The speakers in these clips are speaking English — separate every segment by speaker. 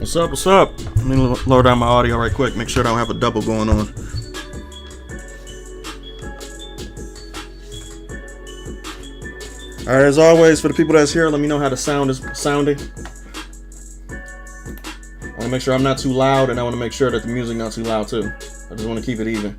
Speaker 1: What's up? What's up? Let me lower down my audio right quick. Make sure I don't have a double going on. All right, as always, for the people that's here, let me know how the sound is sounding. I want to make sure I'm not too loud, and I want to make sure that the music not too loud too. I just want to keep it even.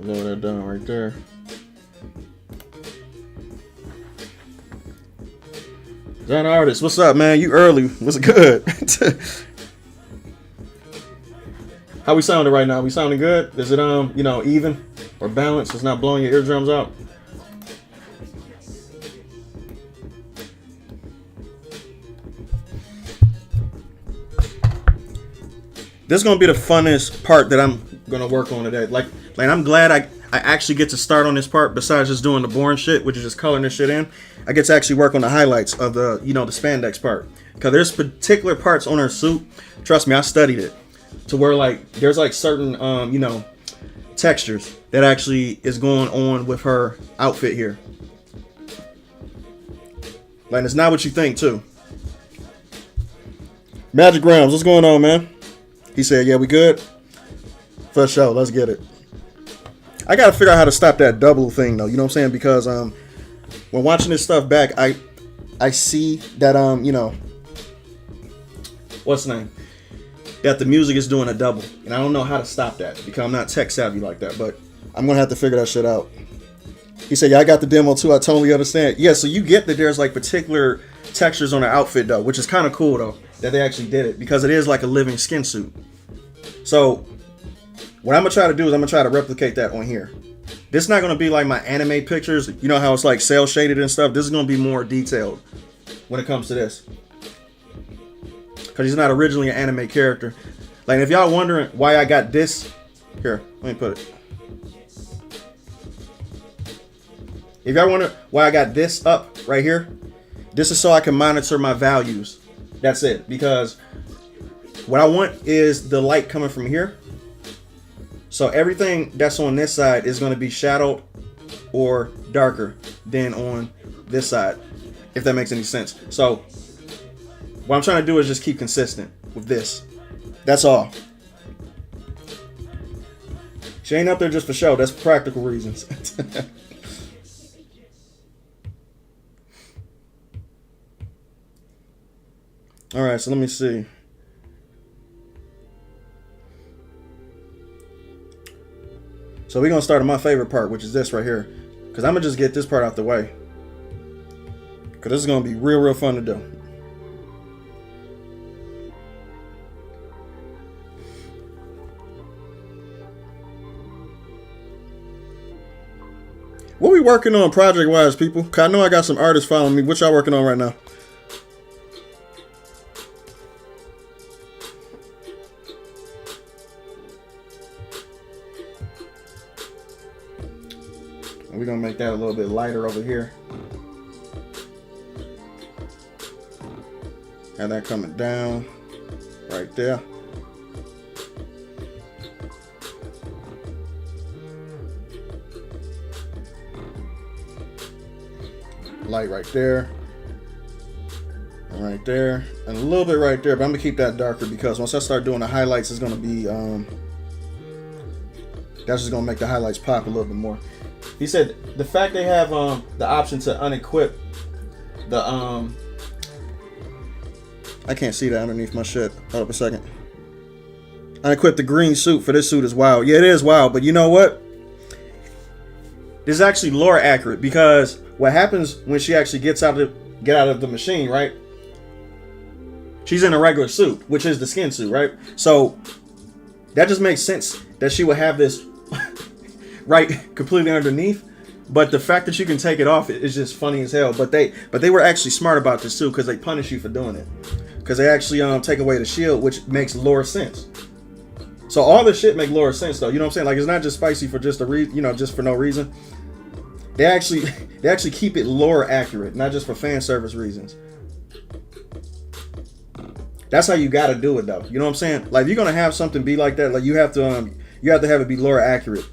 Speaker 1: Lower that down right there. John Artist, what's up, man? You early. What's good? How we sounding right now? We sounding good? Is it even or balanced? It's not blowing your eardrums out? This is gonna be the funnest part that I'm gonna work on today. Like I'm glad I actually get to start on this part besides just doing the boring shit, which is just coloring this shit in. I get to actually work on the highlights of the, the spandex part. Because there's particular parts on her suit, trust me, I studied it, to where there's certain, textures that actually is going on with her outfit here. It's not what you think too. Magic Grams, what's going on, man? He said, yeah, we good? For sure, let's get it. I gotta figure out how to stop that double thing though, you know what I'm saying? Because when watching this stuff back, I see that what's the name? That the music is doing a double. And I don't know how to stop that because I'm not tech savvy like that, but I'm gonna have to figure that shit out. He said, yeah, I got the demo too, I totally understand. Yeah, so you get that there's particular textures on the outfit though, which is kind of cool though, that they actually did it because it is like a living skin suit. So what I'm gonna try to do is I'm gonna try to replicate that on here. This is not gonna be like my anime pictures. You know how it's cell shaded and stuff. This is gonna be more detailed when it comes to this, because he's not originally an anime character. If y'all wondering why I got this here, let me put it. If y'all wonder why I got this up right here, this is so I can monitor my values. That's it. Because what I want is the light coming from here. So everything that's on this side is going to be shadowed or darker than on this side, if that makes any sense. So what I'm trying to do is just keep consistent with this. That's all. She ain't up there just for show. That's for practical reasons. All right, so let me see. So we're going to start on my favorite part, which is this right here. Because I'm going to just get this part out the way. Because this is going to be real fun to do. What we working on project-wise, people? Because I know I got some artists following me. What y'all working on right now? We're going to make that a little bit lighter over here. Have that coming down right there. Light right there. And right there. And a little bit right there. But I'm going to keep that darker because once I start doing the highlights, it's going to be... that's just going to make the highlights pop a little bit more. He said the fact they have the option to unequip the I can't see that underneath my shit. Hold up a second. Unequip the green suit for this suit is wild. Yeah, it is wild, but you know what? This is actually lore accurate because what happens when she actually get out of the machine, right? She's in a regular suit, which is the skin suit, right? So that just makes sense that she would have this right completely underneath, but the fact that you can take it off is just funny as hell. But they were actually smart about this too, because they punish you for doing it, because they actually take away the shield, which makes lore sense. So all this shit make lore sense though, you know what I'm saying? It's not just spicy for just just for no reason. They actually keep it lore accurate, not just for fan service reasons. That's how you got to do it, though. You know what I'm saying? Like, if you're gonna have something be like that, like you have to have it be lore accurate.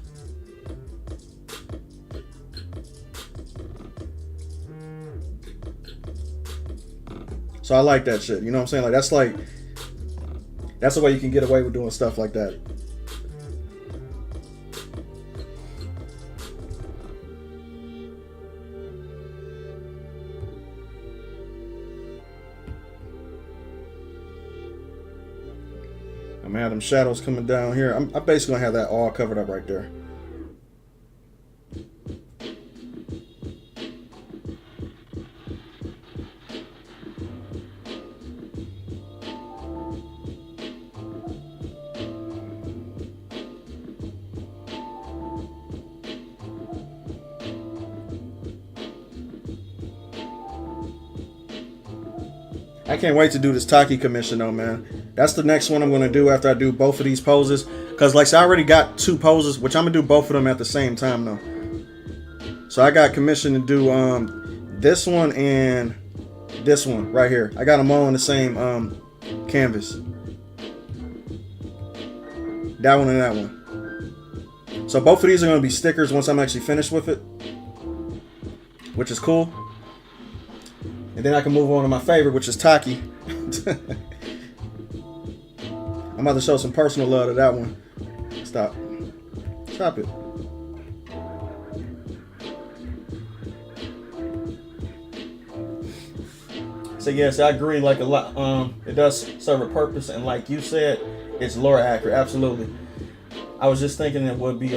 Speaker 1: So I like that shit. You know what I'm saying? That's the way you can get away with doing stuff like that. I'm gonna have them shadows coming down here. I'm basically gonna have that all covered up right there. I can't wait to do this Taki commission though, man. That's the next one I'm going to do after I do both of these poses. Because like I already got 2 poses, which I'm going to do both of them at the same time though. So I got commissioned to do this one and this one right here. I got them all on the same canvas. That one and that one. So both of these are going to be stickers once I'm actually finished with it. Which is cool. And then I can move on to my favorite, which is Taki. I'm about to show some personal love to that one. Stop. Stop it. So yes, I agree. Like a lot, it does serve a purpose, and like you said, it's lore accurate. Absolutely. I was just thinking it would be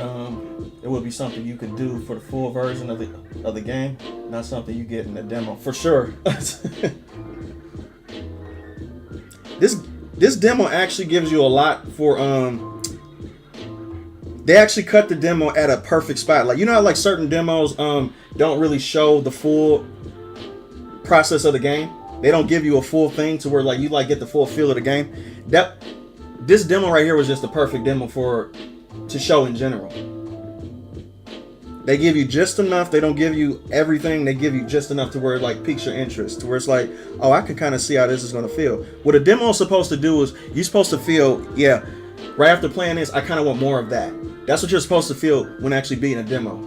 Speaker 1: something you could do for the full version of the game, not something you get in the demo for sure. This demo actually gives you a lot for they actually cut the demo at a perfect spot. Like, you know how like certain demos don't really show the full process of the game. They don't give you a full thing to where like you like get the full feel of the game. This demo right here was just the perfect demo to show in general. They give you just enough. They don't give you everything. They give you just enough to where it like piques your interest, to where it's like, oh, I can kind of see how this is going to feel. What a demo is supposed to do is you're supposed to feel, yeah, right after playing this, I kind of want more of that. That's what you're supposed to feel when actually beating a demo.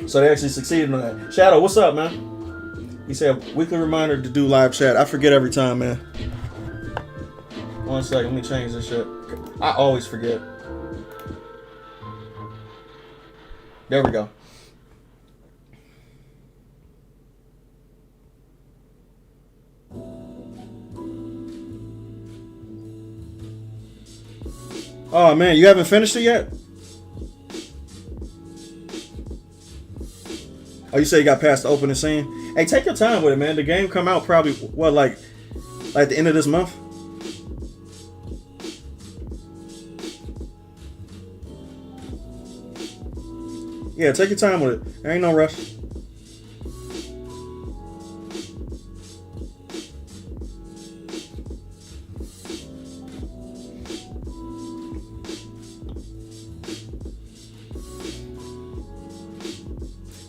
Speaker 1: So they actually succeeded on that. Shadow, what's up, man? He said, weekly reminder to do live chat. I forget every time, man. 1 second, let me change this shit. I always forget. There we go. Oh man, you haven't finished it yet? Oh, you say you got past the opening scene? Hey, take your time with it, man. The game come out probably, what, like the end of this month? Yeah, take your time with it. There ain't no rush.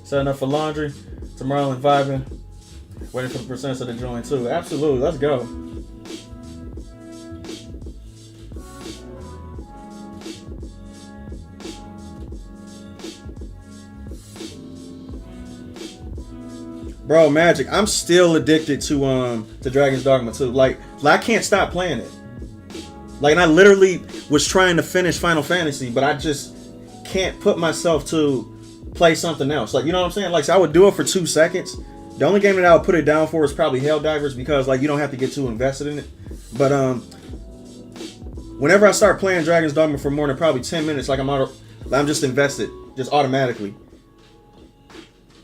Speaker 1: Setting up for laundry. Tomorrow and vibing. Waiting for the percents to join too. Absolutely. Let's go. Bro, Magic, I'm still addicted to Dragon's Dogma 2. Like I can't stop playing it. Like, and I literally was trying to finish Final Fantasy, but I just can't put myself to play something else. Like, you know what I'm saying? Like, so I would do it for 2 seconds. The only game that I would put it down for is probably Helldivers, because like you don't have to get too invested in it. But whenever I start playing Dragon's Dogma for more than probably 10 minutes, like I'm just invested, just automatically.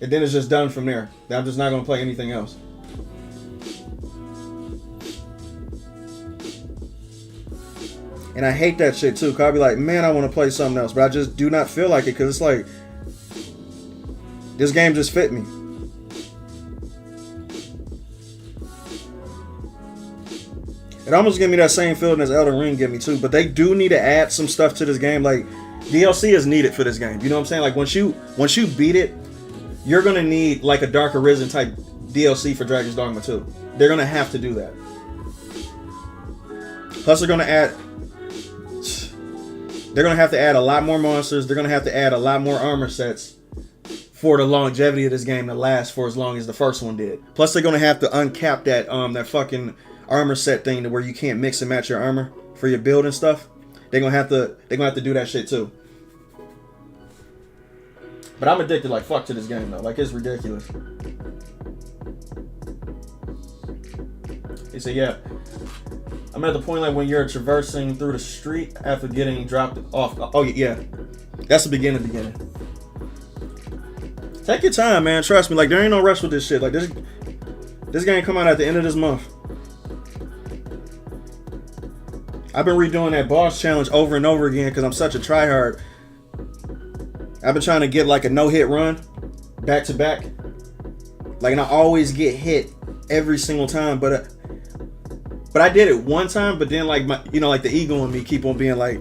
Speaker 1: And then it's just done from there. I'm just not going to play anything else. And I hate that shit too. Cause I'll be like, man, I want to play something else. But I just do not feel like it. Because it's like, this game just fit me. It almost gave me that same feeling as Elden Ring gave me too. But they do need to add some stuff to this game. Like, DLC is needed for this game. You know what I'm saying? Like, once you beat it, you're gonna need like a Dark Arisen type DLC for Dragon's Dogma 2. They're gonna have to do that. Plus, they're gonna have to add a lot more monsters. They're gonna have to add a lot more armor sets for the longevity of this game to last for as long as the first one did. Plus, they're gonna have to uncap that fucking armor set thing to where you can't mix and match your armor for your build and stuff. They're gonna have to do that shit too. But I'm addicted like fuck to this game though. Like, it's ridiculous. He said, yeah. I'm at the point like when you're traversing through the street after getting dropped off. Oh yeah. That's the beginning. Take your time, man. Trust me. Like, there ain't no rush with this shit. Like, this game come out at the end of this month. I've been redoing that boss challenge over and over again because I'm such a tryhard. I've been trying to get like a no-hit run back to back. Like, and I always get hit every single time, but I did it one time, but then like like the ego in me keep on being like,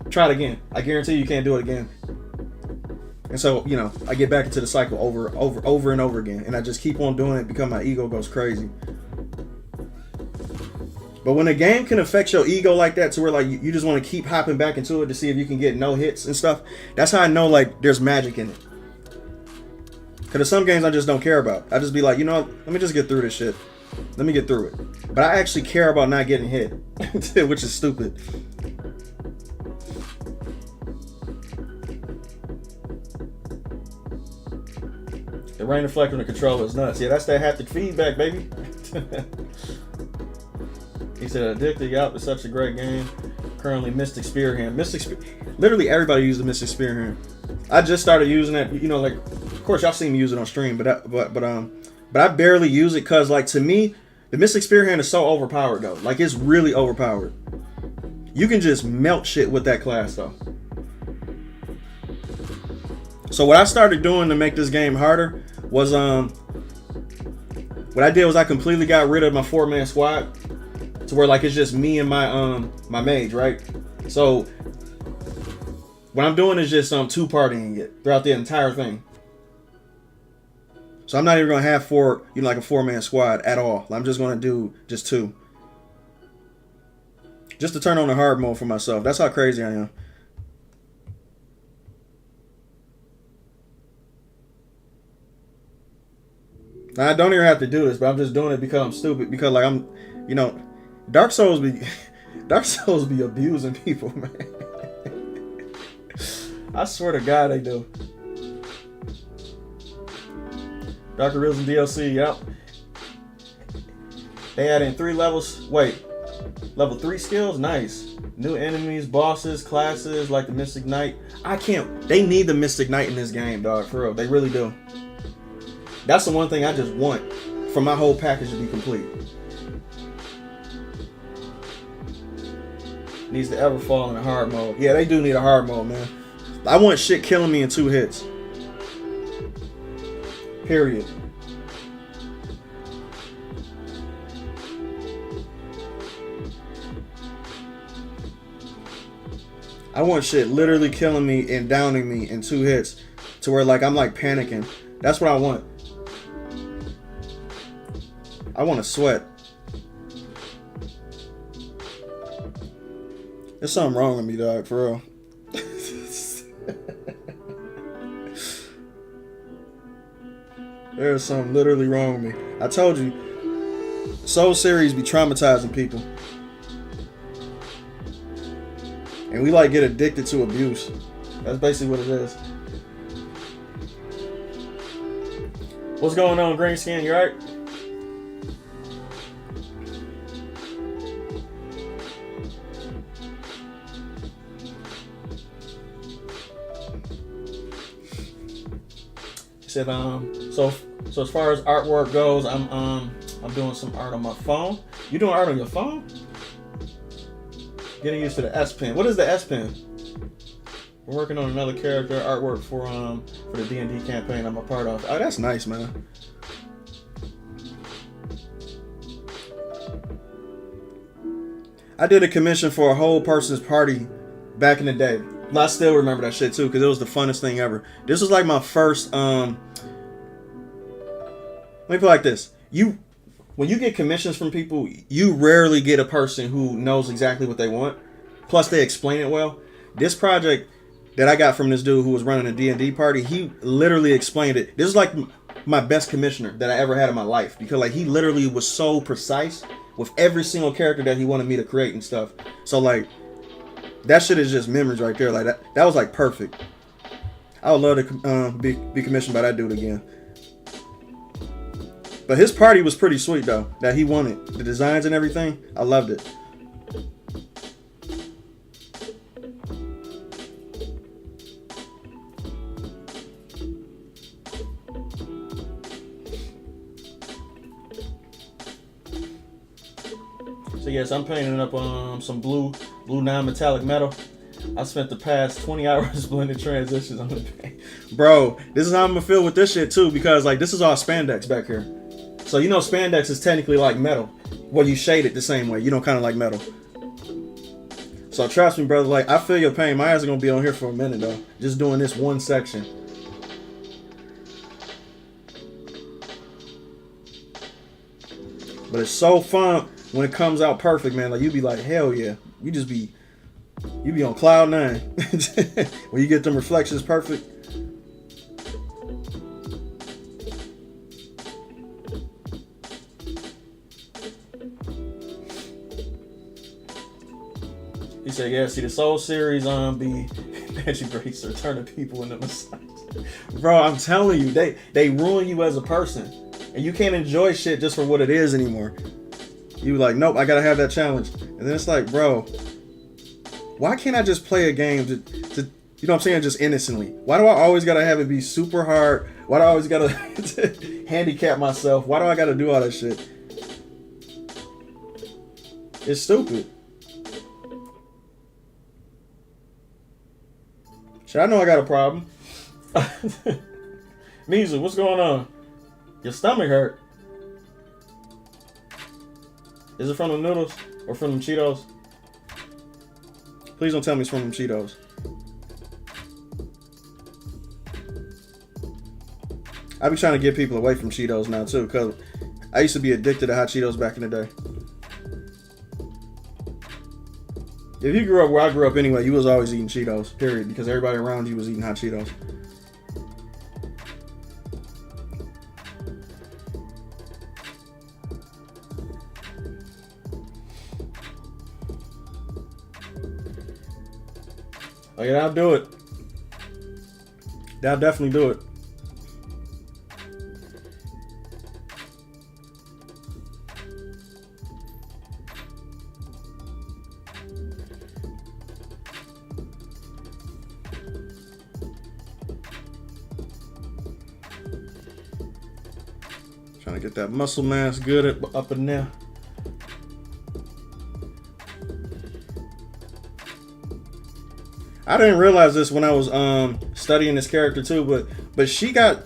Speaker 1: try it again. I guarantee you can't do it again. And so, I get back into the cycle over and over again, and I just keep on doing it because my ego goes crazy. But when a game can affect your ego like that, to where like you just want to keep hopping back into it to see if you can get no hits and stuff, that's how I know like there's magic in it. Because there's some games I just don't care about. I just be like, let me just get through this shit. Let me get through it. But I actually care about not getting hit, which is stupid. The rain reflector on the controller is nuts. Yeah, that's that haptic feedback, baby. He said, addicted. Yup, it's such a great game. Currently, Mystic Spearhand. Literally everybody uses the Mystic Spearhand. I just started using it. Like, of course, y'all seen me use it on stream, but I barely use it because, like, to me, the Mystic Spearhand is so overpowered though. Like, it's really overpowered. You can just melt shit with that class though. So what I started doing to make this game harder was what I did was I completely got rid of my 4-man squad to where like it's just me and my my mage, right? So what I'm doing is just two-partying it throughout the entire thing. So I'm not even gonna have like a 4-man squad at all. I'm just gonna do just 2. Just to turn on the hard mode for myself. That's how crazy I am. Now, I don't even have to do this, but I'm just doing it because I'm stupid. Because like I'm, Dark Souls be abusing people, man. I swear to God they do. Darker Risen DLC, yep. They add in 3 levels. Wait, level 3 skills? Nice. New enemies, bosses, classes like the Mystic Knight. They need the Mystic Knight in this game, dog. For real, they really do. That's the one thing I just want for my whole package to be complete. Needs to ever fall in a hard mode. Yeah, they do need a hard mode, man. I want shit killing me in 2 hits. Period. I want shit literally killing me and downing me in 2 hits to where like I'm like panicking. That's what I want. I want to sweat. There's something wrong with me, dog, for real. There's something literally wrong with me. I told you, Soul series be traumatizing people. And we like get addicted to abuse. That's basically what it is. What's going on, Greenskin? You alright? He said, so as far as artwork goes, I'm doing some art on my phone. You doing art on your phone? Getting used to the S Pen. What is the S Pen? We're working on another character artwork for the D&D campaign I'm a part of. Oh, that's nice, man. I did a commission for a whole person's party back in the day. I still remember that shit too, because it was the funnest thing ever. This was like my first let me put it like this: when you get commissions from people, you rarely get a person who knows exactly what they want. Plus, they explain it well. This project that I got from this dude who was running a D&D party, he literally explained it. This is like my best commissioner that I ever had in my life, because like he literally was so precise with every single character that he wanted me to create and stuff. So like that shit is just memories right there. Like that was like perfect. I would love to be commissioned by that dude again. But his party was pretty sweet though, that he wanted. The designs and everything, I loved it. So yes, I'm painting up some blue non-metallic metal. I spent the past 20 hours blending transitions on the paint. Bro, this is how I'm gonna feel with this shit too, because like this is all spandex back here. So you know spandex is technically like metal. Well, you shade it the same way. You know, kind of like metal. So trust me, brother, like I feel your pain. My eyes are gonna be on here for a minute though. Just doing this one section. But it's so fun when it comes out perfect, man. Like you be like, hell yeah. You be on cloud 9 when you get them reflections perfect. He said, yeah, see, this whole series be Magic Bracer turning people into messiahs. Bro, I'm telling you, they ruin you as a person. And you can't enjoy shit just for what it is anymore. You be like, nope, I gotta have that challenge. And then it's like, bro, why can't I just play a game to you know what I'm saying, just innocently? Why do I always gotta have it be super hard? Why do I always gotta handicap myself? Why do I gotta do all that shit? It's stupid. Shit, I know I got a problem. Mizu, what's going on? Your stomach hurt. Is it from the noodles or from them Cheetos? Please don't tell me it's from them Cheetos. I be trying to get people away from Cheetos now too, because I used to be addicted to hot Cheetos back in the day. If you grew up where I grew up anyway, you was always eating Cheetos, period, because everybody around you was eating hot Cheetos. Oh yeah, I'll do it. I'll definitely do it. Trying to get that muscle mass good up in there. I didn't realize this when I was studying this character too, but she got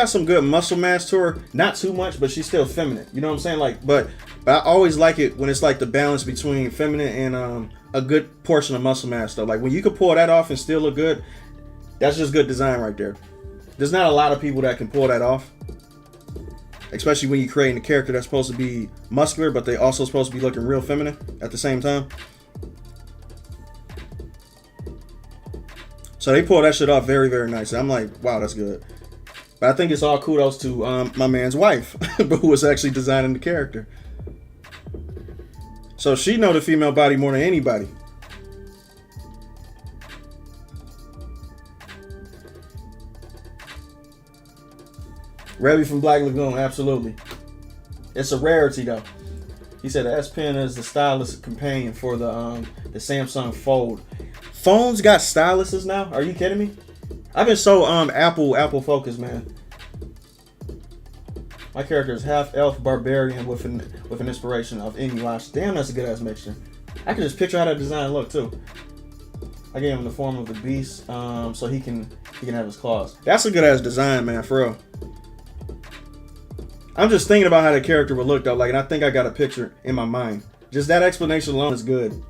Speaker 1: some good muscle mass to her. Not too much, but she's still feminine. You know what I'm saying? Like, but I always like it when it's like the balance between feminine and a good portion of muscle mass though. Like when you can pull that off and still look good, that's just good design right there. There's not a lot of people that can pull that off. Especially when you're creating a character that's supposed to be muscular, but they also supposed to be looking real feminine at the same time. So they pull that shit off very, very nice. I'm like, wow, that's good. But I think it's all kudos to my man's wife, who was actually designing the character. So she know the female body more than anybody. Revy from Black Lagoon, absolutely. It's a rarity though. He said the S Pen is the stylus companion for the Samsung Fold. Phones got styluses now? Are you kidding me? I've been so Apple focused, man. My character is half elf barbarian with an inspiration of Inuyasha. Damn, that's a good ass mixture. I can just picture how that design looked too. I gave him the form of the beast, so he can have his claws. That's a good ass design, man, for real. I'm just thinking about how the character would look though, like, and I think I got a picture in my mind. Just that explanation alone is good.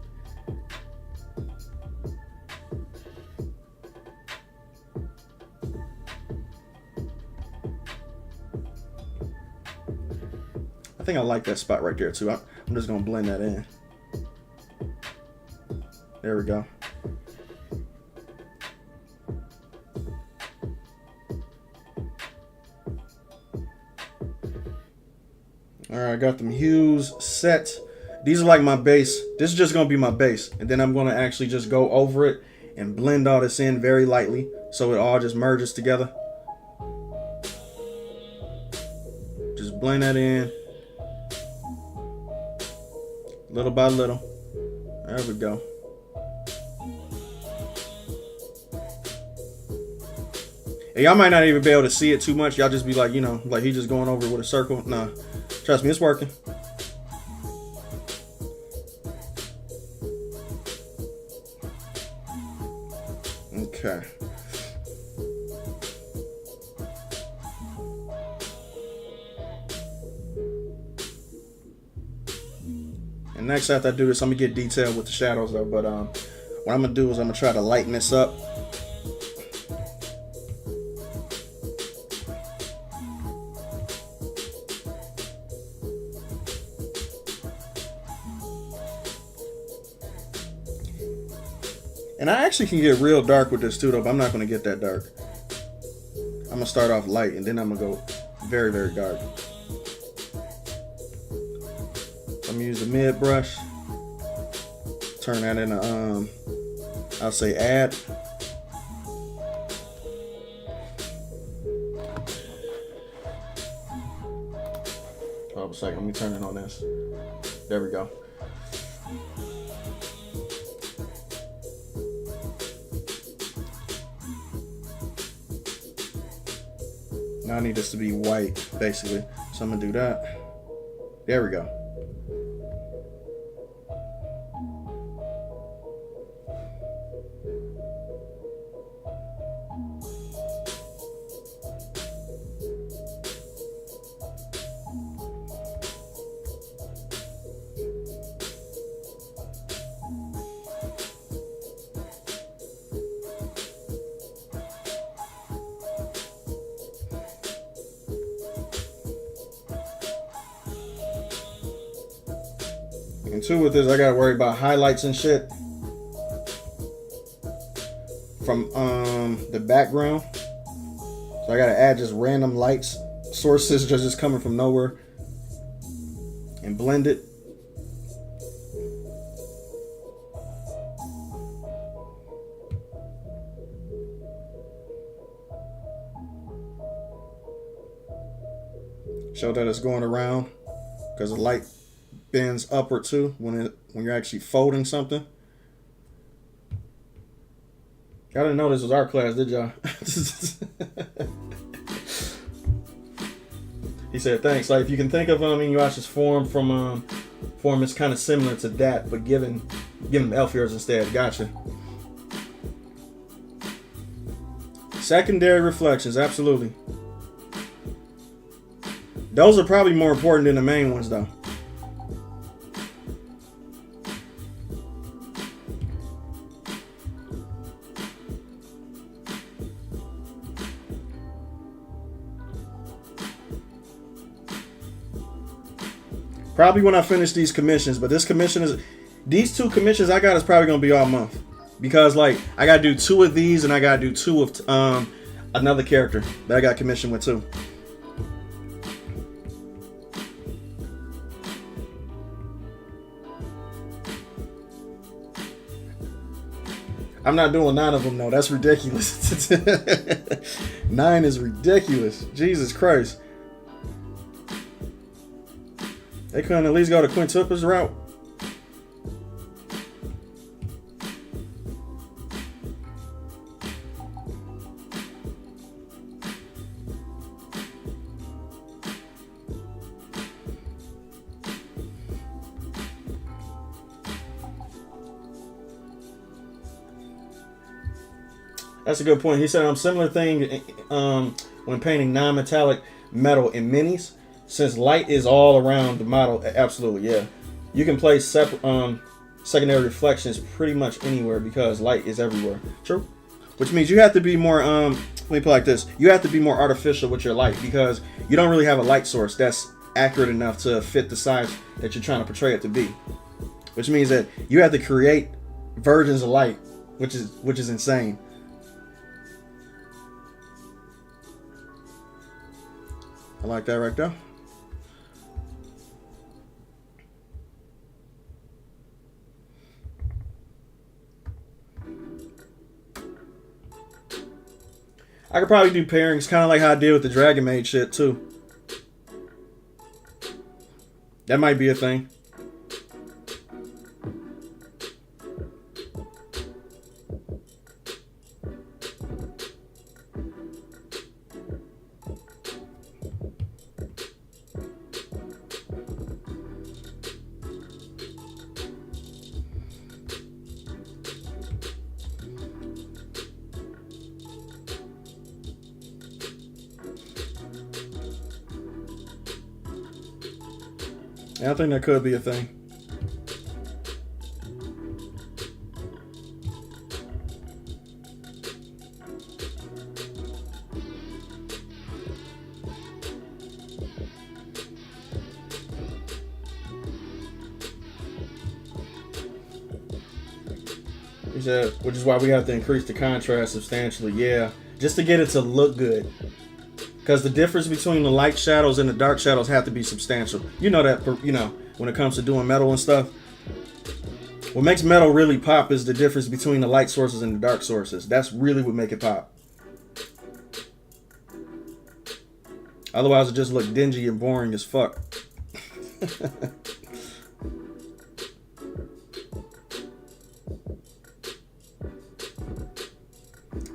Speaker 1: I think I like that spot right there too. I'm just gonna blend that in. There we go. All right, I got them hues set. These are like my base. This is just gonna be my base. And then I'm gonna actually just go over it and blend all this in very lightly so it all just merges together. Just blend that in. Little by little. There we go. And y'all might not even be able to see it too much. Y'all just be like, you know, like he just going over it with a circle. Nah, trust me, it's working. Okay. And next, after I do this, I'm gonna get detailed with the shadows though. But what I'm gonna do is I'm gonna try to lighten this up. And I actually can get real dark with this too though, but I'm not gonna get that dark. I'm gonna start off light and then I'm gonna go very, very dark. I'm gonna use the mid brush. Turn that into I'll say add. Hold on a second, let me turn it on this. There we go. Now I need this to be white, basically. So I'm gonna do that. There we go. And two, with this, I gotta worry about highlights and shit from the background. So I gotta add just random lights sources just coming from nowhere and blend it. Show that it's going around because the light bends upward too when you're actually folding something. Y'all didn't know this was art class, did y'all? He said thanks. Like if you can think of Inuyasha's form from form is kind of similar to that, but given elf ears instead. Gotcha. Secondary reflections, absolutely. Those are probably more important than the main ones though. Probably when I finish these commissions, but these two commissions I got is probably gonna be all month because like I gotta do 2 of these and I gotta do 2 of another character that I got commissioned with too. I'm not doing 9 of them though. That's ridiculous. 9 is ridiculous. Jesus Christ. They couldn't at least go to Quintupla's route. That's a good point. He said similar thing when painting non-metallic metal in minis. Since light is all around the model, absolutely, yeah. You can place secondary reflections pretty much anywhere because light is everywhere. True. Which means you have to be more, let me put it like this. You have to be more artificial with your light because you don't really have a light source that's accurate enough to fit the size that you're trying to portray it to be. Which means that you have to create versions of light, which is insane. I like that right there. I could probably do pairings kind of like how I did with the Dragon Maid shit too. That might be a thing. Yeah, I think that could be a thing. He said, which is why we have to increase the contrast substantially. Yeah, just to get it to look good. Because the difference between the light shadows and the dark shadows have to be substantial. You know that, when it comes to doing metal and stuff. What makes metal really pop is the difference between the light sources and the dark sources. That's really what make it pop. Otherwise, it just look dingy and boring as fuck.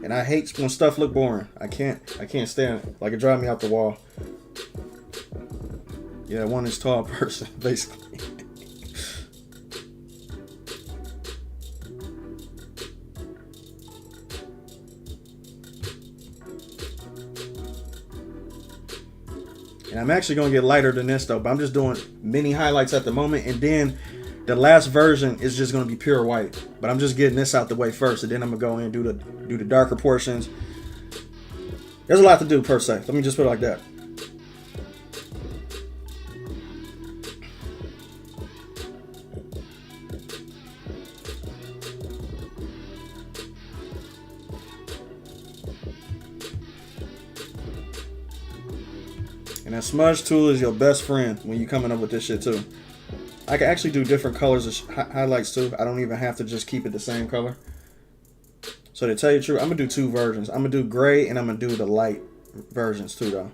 Speaker 1: And I hate when stuff look boring. I can't stand it. Like, it drives me out the wall. Yeah, one is tall person, basically. And I'm actually going to get lighter than this, though. But I'm just doing mini highlights at the moment. And then the last version is just going to be pure white. But I'm just getting this out the way first. And then I'm going to go in and do the darker portions. There's a lot to do, per se. Let me just put it like that. And that smudge tool is your best friend when you're coming up with this shit too. I can actually do different colors of highlights too. I don't even have to just keep it the same color. So to tell you the truth, I'm going to do two versions. I'm going to do gray and I'm going to do the light versions too though.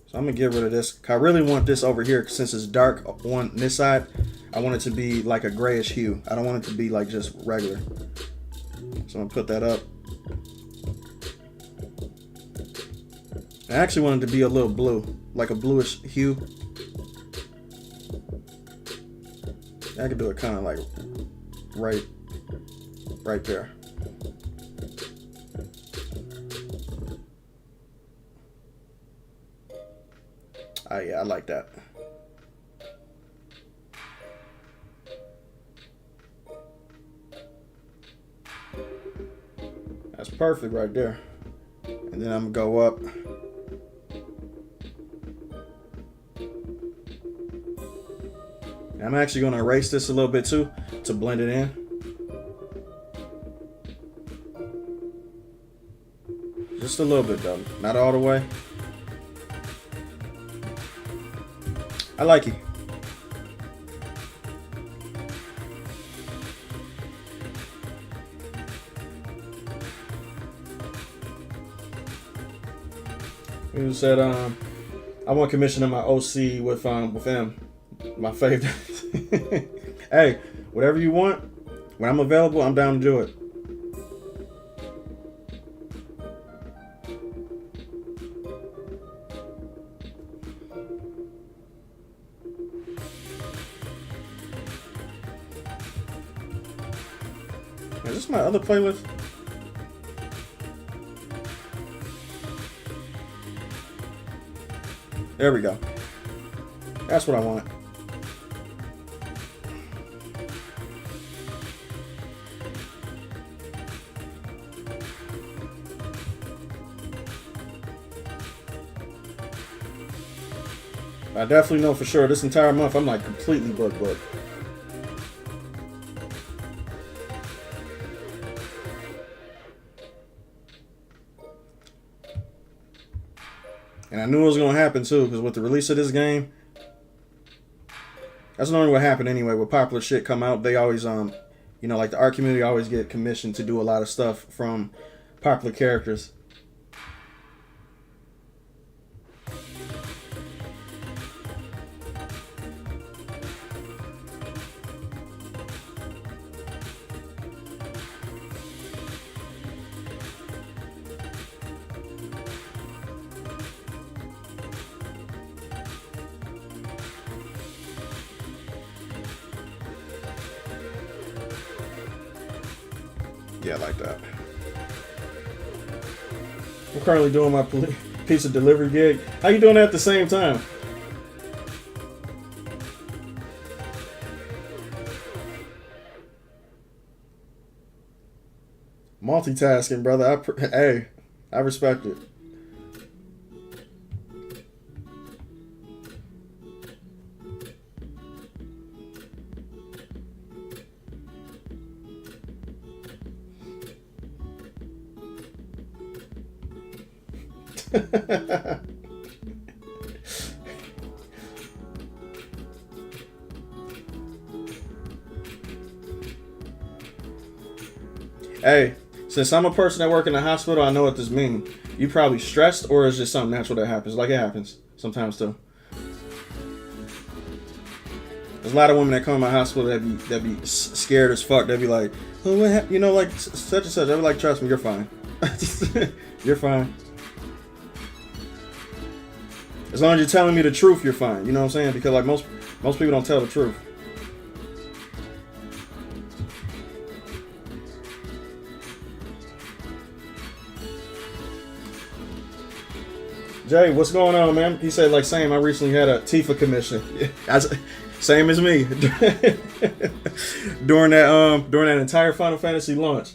Speaker 1: So I'm going to get rid of this. I really want this over here since it's dark on this side. I want it to be like a grayish hue. I don't want it to be like just regular. So I'm going to put that up. I actually wanted it to be a little blue, like a bluish hue. I could do it kind of like right there. Oh yeah, I like that. That's perfect right there. And then I'm gonna go up. I'm actually going to erase this a little bit too to blend it in. Just a little bit though, not all the way. I like it. He said, I want commissioning my OC with him. My favorite. Hey, whatever you want, when I'm available, I'm down to do it. Is this my other playlist? There we go. That's what I want. I definitely know for sure this entire month I'm like completely booked. And I knew it was gonna happen too, because with the release of this game, that's normally what happened anyway. When popular shit come out, they always you know, like the art community always get commissioned to do a lot of stuff from popular characters. Yeah, like that. I'm currently doing my pizza delivery gig. How you doing that at the same time? Multitasking, brother. Hey, I respect it. Hey, since I'm a person that work in the hospital, I know what this means. You probably stressed, or is just something natural that happens? Like it happens sometimes too. There's a lot of women that come to my hospital that be scared as fuck. They be like, oh, what you know, like such and such. I be like, trust me, you're fine. You're fine. As long as you're telling me the truth, you're fine. You know what I'm saying? Because like most people don't tell the truth. Jay, what's going on, man? He said, like, same. I recently had a Tifa commission. Same as me. during that entire Final Fantasy launch,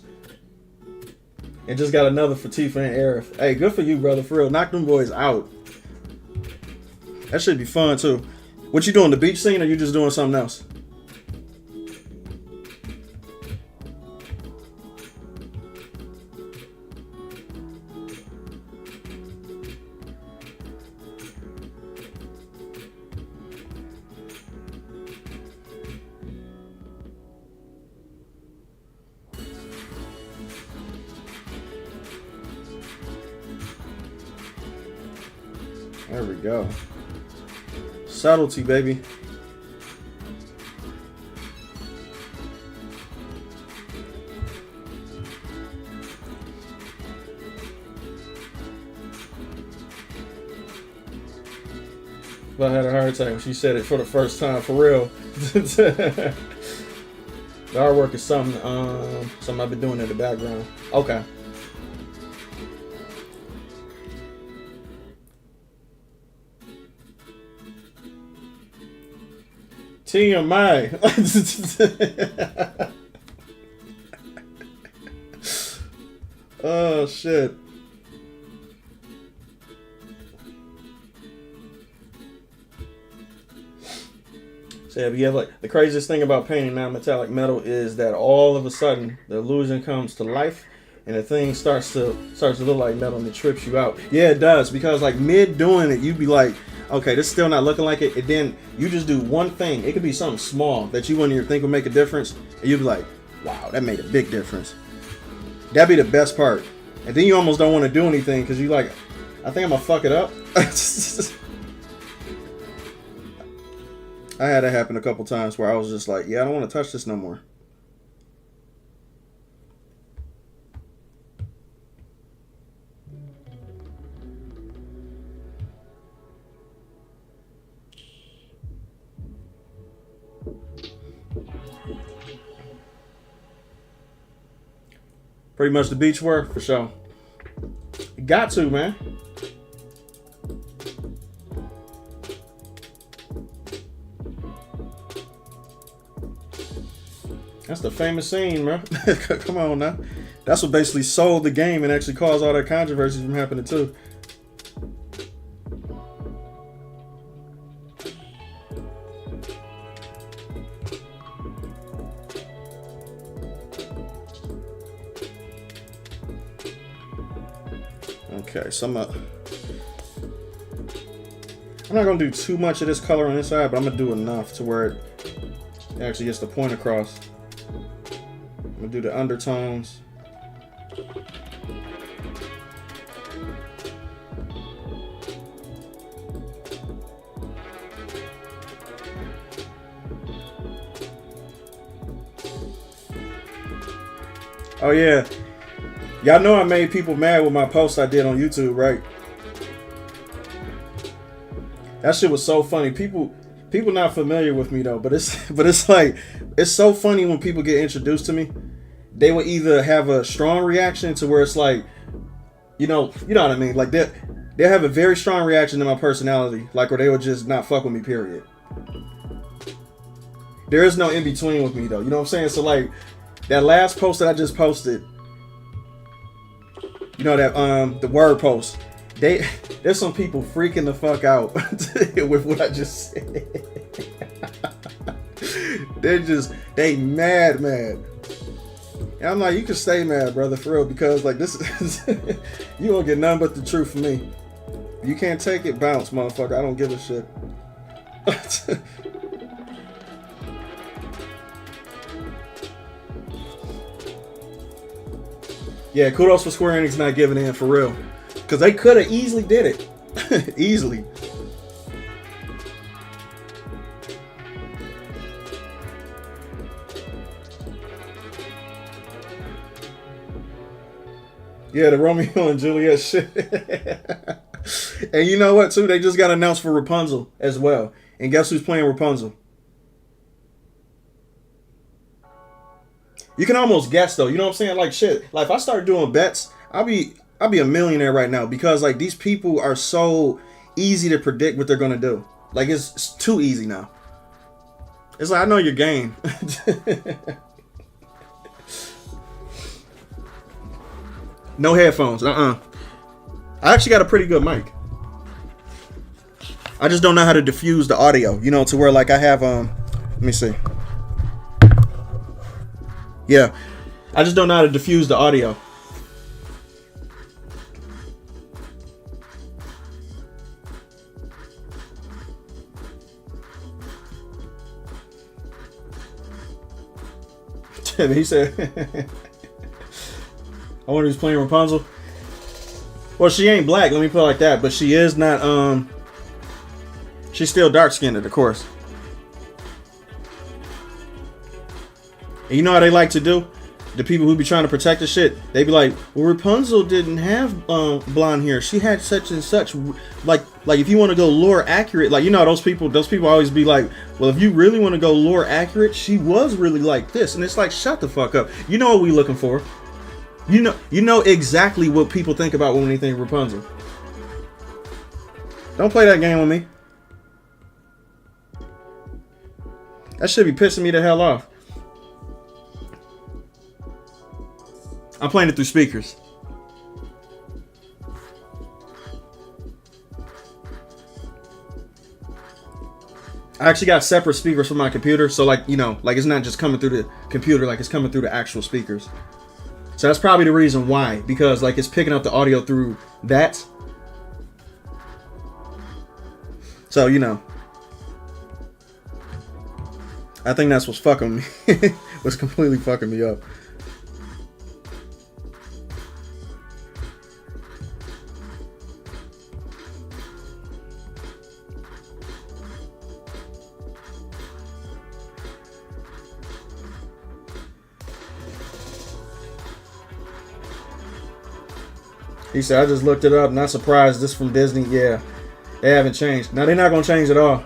Speaker 1: and just got another for Tifa and Aerith. Hey, good for you, brother. For real, knock them boys out. That should be fun too. What you doing? The beach scene, or you just doing something else? There we go. Subtlety, baby. I had a heart attack when she said it for the first time, for real. The artwork is something I've been doing in the background. Okay. TMI. Oh shit. So yeah, like the craziest thing about painting non-metallic metal is that all of a sudden the illusion comes to life and the thing starts to look like metal and it trips you out. Yeah, it does, because like mid doing it, you'd be like, okay, this is still not looking like it. And then you just do one thing. It could be something small that you wouldn't even think would make a difference. And you'd be like, wow, that made a big difference. That'd be the best part. And then you almost don't want to do anything because you're like, I think I'm going to fuck it up. I had that happen a couple times where I was just like, yeah, I don't want to touch this no more. Pretty much the beach work, for sure. Got to, man. That's the famous scene, bro. Come on now. That's what basically sold the game and actually caused all that controversy from happening too. Okay, so I'm not gonna do too much of this color on this side, but I'm gonna do enough to where it actually gets the point across. I'm gonna do the undertones. Oh yeah, y'all know I made people mad with my post I did on YouTube, right? That shit was so funny. People not familiar with me though, but it's like it's so funny when people get introduced to me. They will either have a strong reaction to where it's like, you know what I mean? Like they'll have a very strong reaction to my personality, like, or they would just not fuck with me, period. There is no in between with me though. You know what I'm saying? So like that last post that I just posted, you know, that the word post, there's some people freaking the fuck out with what I just said. they mad. And I'm like, you can stay mad, brother, for real, because like this is you won't get nothing but the truth from me. You can't take it, bounce, motherfucker. I don't give a shit. Yeah, kudos for Square Enix not giving in, for real. Because they could have easily did it. Easily. Yeah, the Romeo and Juliet shit. And you know what, too? They just got announced for Rapunzel as well. And guess who's playing Rapunzel? You can almost guess though, you know what I'm saying? Like shit. Like if I start doing bets, I'll be a millionaire right now, because like these people are so easy to predict what they're gonna do. Like it's too easy now. It's like I know your game. No headphones. I actually got a pretty good mic. I just don't know how to diffuse the audio, you know, to where like I have let me see. Yeah, I just don't know how to diffuse the audio. He said, I wonder who's playing Rapunzel. Well, she ain't black, let me put it like that, but she is not, she's still dark-skinned, of course. And you know how they like to do? The people who be trying to protect the shit, they be like, well, Rapunzel didn't have blonde hair. She had such and such. Like if you want to go lore accurate, like, you know, those people always be like, well, if you really want to go lore accurate, she was really like this. And it's like, shut the fuck up. You know what we looking for. You know exactly what people think about when they think Rapunzel. Don't play that game with me. That should be pissing me the hell off. I'm playing it through speakers. I actually got separate speakers for my computer, so like, you know, like it's not just coming through the computer, like it's coming through the actual speakers. So that's probably the reason why, because like it's picking up the audio through that. So, you know, I think that's what's fucking me. What's completely fucking me up. He said, I just looked it up. Not surprised. This from Disney. Yeah. They haven't changed. Now, they're not going to change at all.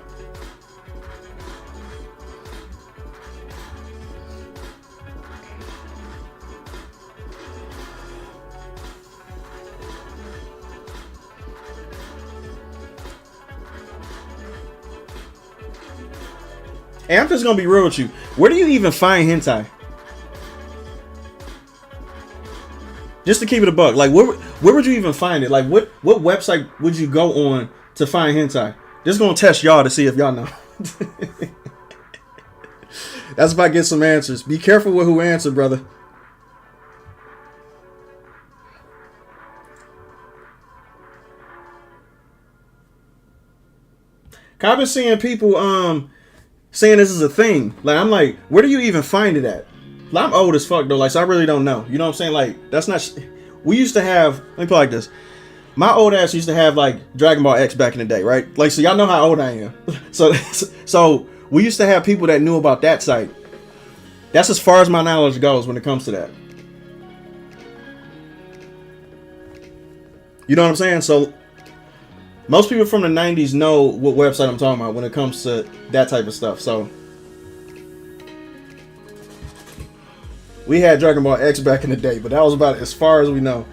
Speaker 1: Hey, I'm just going to be real with you. Where do you even find hentai? Just to keep it a buck, like where would you even find it? Like what website would you go on to find hentai? Just gonna test y'all to see if y'all know. That's if I get some answers. Be careful with who answered, brother. I've been seeing people saying this is a thing. Like, I'm like, where do you even find it at? Like, I'm old as fuck though, like, so I really don't know. You know what I'm saying? Like, that's not. We used to have. Let me put it like this. My old ass used to have like Dragon Ball X back in the day, right? Like, so y'all know how old I am. So we used to have people that knew about that site. That's as far as my knowledge goes when it comes to that. You know what I'm saying? So most people from the 90s know what website I'm talking about when it comes to that type of stuff. So we had Dragon Ball X back in the day, but that was about as far as we know.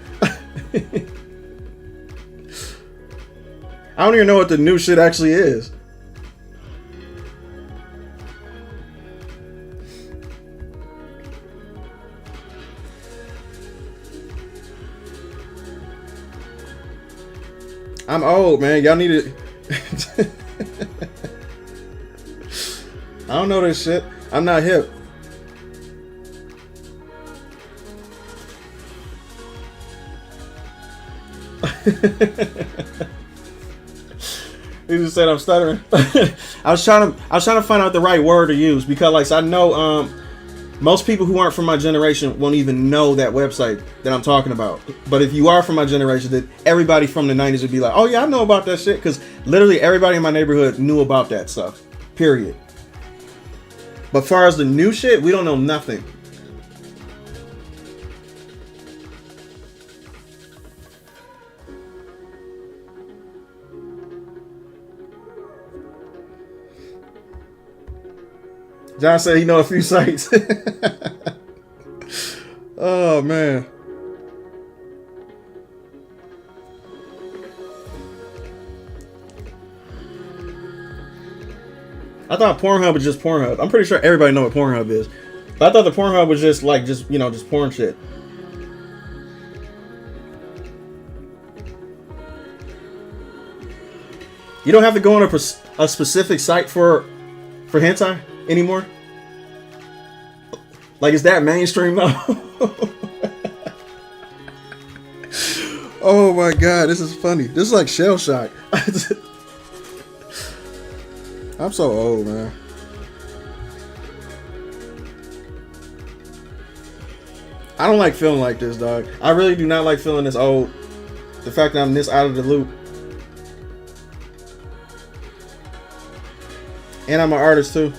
Speaker 1: I don't even know what the new shit actually is. I'm old, man. Y'all need it. I don't know this shit. I'm not hip. He just said I'm stuttering. I was trying to find out the right word to use because, like, I know most people who aren't from my generation won't even know that website that I'm talking about. But if you are from my generation, that everybody from the 90s would be like, oh yeah, I know about that shit, because literally everybody in my neighborhood knew about that stuff. Period. But as far as the new shit, we don't know nothing. John said he know a few sites. Oh man. I thought Pornhub was just Pornhub. I'm pretty sure everybody know what Pornhub is. But I thought the Pornhub was just like just porn shit. You don't have to go on a specific site for hentai anymore? Like, is that mainstream now? Oh my god, this is funny. This is like shell shock. I'm so old, man. I don't like feeling like this, dog. I really do not like feeling this old. The fact that I'm this out of the loop. And I'm an artist too.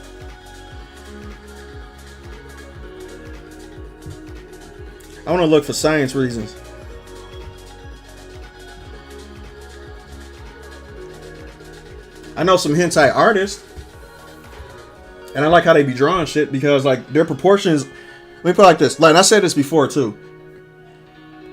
Speaker 1: I want to look for science reasons. I know some hentai artists, and I like how they be drawing shit because, like, their proportions. Let me put it like this. Like, I said this before too.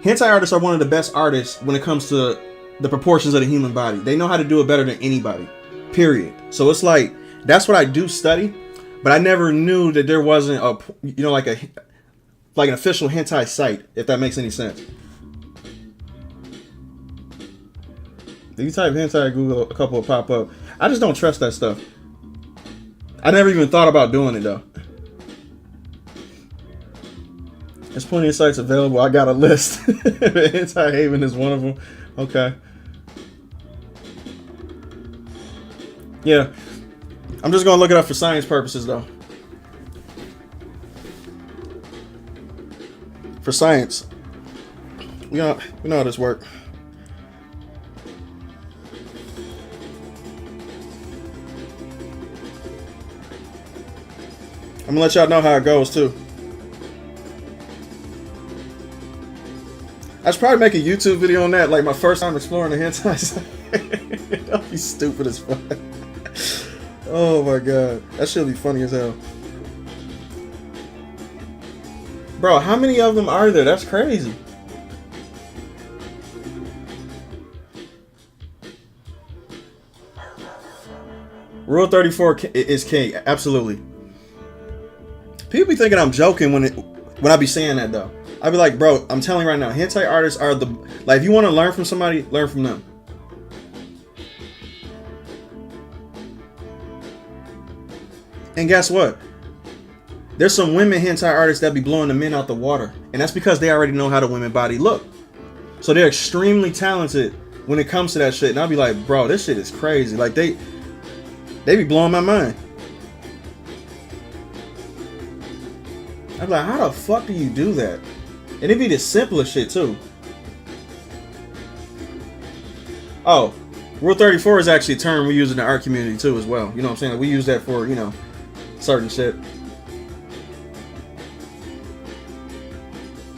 Speaker 1: Hentai artists are one of the best artists when it comes to the proportions of the human body. They know how to do it better than anybody. Period. So it's like, that's what I do study, but I never knew that there wasn't a, like an official hentai site, if that makes any sense. If you type hentai Google, a couple will pop up. I just don't trust that stuff. I never even thought about doing it though. There's plenty of sites available. I got a list. Hentai Haven is one of them. Okay. Yeah. I'm just gonna look it up for science purposes though. For science. We know how this works. I'm gonna let y'all know how it goes too. I should probably make a YouTube video on that, like my first time exploring the hentai site. That'll be stupid as fuck. Oh my god, that should be funny as hell. Bro, how many of them are there? That's crazy. Rule 34 is king, absolutely. People be thinking I'm joking when I be saying that though. I be like, bro, I'm telling you right now, hentai artists are the, like, if you want to learn from somebody, learn from them. And guess what? There's some women hentai artists that be blowing the men out the water, and that's because they already know how the women body look. So they're extremely talented when it comes to that shit. And I'll be like, bro, this shit is crazy. Like, They be blowing my mind. I'm like, how the fuck do you do that? And it be the simplest shit too. Oh, Rule 34 is actually a term we use in the art community too as well. You know what I'm saying? Like, we use that for, certain shit.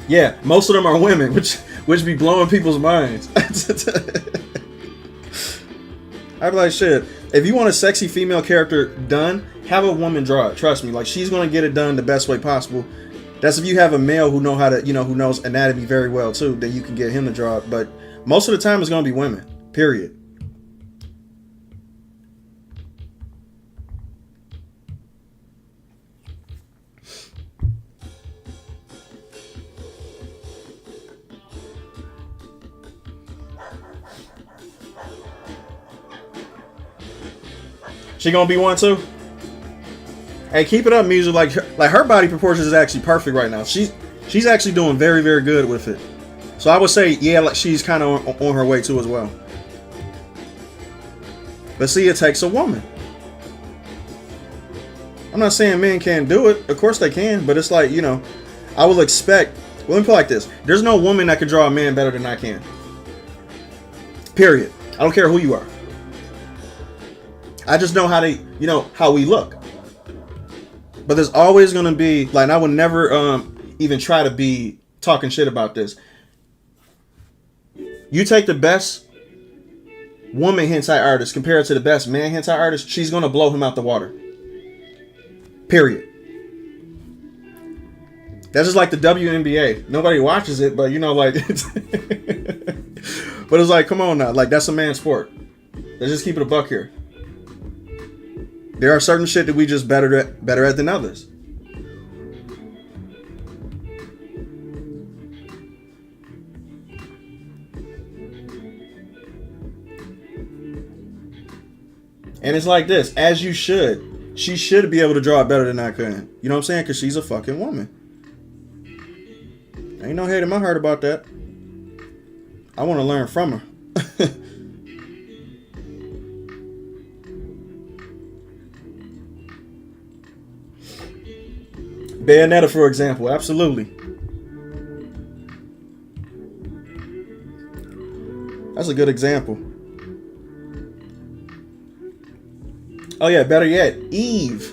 Speaker 1: Yeah, most of them are women, which be blowing people's minds. I'd be like, shit, if you want a sexy female character done, have a woman draw it. Trust me, like, she's gonna get it done the best way possible. That's if you have a male who know how to, who knows anatomy very well too, then you can get him to draw it. But most of the time, it's gonna be women. Period. She gonna be one too? Hey, keep it up, Mizu. Like her body proportions is actually perfect right now. She's actually doing very, very good with it. So I would say, yeah, like she's kind of on her way too as well. But see, it takes a woman. I'm not saying men can't do it. Of course they can, but it's like, I will expect. Well, let me put it like this: there's no woman that can draw a man better than I can. Period. I don't care who you are. I just know how we look. But there's always gonna be, like, I would never even try to be talking shit about this. You take the best woman hentai artist compared to the best man hentai artist, she's gonna blow him out the water. Period. That's just like the WNBA. Nobody watches it, but but it's like, come on now, like, that's a man's sport. Let's just keep it a buck here. There are certain shit that we just better at than others. And it's like this, as you should. She should be able to draw it better than I can. You know what I'm saying? Because she's a fucking woman. Ain't no hate in my heart about that. I want to learn from her. Bayonetta, for example, absolutely. That's a good example. Oh yeah, better yet, Eve.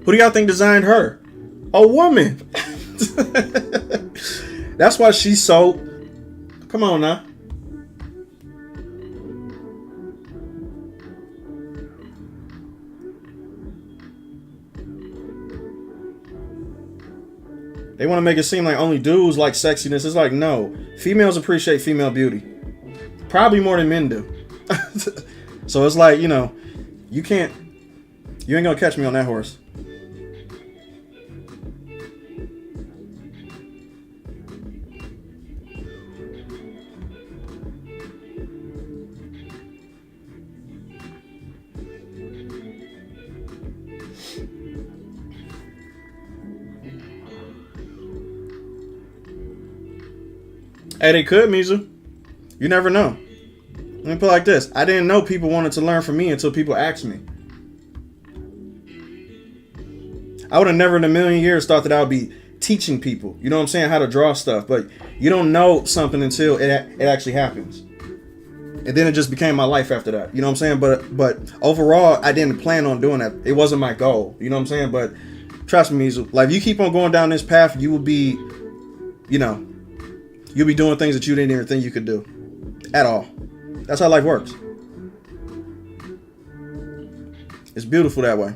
Speaker 1: Who do y'all think designed her? A woman. That's why she's so... Come on now. They want to make it seem like only dudes like sexiness. It's like, no. Females appreciate female beauty. Probably more than men do. So it's like, you ain't gonna catch me on that horse. Hey, they could, Mizu. You never know. Let me put it like this. I didn't know people wanted to learn from me until people asked me. I would have never in a million years thought that I would be teaching people, you know what I'm saying, how to draw stuff. But you don't know something until it actually happens. And then it just became my life after that. You know what I'm saying? But overall, I didn't plan on doing that. It wasn't my goal. You know what I'm saying? But trust me, Mizu, like, if you keep on going down this path, you will be, you'll be doing things that you didn't even think you could do. At all. That's how life works. It's beautiful that way.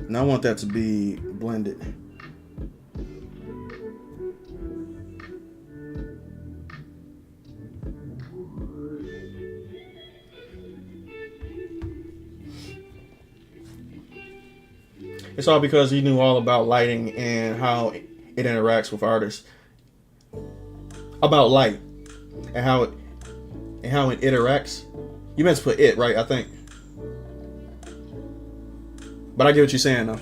Speaker 1: And I want that to be blended. It's all because he knew all about lighting and how it interacts with artists. About light and how it interacts. You meant to put it, right? I think. But I get what you're saying, though.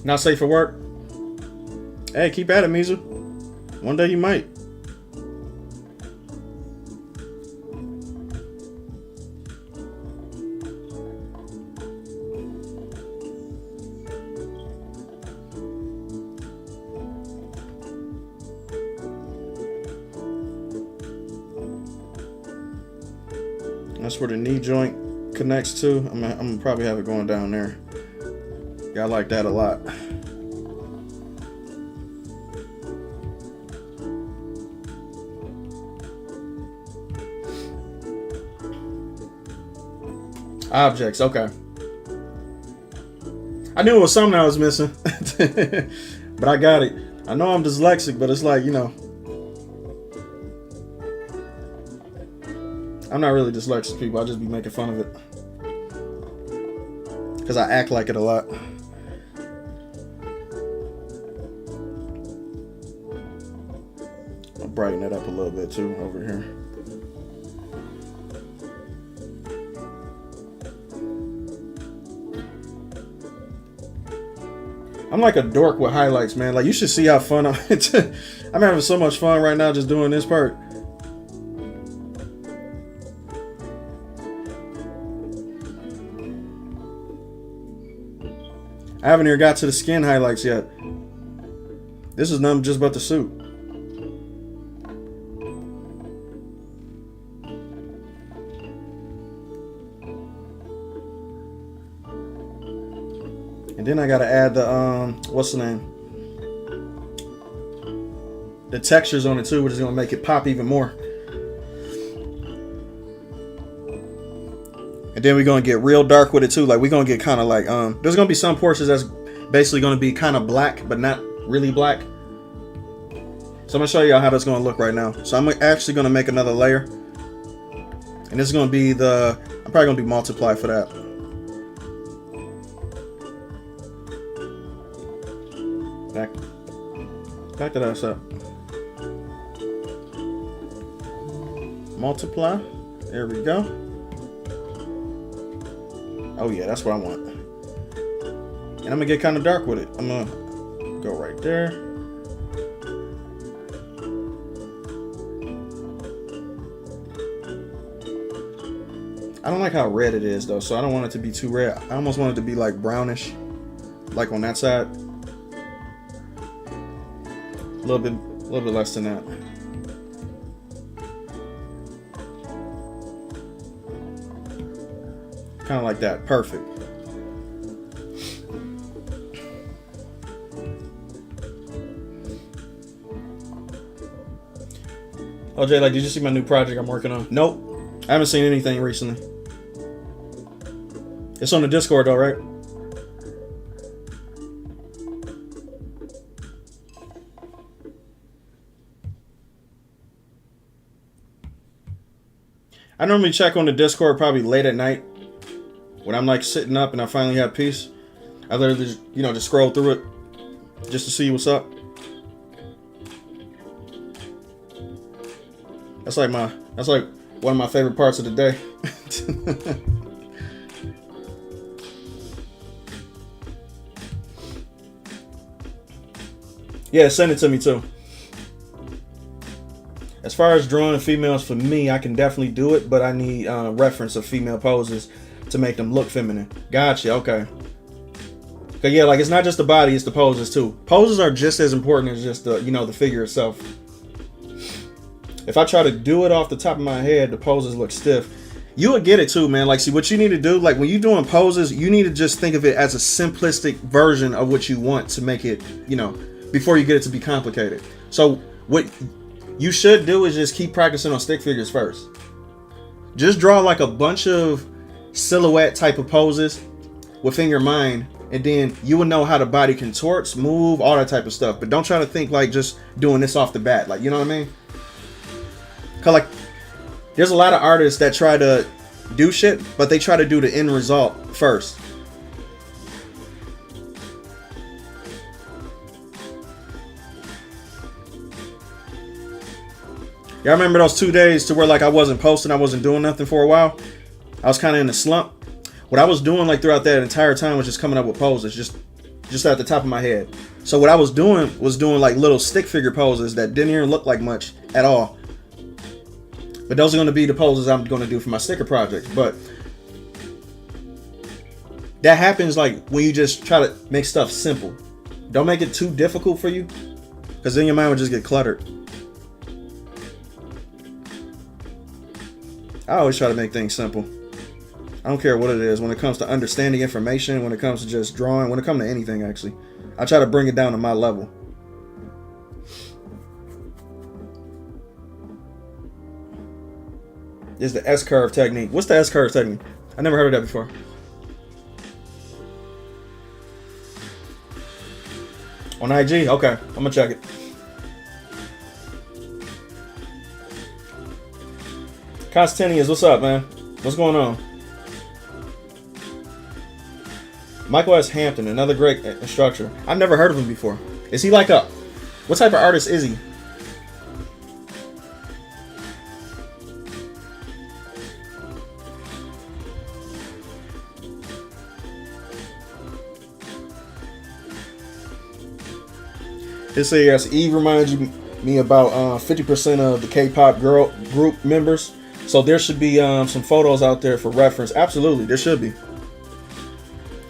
Speaker 1: Not safe for work? Hey, keep at it, Mizu. One day you might. That's where the knee joint connects to. I'm gonna probably have it going down there. Yeah, I like that a lot. Objects, okay. I knew it was something I was missing, but I got it. I know I'm dyslexic, but it's like, you know, I'm not really dyslexic, people. I just be making fun of it because I act like it a lot. I'll brighten it up a little bit too over here. I'm like a dork with highlights, man. Like, you should see how fun I'm I'm having so much fun right now just doing this part. I haven't even got to the skin highlights yet. This is nothing just but the suit. And then I gotta add the what's the name? The textures on it too, which is gonna make it pop even more. And then we're gonna get real dark with it too. Like, we're gonna get kind of like there's gonna be some portions that's basically gonna be kind of black, but not really black. So I'm gonna show y'all how that's gonna look right now. So I'm actually gonna make another layer, and this is gonna be the, I'm probably gonna do multiply for that. Back that ass up. Multiply. There we go. Oh yeah, that's what I want. And I'm gonna get kind of dark with it. I'm gonna go right there. I don't like how red it is though, so I don't want it to be too red. I almost want it to be like brownish, like on that side. A little bit less than that. Kind of like that. Perfect. Oh, Jay, like, did you see my new project I'm working on? Nope. I haven't seen anything recently. It's on the Discord though, right? I normally check on the Discord probably late at night when I'm like sitting up and I finally have peace. I literally just, you know, just scroll through it just to see what's up. That's like one of my favorite parts of the day. Yeah, send it to me too. As far as drawing females, for me, I can definitely do it, but I need reference of female poses to make them look feminine. Gotcha, okay. Cause yeah, like, it's not just the body, it's the poses too. Poses are just as important as just the, you know, the figure itself. If I try to do it off the top of my head, the poses look stiff. You would get it too, man. Like, see, what you need to do, like, when you're doing poses, you need to just think of it as a simplistic version of what you want to make it, you know, before you get it to be complicated. So what you should do is just keep practicing on stick figures first. Just draw like a bunch of silhouette type of poses within your mind, and then you will know how the body contorts, move, all that type of stuff. But don't try to think like just doing this off the bat. Like, you know what I mean? Cause like, there's a lot of artists that try to do shit, but they try to do the end result first. Y'all remember those 2 days to where like I wasn't posting, I wasn't doing nothing for a while? I was kind of in a slump. What I was doing like throughout that entire time was just coming up with poses, just just at the top of my head. So what I was doing like little stick figure poses that didn't even look like much at all. But those are going to be the poses I'm going to do for my sticker project. But that happens like when you just try to make stuff simple. Don't make it too difficult for you, because then your mind will just get cluttered. I always try to make things simple. I don't care what it is. When it comes to understanding information, when it comes to just drawing, when it comes to anything, actually, I try to bring it down to my level. Is the S-curve technique. What's the S-curve technique? I never heard of that before. On IG? Okay, I'm gonna check it. Costinius, what's up, man? What's going on? Michael S. Hampton, another great instructor. I've never heard of him before. Is he like a... What type of artist is he? It says, yes, Eve reminds me about 50% of the K-pop girl group members. So there should be some photos out there for reference. Absolutely, there should be.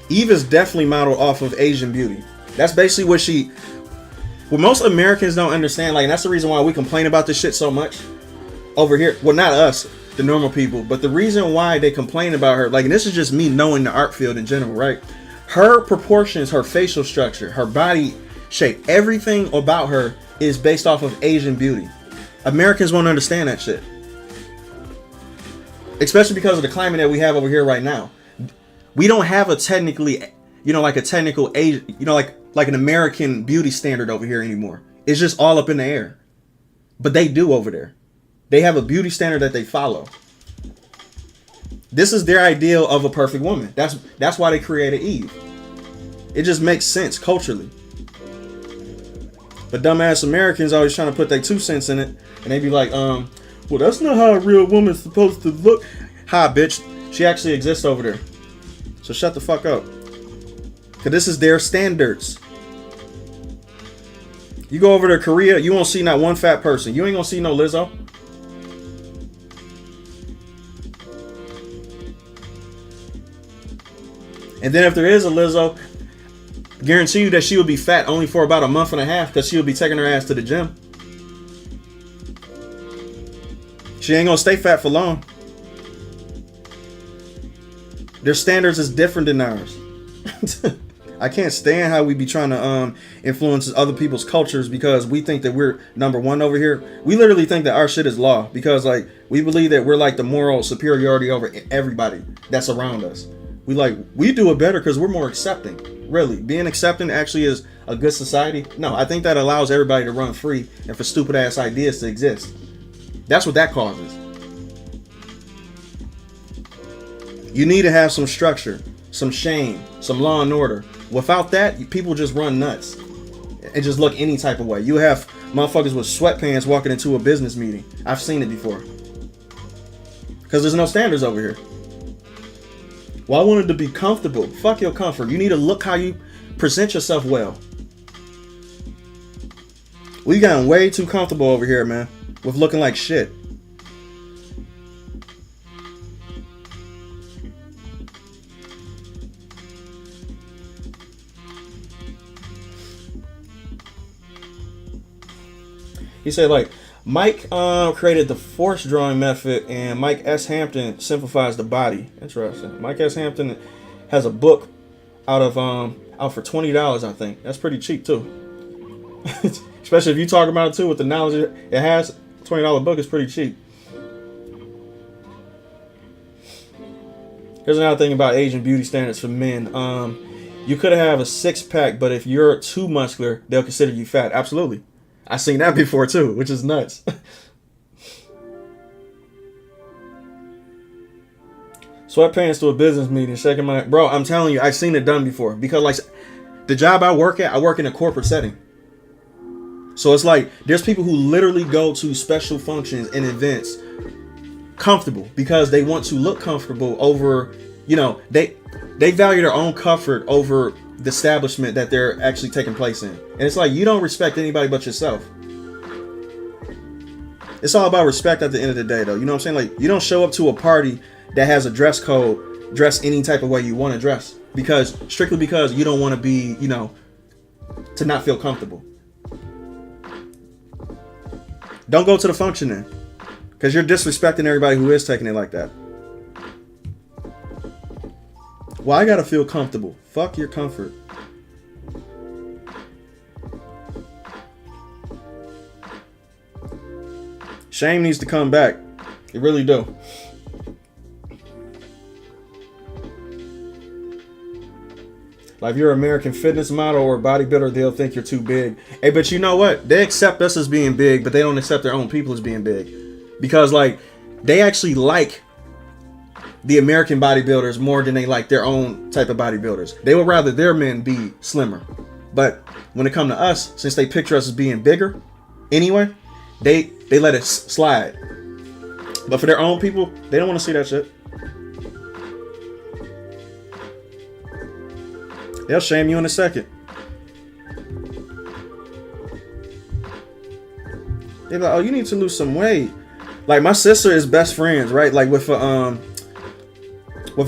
Speaker 1: Eve is definitely modeled off of Asian beauty. That's basically what most Americans don't understand. Like, and that's the reason why we complain about this shit so much over here. Well, not us, the normal people, but the reason why they complain about her, like, and this is just me knowing the art field in general, right? Her proportions, her facial structure, her body shape, everything about her is based off of Asian beauty. Americans won't understand that shit. Especially because of the climate that we have over here right now. We don't have a technically, like a technical Asian, like an American beauty standard over here anymore. It's just all up in the air. But they do over there. They have a beauty standard that they follow. This is their ideal of a perfect woman. That's why they created Eve. It just makes sense culturally. But dumbass Americans always trying to put their 2 cents in it, and they be like, well, that's not how a real woman's supposed to look. Hi, bitch. She actually exists over there. So shut the fuck up. Because this is their standards. You go over to Korea, you won't see not one fat person. You ain't gonna see no Lizzo. And then if there is a Lizzo, guarantee you that she will be fat only for about a month and a half, because she'll be taking her ass to the gym. She ain't gonna stay fat for long. Their standards is different than ours. I can't stand how we be trying to influence other people's cultures because we think that we're number one over here. We literally think that our shit is law because, like, we believe that we're like the moral superiority over everybody that's around us. We do it better because we're more accepting. Really, being accepting actually is a good society. No, I think that allows everybody to run free and for stupid ass ideas to exist. That's what that causes. You need to have some structure, some shame, some law and order. Without that, people just run nuts and just look any type of way. You have motherfuckers with sweatpants walking into a business meeting. I've seen it before. Because there's no standards over here. Well, I wanted to be comfortable. Fuck your comfort. You need to look how you present yourself well. We gotten way too comfortable over here, man, with looking like shit. He said, like, Mike created the force drawing method, and Mike S. Hampton simplifies the body. Interesting. Mike S. Hampton has a book out for $20, I think. That's pretty cheap too. Especially if you talk about it too with the knowledge it has. $20 book is pretty cheap. Here's another thing about Asian beauty standards for men. You could have a 6-pack, but if you're too muscular, they'll consider you fat. Absolutely. I've seen that before too, which is nuts. Sweatpants to a business meeting, shaking my... Bro, I'm telling you, I've seen it done before. Because, like, the job I work at, I work in a corporate setting. So it's like, there's people who literally go to special functions and events comfortable because they want to look comfortable over, they value their own comfort over the establishment that they're actually taking place in. And it's like, you don't respect anybody but yourself. It's all about respect at the end of the day, though. You know what I'm saying? Like, you don't show up to a party that has a dress code, dress any type of way you want to dress, strictly because you don't want to be, you know, to not feel comfortable. Don't go to the function then, because you're disrespecting everybody who is taking it like that. Well, I gotta feel comfortable. Fuck your comfort. Shame needs to come back. It really do. Like, if you're an American Fitness model or bodybuilder, they'll think you're too big. Hey, but you know what? They accept us as being big, but they don't accept their own people as being big. Because, like, they actually like the American bodybuilders more than they like their own type of bodybuilders. They would rather their men be slimmer. But when it comes to us, since they picture us as being bigger anyway, they let it slide. But for their own people, they don't want to see that shit. They'll shame you in a second. They're like, oh, you need to lose some weight. Like, my sister is best friends, right? Like, with a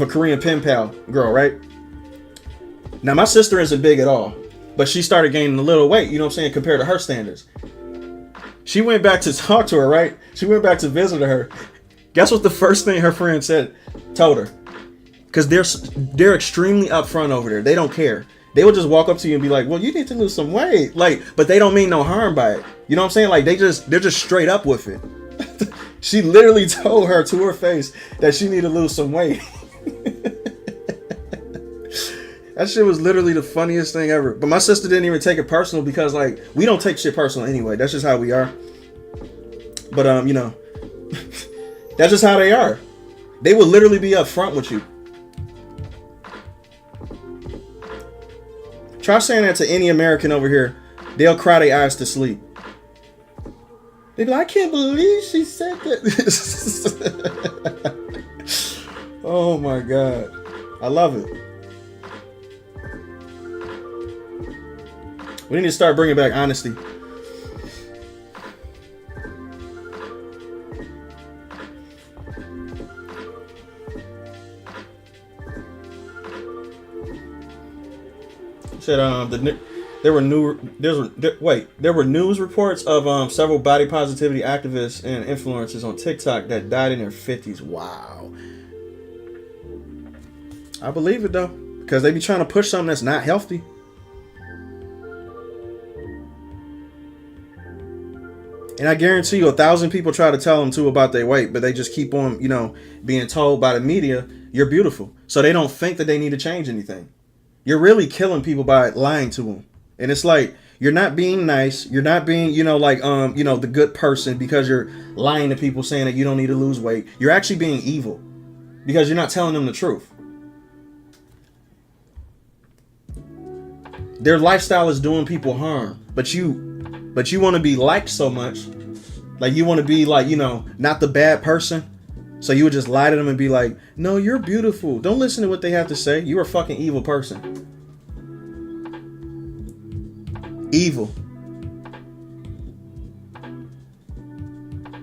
Speaker 1: Korean pen pal girl, right? Now, my sister isn't big at all, but she started gaining a little weight, you know what I'm saying, compared to her standards. She went back to talk to her, right? She went back to visit her. Guess what the first thing her friend told her? Because they're extremely upfront over there. They don't care. They will just walk up to you and be like, well, you need to lose some weight. Like, but they don't mean no harm by it. You know what I'm saying? Like, they're just straight up with it. She literally told her to her face that she needed to lose some weight. That shit was literally the funniest thing ever. But my sister didn't even take it personal because, like, we don't take shit personal anyway. That's just how we are. But, you know, that's just how they are. They will literally be upfront with you. Try saying that to any American over here. They'll cry their eyes to sleep. They be like, I can't believe she said that. Oh my God. I love it. We need to start bringing back honesty. Said there were news reports of several body positivity activists and influencers on TikTok that died in their 50s. Wow. I believe it though, because they be trying to push something that's not healthy. And I guarantee you 1,000 people try to tell them too about their weight, but they just keep on, you know, being told by the media, you're beautiful. So they don't think that they need to change anything. You're really killing people by lying to them. And it's like, you're not being nice. You're not being, you know, like, you know, the good person because you're lying to people saying that you don't need to lose weight. You're actually being evil because you're not telling them the truth. Their lifestyle is doing people harm, but you want to be liked so much. Like, you want to be like, you know, not the bad person. So you would just lie to them and be like, no, you're beautiful. Don't listen to what they have to say. You're a fucking evil person. Evil.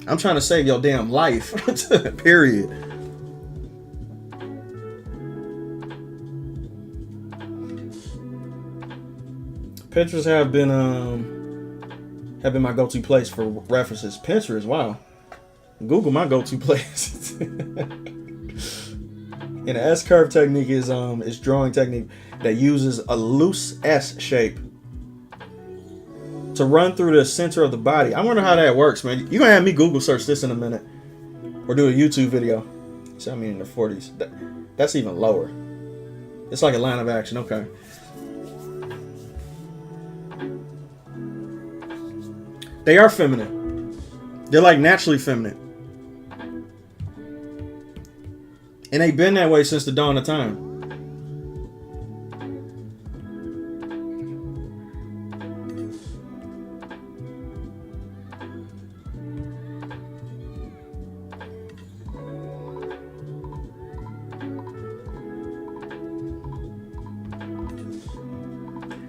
Speaker 1: I'm trying to save your damn life. Period. Pinterest have been my go-to place for references. Pinterest, wow. Google my go-to place. And the S-curve technique is drawing technique that uses a loose S shape to run through the center of the body. I wonder how that works, man. You're gonna have me Google search this in a minute, or do a YouTube video. So I mean in the 40s. That's even lower. It's like a line of action. Okay. They are feminine. They're like naturally feminine. And they've been that way since the dawn of time.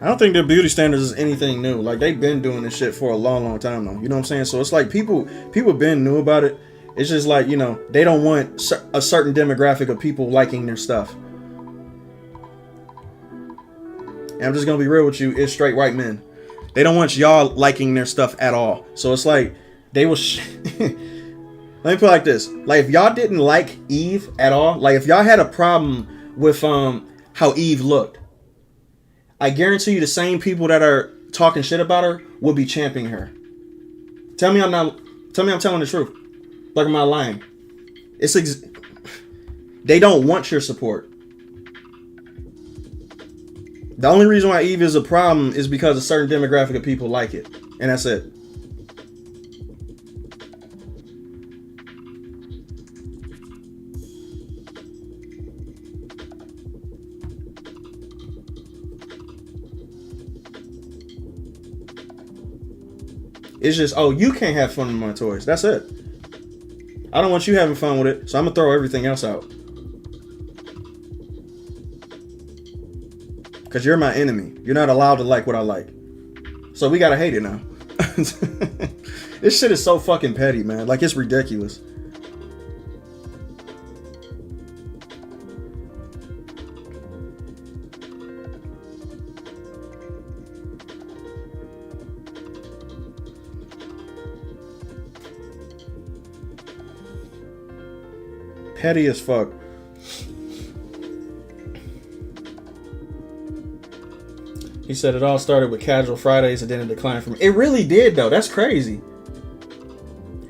Speaker 1: I don't think their beauty standards is anything new. Like they've been doing this shit for a long, long time though. You know what I'm saying? So it's like people been new about it. It's just like, you know, they don't want a certain demographic of people liking their stuff. And I'm just gonna be real with you. It's straight white men. They don't want y'all liking their stuff at all. So it's like they will. Let me put it like this: like if y'all didn't like Eve at all, like if y'all had a problem with how Eve looked, I guarantee you the same people that are talking shit about her will be championing her. Tell me I'm telling the truth. Like I'm not lying. They don't want your support. The only reason why Eve is a problem is because a certain demographic of people like it. And that's it. It's just, oh, you can't have fun with my toys. That's it. I don't want you having fun with it, so I'm going to throw everything else out. Because you're my enemy. You're not allowed to like what I like. So we got to hate it now. This shit is so fucking petty, man. Like, it's ridiculous. Petty as fuck. He said it all started with casual Fridays and then it declined from. It really did though. That's crazy.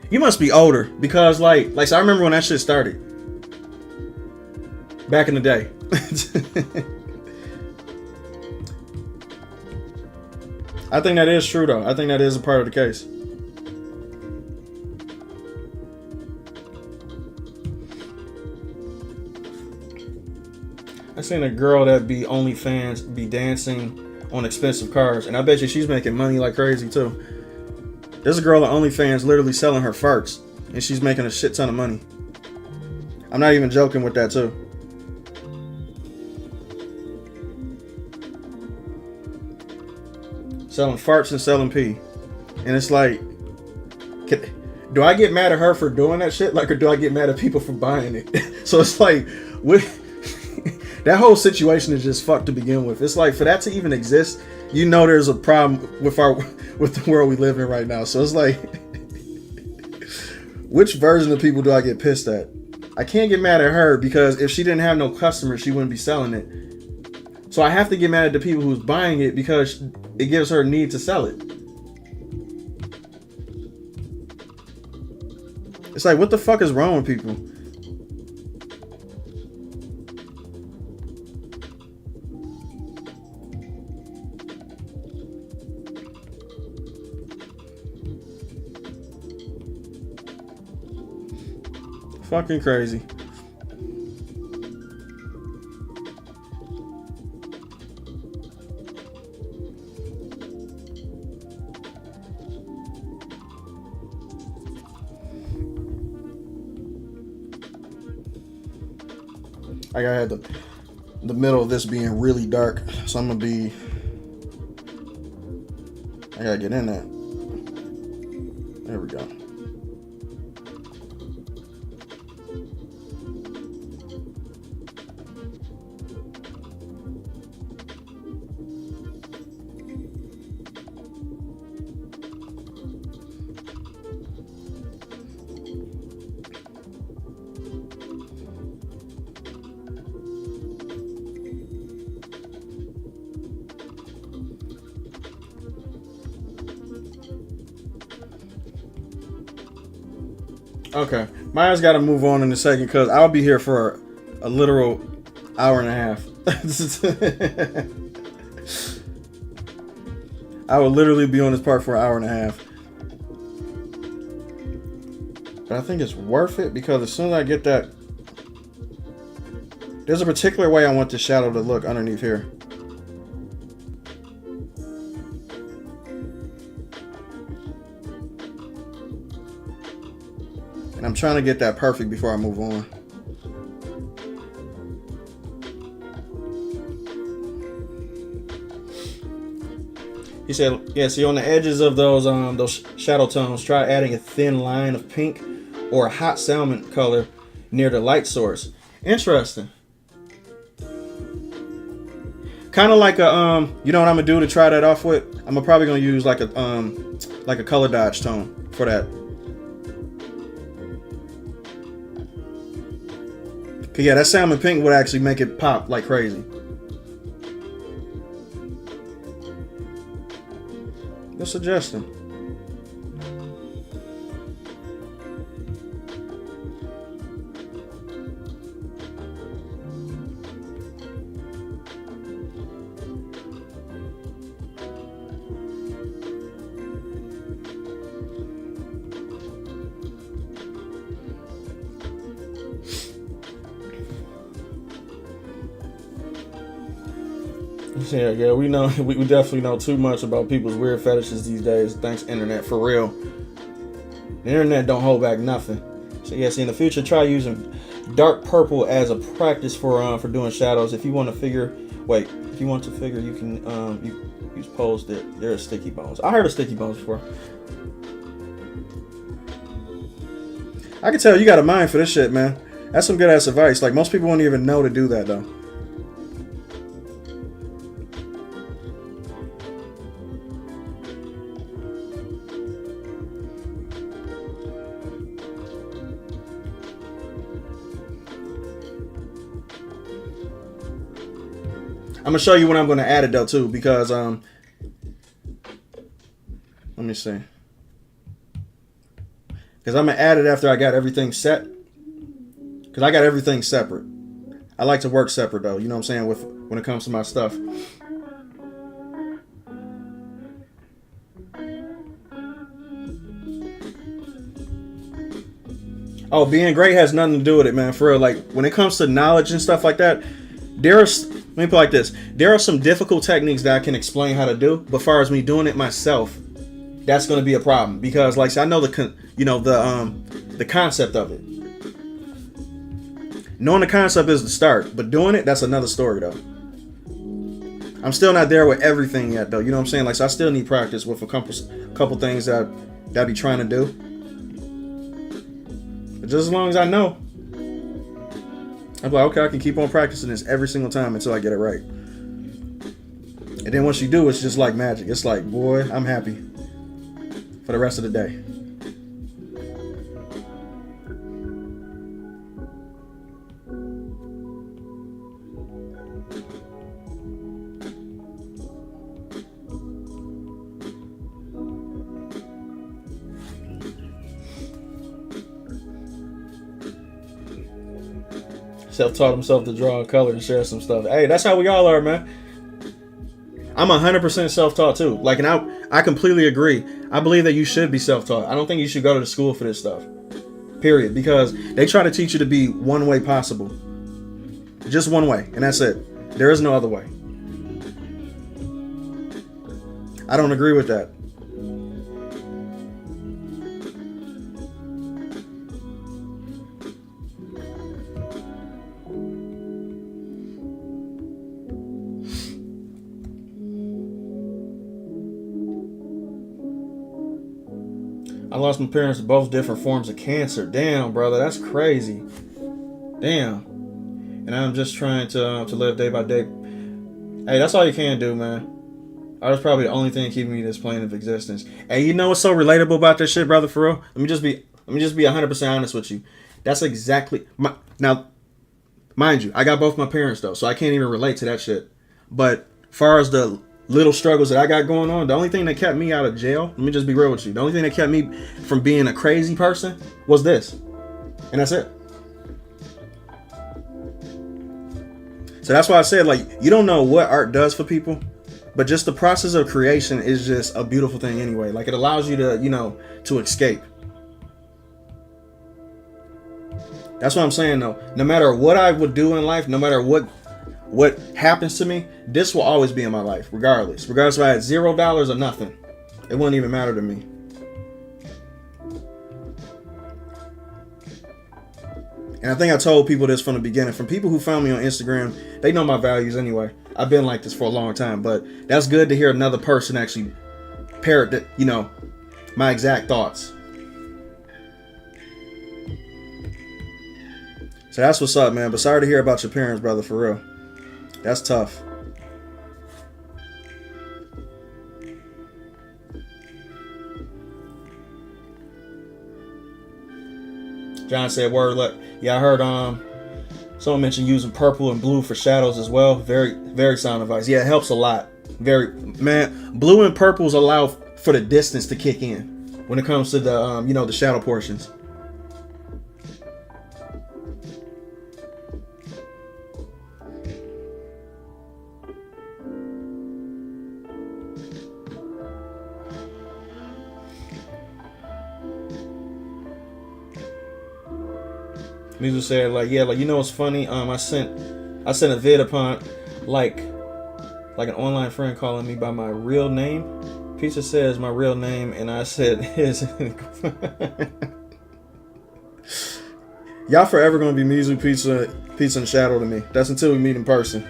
Speaker 1: You must be older because like so I remember when that shit started. Back in the day. I think that is true though. I think that is a part of the case. I seen a girl that be OnlyFans be dancing on expensive cars, and I bet you she's making money like crazy too. There's a girl on OnlyFans literally selling her farts, and she's making a shit ton of money. I'm not even joking with that too. Selling farts and selling pee, and it's like, do I get mad at her for doing that shit? Like, or do I get mad at people for buying it? So it's like, that whole situation is just fucked to begin with. It's like for that to even exist, you know there's a problem with the world we live in right now. So it's like, which version of people do I get pissed at? I can't get mad at her because if she didn't have no customers, she wouldn't be selling it. So I have to get mad at the people who's buying it because it gives her a need to sell it. It's like, what the fuck is wrong with people? Fucking crazy. I had the middle of this being really dark, so I'm gonna be. I gotta get in that. There we go. Okay, Maya's got to move on in a second because I'll be here for a literal hour and a half. I will literally be on this part for an hour and a half. But I think it's worth it because as soon as I get that, there's a particular way I want the shadow to look underneath here. And I'm trying to get that perfect before I move on. He said, yeah, see on the edges of those shadow tones, try adding a thin line of pink or a hot salmon color near the light source. Interesting. Kind of like a you know what I'm gonna do to try that off with? I'm probably gonna use like a color dodge tone for that. Cause yeah, that salmon pink would actually make it pop like crazy. Good suggestion. Yeah, we know we definitely know too much about people's weird fetishes these days. Thanks internet, for real. The internet don't hold back nothing. So yeah, see in the future, try using dark purple as a practice for doing shadows. If you want to figure, you can you use pose that there are sticky bones. I heard of sticky bones before. I can tell you got a mind for this shit, man. That's some good ass advice. Like most people won't even know to do that though. I'm gonna show you when I'm gonna add it though too, because let me see, because I'm gonna add it after I got everything set, because I got everything separate. I like to work separate though, you know what I'm saying, with when it comes to my stuff. Oh, being great has nothing to do with it, man, for real. Like when it comes to knowledge and stuff like that, let me put it like this. There are some difficult techniques that I can explain how to do, but as far as me doing it myself, that's going to be a problem because, like, I know the concept of it. Knowing the concept is the start, but doing it, that's another story, though. I'm still not there with everything yet, though. You know what I'm saying? Like, so I still need practice with a couple things that I be trying to do. But just as long as I know, I'm like, okay, I can keep on practicing this every single time until I get it right. And then once you do, it's just like magic. It's like, boy, I'm happy for the rest of the day. Self-taught himself to draw and color and share some stuff. Hey, that's how we all are, man. I'm 100% self-taught too. Like, and I completely agree. I believe that you should be self-taught. I don't think you should go to the school for this stuff. Period. Because they try to teach you to be one way possible. Just one way, and that's it. There is no other way. I don't agree with that. I lost my parents to both different forms of cancer. Damn, brother, that's crazy. Damn. And I'm just trying to live day by day. Hey, that's all you can do, man. That's probably the only thing keeping me this plane of existence. Hey, you know what's so relatable about this shit, brother? For real, let me just be 100% honest with you. That's exactly now. Mind you, I got both my parents though, so I can't even relate to that shit. But far as the little struggles that I got going on, the only thing that kept me out of jail, let me just be real with you, the only thing that kept me from being a crazy person was this. And that's it. So that's why I said, like, you don't know what art does for people, but just the process of creation is just a beautiful thing anyway. Like, it allows you to, to escape. That's what I'm saying, though. No matter what I would do in life, no matter what happens to me, this will always be in my life, regardless. Regardless if I had $0 or nothing, it wouldn't even matter to me. And I think I told people this from the beginning. From people who found me on Instagram, they know my values anyway. I've been like this for a long time, but that's good to hear another person actually parrot, my exact thoughts. So that's what's up, man. But sorry to hear about your parents, brother, for real. That's tough. John said, word, look. Yeah, I heard someone mentioned using purple and blue for shadows as well. Very, very sound advice. Yeah, it helps a lot. Man, blue and purples allow for the distance to kick in when it comes to the the shadow portions. Music said, what's funny? I sent a vid upon like an online friend calling me by my real name. Pizza says my real name, and I said his. Y'all forever gonna be Mizu Pizza and Shadow to me. That's until we meet in person.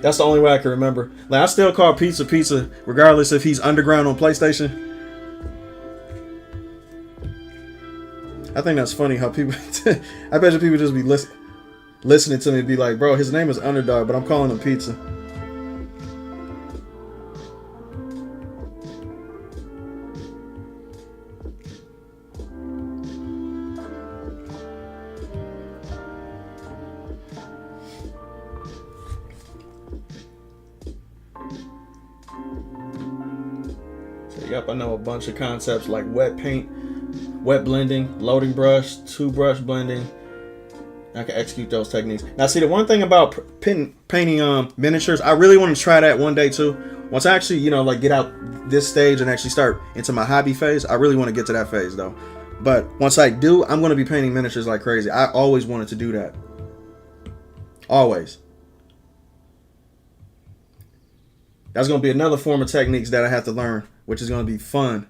Speaker 1: That's the only way I can remember. Like, I still call Pizza, regardless if he's underground on PlayStation. I think that's funny how people. I bet you people just be listening to me and be like, bro, his name is Underdog, but I'm calling him Pizza. So, yep, I know a bunch of concepts like wet paint, wet blending, loading brush, two-brush blending. I can execute those techniques. Now, see, the one thing about painting miniatures, I really want to try that one day too. Once I actually, get out this stage and actually start into my hobby phase, I really want to get to that phase though. But once I do, I'm going to be painting miniatures like crazy. I always wanted to do that. Always. That's going to be another form of techniques that I have to learn, which is going to be fun.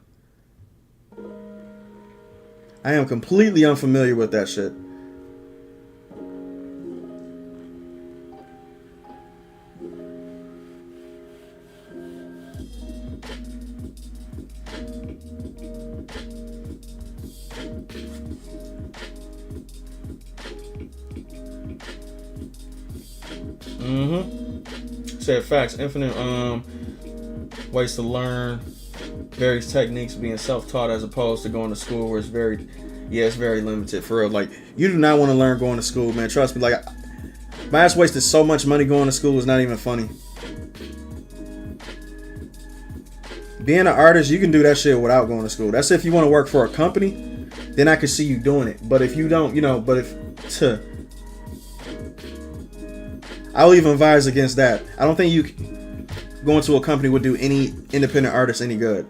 Speaker 1: I am completely unfamiliar with that shit. Said facts. Infinite ways to learn various techniques, being self-taught as opposed to going to school, where it's very limited for real. Like, you do not want to learn going to school, man. Trust me. Like, my ass wasted so much money going to school. It's not even funny. Being an artist, you can do that shit without going to school. That's if you want to work for a company, then I could see you doing it. But if you don't, I'll even advise against that. I don't think you going to a company would do any independent artist any good.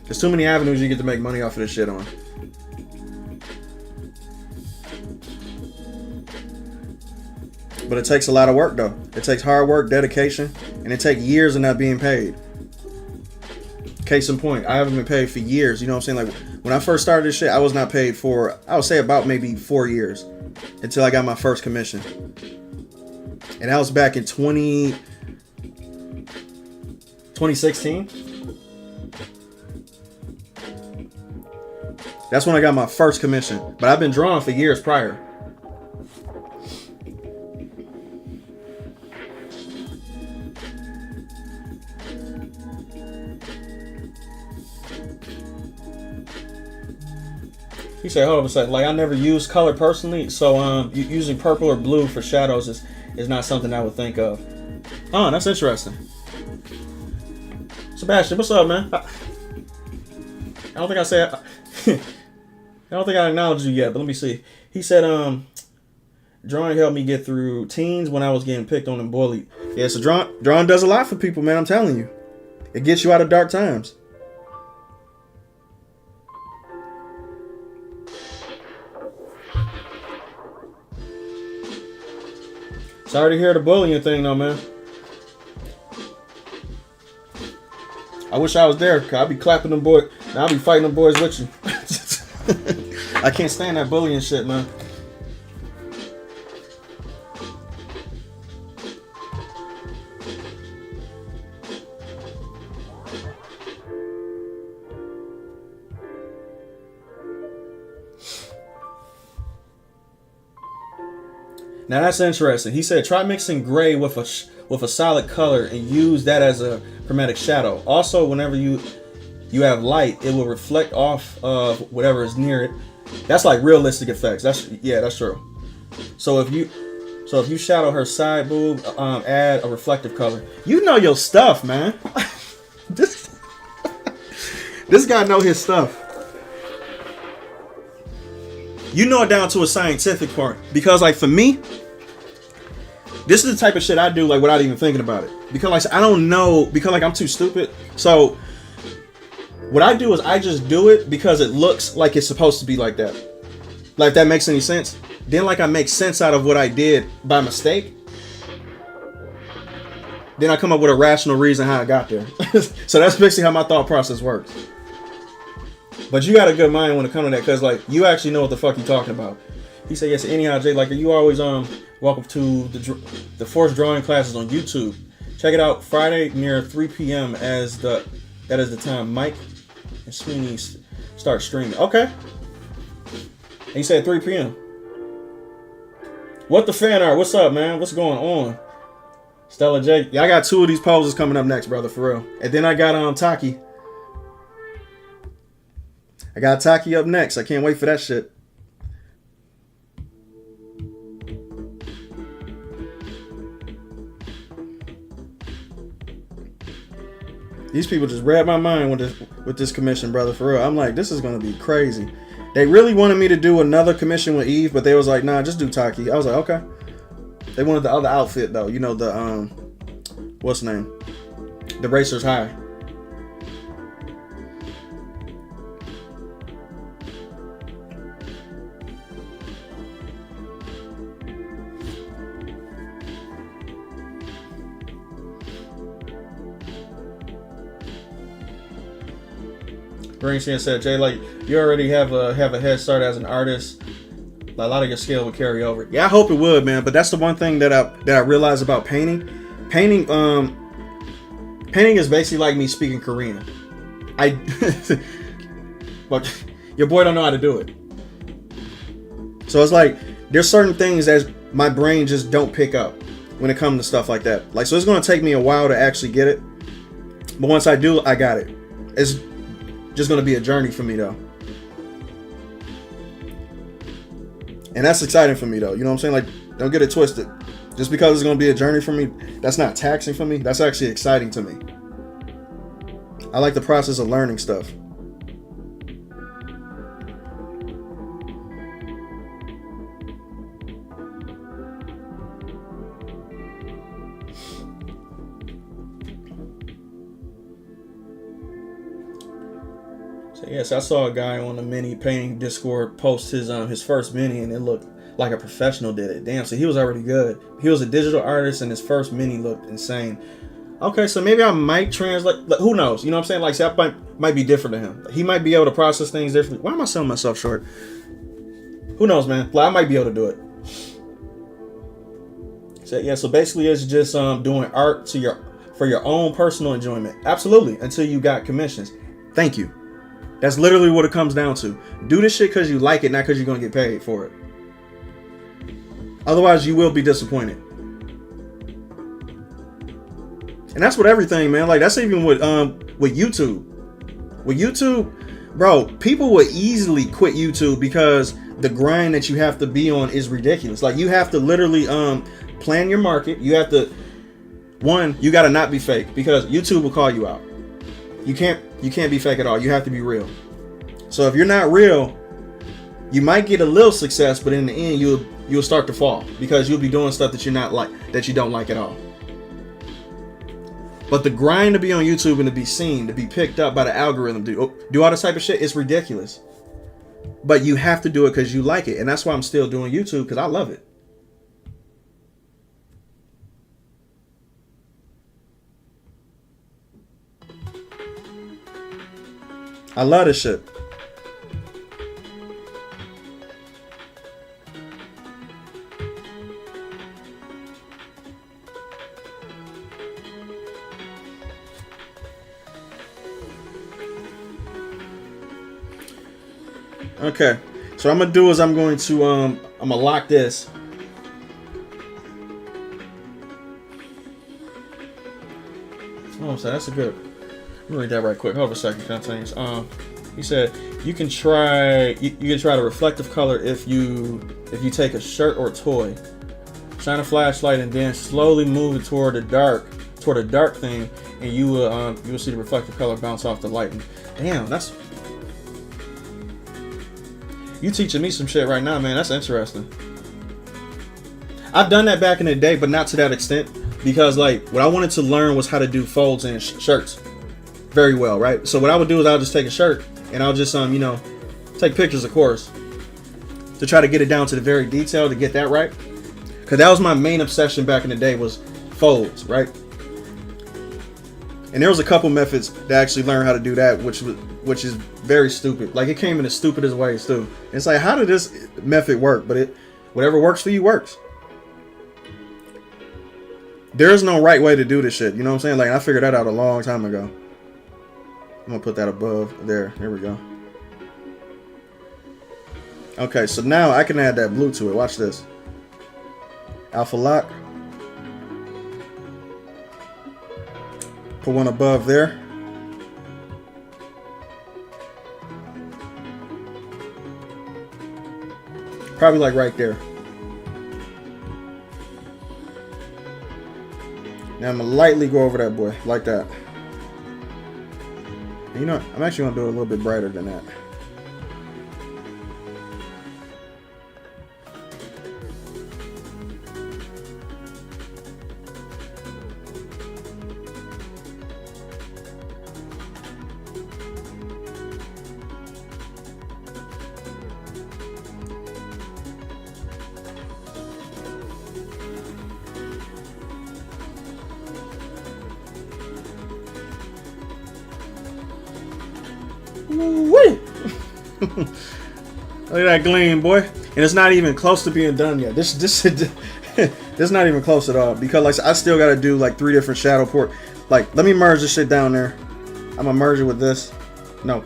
Speaker 1: There's too many avenues you get to make money off of this shit on. But it takes a lot of work though. It takes hard work, dedication, and it takes years of not being paid. Case in point, I haven't been paid for years. You know what I'm saying? Like, when I first started this shit, I was not paid for, I would say, about maybe 4 years until I got my first commission. And that was back in 2016. That's when I got my first commission. But I've been drawing for years prior. He said, hold up a second. Like, I never used color personally, so using purple or blue for shadows is not something I would think of. Oh, that's interesting. Sebastian, what's up, man? I don't think I said. I don't think I acknowledged you yet, but let me see. He said, drawing helped me get through teens when I was getting picked on and bullied. Yeah, so drawing does a lot for people, man. I'm telling you, it gets you out of dark times. Sorry to hear the bullying thing, though, man. I wish I was there. Cause I'll be clapping them boys. I'll be fighting them boys with you. I can't stand that bullying shit, man. Now that's interesting. He said, try mixing gray with a solid color and use that as a chromatic shadow. Also, whenever you have light, it will reflect off of whatever is near it. That's like realistic effects. That's true. So if you shadow her side boob, add a reflective color. You know your stuff, man. this guy know his stuff. You know it down to a scientific part. Because like for me, this is the type of shit I do like without even thinking about it. Because like I don't know, because like I'm too stupid. So what I do is I just do it because it looks like it's supposed to be like that. Like if that makes any sense. Then like I make sense out of what I did by mistake. Then I come up with a rational reason how I got there. So that's basically how my thought process works. But you got a good mind when it comes to that, because like you actually know what the fuck you talking about. He said, yes, anyhow, Jay, like you always welcome to the Force Drawing classes on YouTube. Check it out Friday near 3 p.m. that is the time Mike and Sweeney start streaming. Okay. And he said 3 p.m. What the fan art? What's up, man? What's going on? Stella J. Yeah, I got 2 of these poses coming up next, brother, for real. And then I got Taki. I got Taki up next. I can't wait for that shit. These people just read my mind with this commission, brother, for real. I'm like, this is gonna be crazy. They really wanted me to do another commission with Eve, but they was like, nah, just do Taki. I was like, okay. They wanted the other outfit though. You know the what's the name? The Racers High. Greenstein said, Jay, like you already have a head start as an artist. A lot of your skill would carry over. Yeah, I hope it would, man. But that's the one thing that I realized about painting. Painting is basically like me speaking Korean. But your boy don't know how to do it. So it's like there's certain things that my brain just don't pick up when it comes to stuff like that. Like, so it's gonna take me a while to actually get it. But once I do, I got it. It's just gonna be a journey for me though. And that's exciting for me though. You know what I'm saying? Like, don't get it twisted. Just because it's gonna be a journey for me, that's not taxing for me. That's actually exciting to me. I like the process of learning stuff. Yes, I saw a guy on the mini painting Discord post his first mini, and it looked like a professional did it. Damn, so he was already good. He was a digital artist, and his first mini looked insane. Okay, so maybe I might translate. Like, who knows? You know what I'm saying? Like, see, that might be different to him. He might be able to process things differently. Why am I selling myself short? Who knows, man? Like, I might be able to do it. So yeah, so basically, it's just doing art for your own personal enjoyment. Absolutely, until you got commissions. Thank you. That's literally what it comes down to. Do this shit because you like it, not because you're going to get paid for it. Otherwise, you will be disappointed. And that's with everything, man. Like, that's even with YouTube. With YouTube, bro, people would easily quit YouTube because the grind that you have to be on is ridiculous. Like, you have to literally plan your market. You have to, you got to not be fake because YouTube will call you out. You can't be fake at all. You have to be real. So if you're not real, you might get a little success, but in the end, you'll start to fall because you'll be doing stuff that you don't like at all. But the grind to be on YouTube and to be seen, to be picked up by the algorithm, do all this type of shit, it's ridiculous. But you have to do it because you like it, and that's why I'm still doing YouTube because I love it. I love this shit. Okay, so what I'm gonna do is I'm gonna lock this. Oh, so that's a good. Let me read that right quick. Hold on a second, contains. He said you can try the reflective color if you take a shirt or a toy, shine a flashlight, and then slowly move it toward a dark thing, and you will see the reflective color bounce off the light. Damn, that's. You teaching me some shit right now, man. That's interesting. I've done that back in the day, but not to that extent. Because, like, what I wanted to learn was how to do folds in shirts very well, right? So what I would do is I would just take a shirt and I'll just, take pictures, of course, to try to get it down to the very detail to get that right. Because that was my main obsession back in the day was folds, right? And there was a couple methods to actually learn how to do that, which is very stupid. Like, it came in the stupidest ways too. It's like, how did this method work? But whatever works for you works. There's no right way to do this shit. You know what I'm saying? Like, I figured that out a long time ago. I'm gonna put that above there. Here we go. Okay, so now I can add that blue to it. Watch this. Alpha lock. Put one above there. Probably like right there. Now I'm gonna lightly go over that boy, like that. You know, I'm actually gonna do it a little bit brighter than that. Woo! Look at that gleam, boy. And it's not even close to being done yet. This this not even close at all. Because like I still gotta do like 3 different shadow port. Like, let me merge this shit down there. I'm gonna merge it with this. No.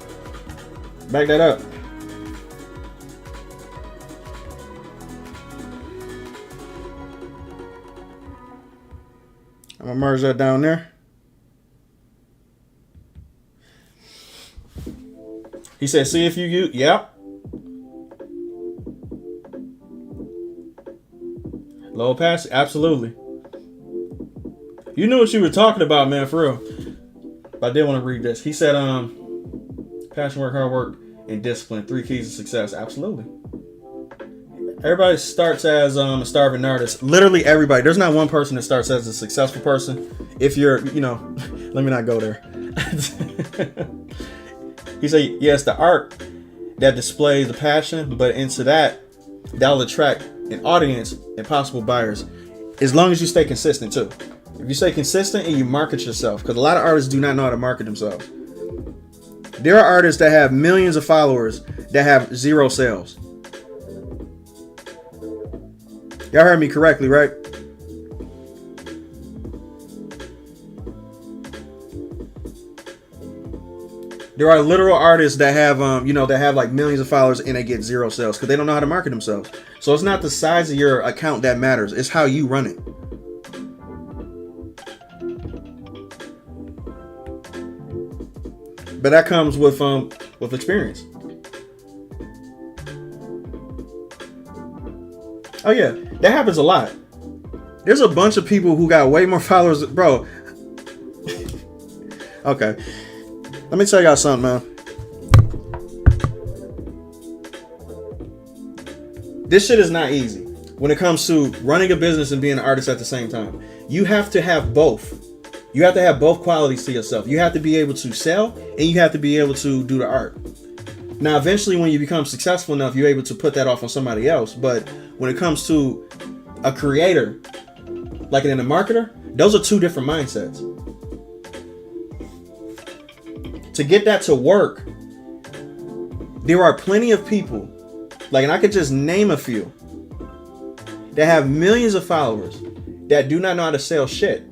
Speaker 1: Back that up. I'm gonna merge that down there. He said, see if you use, yep. Low pass, absolutely. You knew what you were talking about, man, for real. But I did want to read this. He said, passion, work, hard work, and discipline, 3 keys to success. Absolutely. Everybody starts as a starving artist. Literally everybody. There's not one person that starts as a successful person. If you're, let me not go there. He said, yes, the art that displays the passion, but into that'll attract an audience and possible buyers as long as you stay consistent too. If you stay consistent and you market yourself, because a lot of artists do not know how to market themselves. There are artists that have millions of followers that have 0 sales. Y'all heard me correctly, right? There are literal artists that have, that have like millions of followers and they get 0 sales because they don't know how to market themselves. So it's not the size of your account that matters. It's how you run it. But that comes with experience. Oh yeah, that happens a lot. There's a bunch of people who got way more followers, bro. Okay. Let me tell y'all something, man. This shit is not easy when it comes to running a business and being an artist at the same time. You have to have both. You have to have both qualities to yourself. You have to be able to sell and you have to be able to do the art. Now, eventually, when you become successful enough, you're able to put that off on somebody else. But when it comes to a creator, like in a marketer, those are 2 different mindsets. To get that to work, There are plenty of people, like, and I could just name a few, that have millions of followers that do not know how to sell shit.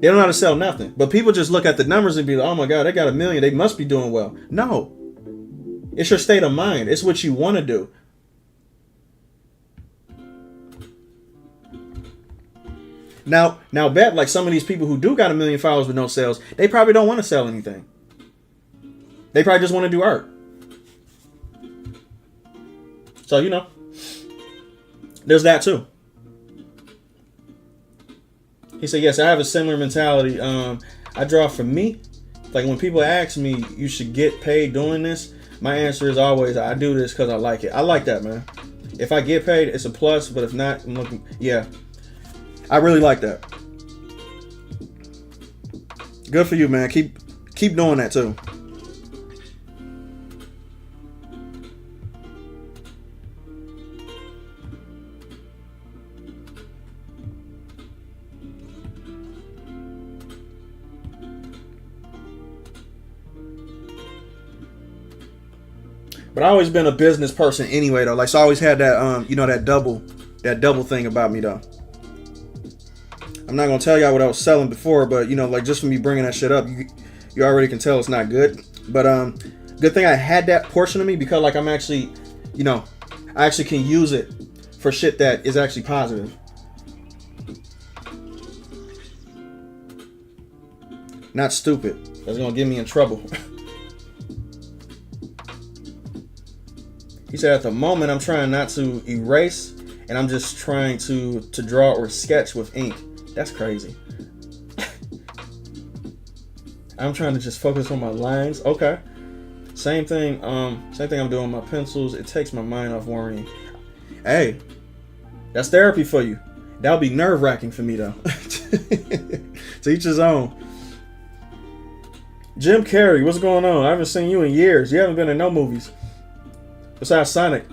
Speaker 1: They don't know how to sell nothing. But people just look at the numbers and be like, oh my God, they got 1 million. They must be doing well. No. It's your state of mind. It's what you want to do. Now bet like some of these people who do got 1 million followers with no sales, they probably don't want to sell anything. They probably just want to do art. So, you know, there's that too. He said, yes, I have a similar mentality. I draw from me. Like when people ask me, you should get paid doing this, my answer is always, I do this because I like it. I like that, man. If I get paid, it's a plus. But if not, I'm looking, yeah. I really like that. Good for you, man. Keep doing that too. But I always been a business person anyway, though. Like, so I always had that, that double thing about me, though. I'm not gonna tell y'all what I was selling before, but like just for me bringing that shit up, you already can tell it's not good. But good thing I had that portion of me because like I'm actually, I actually can use it for shit that is actually positive. Not stupid. That's gonna get me in trouble. He said, at the moment, I'm trying not to erase, and I'm just trying to draw or sketch with ink. That's crazy. I'm trying to just focus on my lines. Okay. Same thing I'm doing with my pencils. It takes my mind off worrying. Hey, that's therapy for you. That'll be nerve-wracking for me, though. To each his own. Jim Carrey, what's going on? I haven't seen you in years. You haven't been in no movies. Besides Sonic.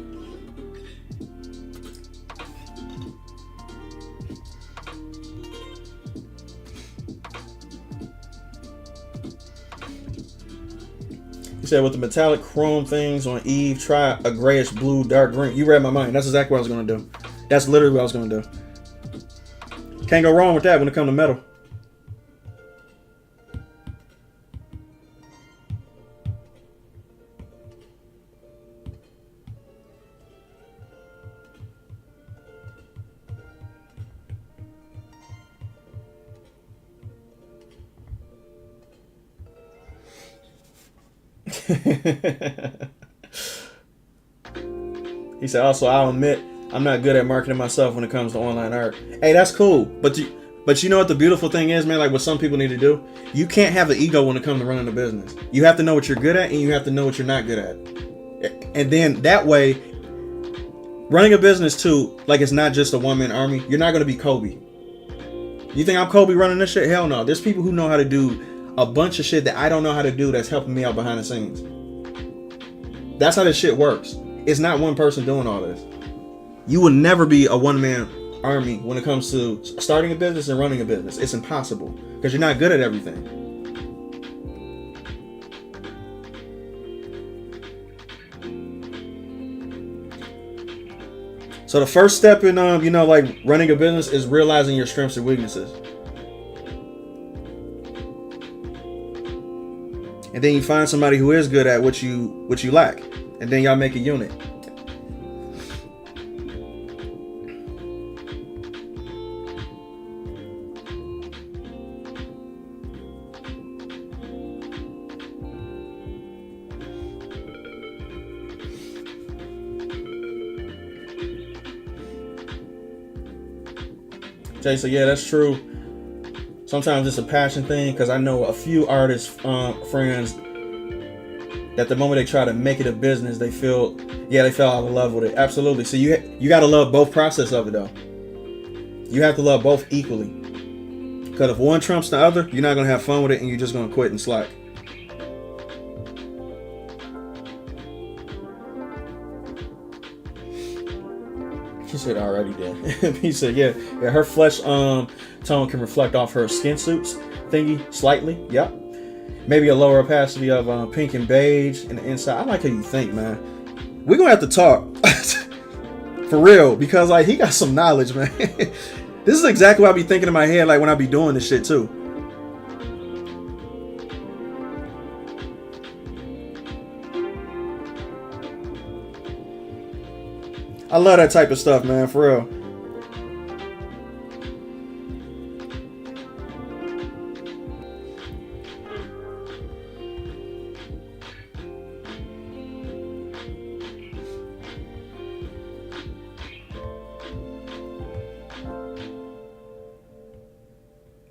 Speaker 1: He said with the metallic chrome things on Eve, try a grayish blue, dark green. You read my mind. That's exactly what I was going to do. That's literally what I was going to do. Can't go wrong with that when it comes to metal. He said, also, I'll admit I'm not good at marketing myself when it comes to online art. Hey, that's cool. But you know what the beautiful thing is, man? Like what some people need to do? You can't have an ego when it comes to running a business. You have to know what you're good at and you have to know what you're not good at. And then that way, running a business too, like it's not just a one-man army. You're not going to be Kobe. You think I'm Kobe running this shit? Hell no. There's people who know how to do a bunch of shit that I don't know how to do that's helping me out behind the scenes. That's how this shit works. It's not one person doing all this. You will never be a one-man army when it comes to starting a business and running a business. It's impossible because you're not good at everything. So the first step in like running a business is realizing your strengths and weaknesses. And then you find somebody who is good at what you lack. And then y'all make a unit. Jay said, yeah, that's true. Sometimes it's a passion thing because I know a few artists, friends, that the moment they try to make it a business, they fell out of love with it. Absolutely. So you got to love both process of it, though. You have to love both equally. Because if one trumps the other, you're not going to have fun with it and you're just going to quit and slack. He said, already did. He said, yeah, her flesh tone can reflect off her skin suits thingy slightly. Yep. Maybe a lower opacity of pink and beige in the inside. I like how you think, man. We're gonna have to talk for real, because like he got some knowledge, man. This is exactly what I be thinking in my head, like when I be doing this shit too. I love that type of stuff, man, for real.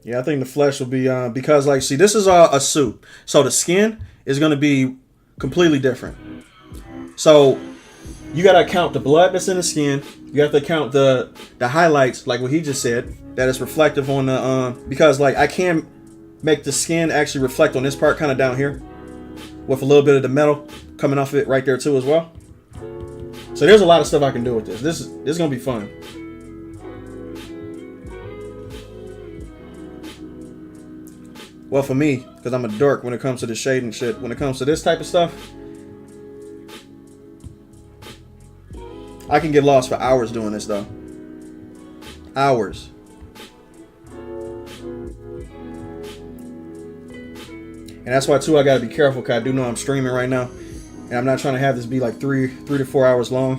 Speaker 1: Yeah, I think the flesh will be because like, see, this is a suit, so the skin is going to be completely different. So you got to account the blood that's in the skin. You have to account the highlights, like what he just said, that is reflective on the because like I can make the skin actually reflect on this part kind of down here with a little bit of the metal coming off it right there too as well. So there's a lot of stuff I can do with this. This is gonna be fun. Well, for me, because I'm a dork when it comes to the shading shit. When it comes to this type of stuff, I can get lost for hours doing this though. Hours. And that's why too I gotta be careful, because I do know I'm streaming right now. And I'm not trying to have this be like 3 to 4 hours long.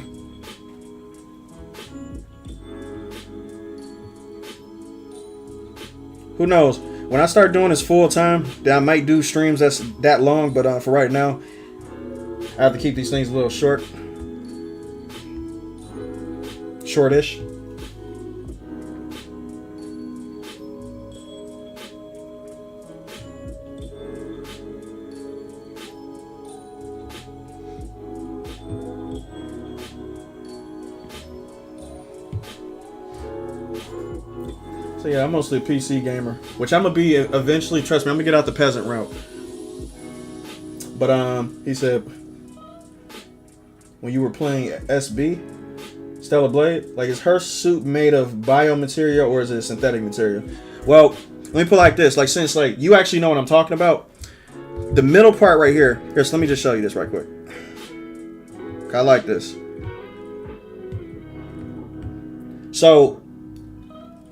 Speaker 1: Who knows? When I start doing this full time, then I might do streams that's that long. But for right now, I have to keep these things a little shortish. So yeah, I'm mostly a PC gamer, which I'm gonna be eventually. Trust me, I'm gonna get out the peasant route. But he said when you were playing SB, Stellar Blade, like is her suit made of biomaterial or is it synthetic material? Well, let me put it like this. Like since like you actually know what I'm talking about, the middle part right here. Here's let me just show you this right quick. I like this. So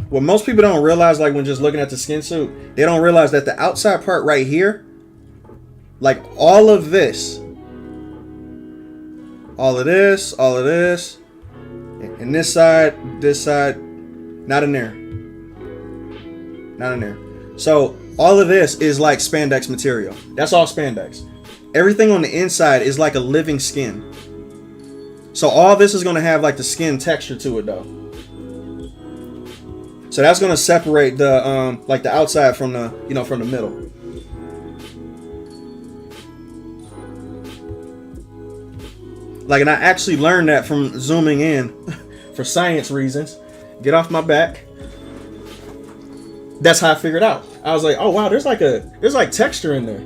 Speaker 1: what most people don't realize, like when just looking at the skin suit, they don't realize that the outside part right here, like all of this, and this side, not in there. So all of this is like spandex material. That's all spandex. Everything on the inside is like a living skin. So all this is going to have like the skin texture to it though. So that's going to separate the like the outside from the, you know, from the middle. Like, and I actually learned that from zooming in for science reasons. Get off my back. That's how I figured out. I was like, oh wow, there's like texture in there.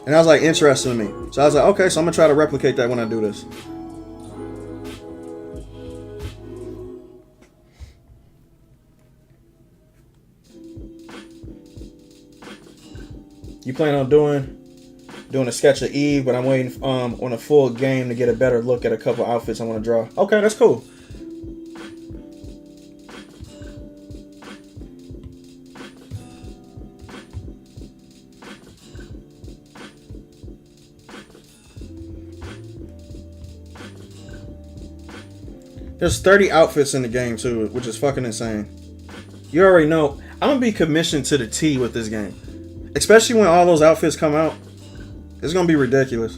Speaker 1: And I was like, interesting to me. So I was like, okay, so I'm gonna try to replicate that when I do this. You plan on doing a sketch of Eve, but I'm waiting on a full game to get a better look at a couple outfits I want to draw. Okay, that's cool. There's 30 outfits in the game too, which is fucking insane. You already know I'm gonna be commissioned to the T with this game. Especially when all those outfits come out. It's gonna be ridiculous.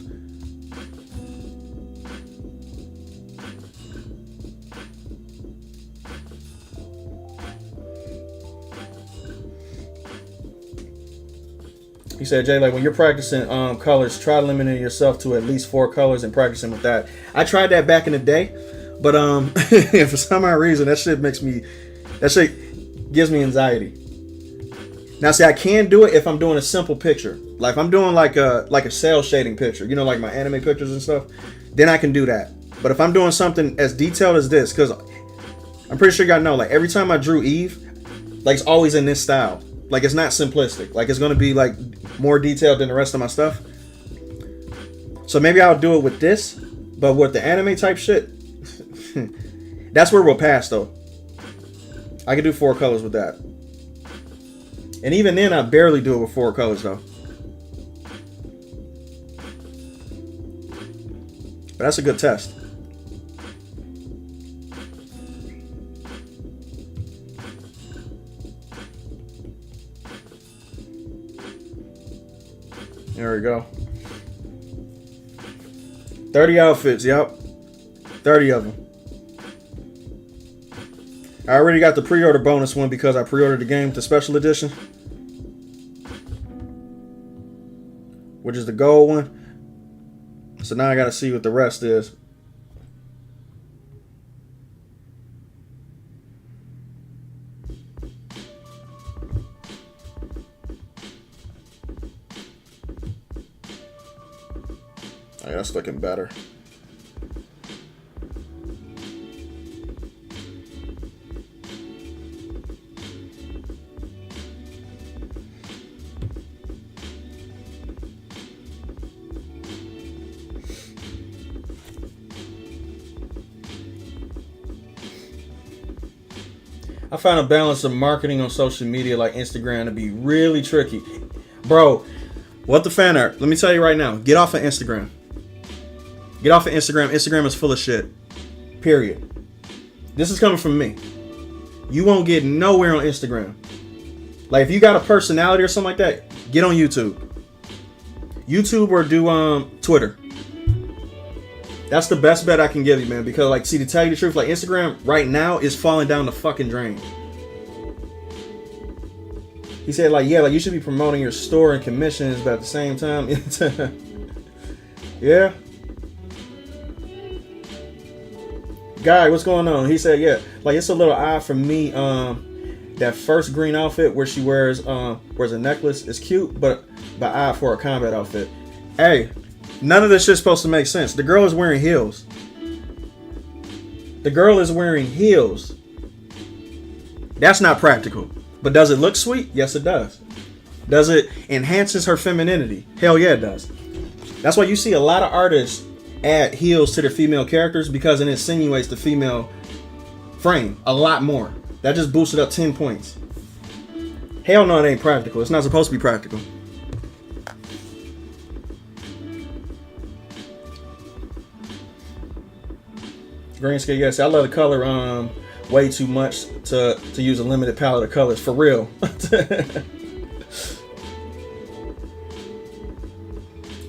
Speaker 1: He said, Jay, like when you're practicing colors, try limiting yourself to at least 4 colors and practicing with that. I tried that back in the day, but for some odd reason that shit gives me anxiety. Now, see, I can do it if I'm doing a simple picture. Like if I'm doing like a cell shading picture, you know, like my anime pictures and stuff, then I can do that. But if I'm doing something as detailed as this, because I'm pretty sure y'all know, like every time I drew Eve, like it's always in this style. Like, it's not simplistic. Like, it's going to be like more detailed than the rest of my stuff. So maybe I'll do it with this, but with the anime type shit, that's where we'll pass though. I can do 4 colors with that. And even then, I barely do it with 4 colors though. But that's a good test. There we go. 30 outfits, yep. 30 of them. I already got the pre-order bonus one because I pre-ordered the game with the special edition, which is the gold one. So now I got to see what the rest is. Oh, yeah, that's looking better. I found a balance of marketing on social media like Instagram to be really tricky. Bro, what the fan art? Let me tell you right now. Get off of Instagram. Get off of Instagram. Instagram is full of shit. Period. This is coming from me. You won't get nowhere on Instagram. Like, if you got a personality or something like that, get on YouTube. YouTube or do Twitter. That's the best bet I can give you, man. Because, like, see, to tell you the truth, like, Instagram right now is falling down the fucking drain. He said, like, yeah, like, you should be promoting your store and commissions, but at the same time, yeah. Guy, what's going on? He said, yeah, like, it's a little odd for me. That first green outfit where she wears a necklace is cute, but odd for a combat outfit. Hey. None of this shit's supposed to make sense. The girl is wearing heels. The girl is wearing heels. That's not practical. But does it look sweet? Yes, it does. Does it enhances her femininity? Hell yeah, it does. That's why you see a lot of artists add heels to their female characters, because it insinuates the female frame a lot more. That just boosted up 10 points. Hell no, it ain't practical. It's not supposed to be practical. Green scale, yes. I love the color way too much to use a limited palette of colors. For real.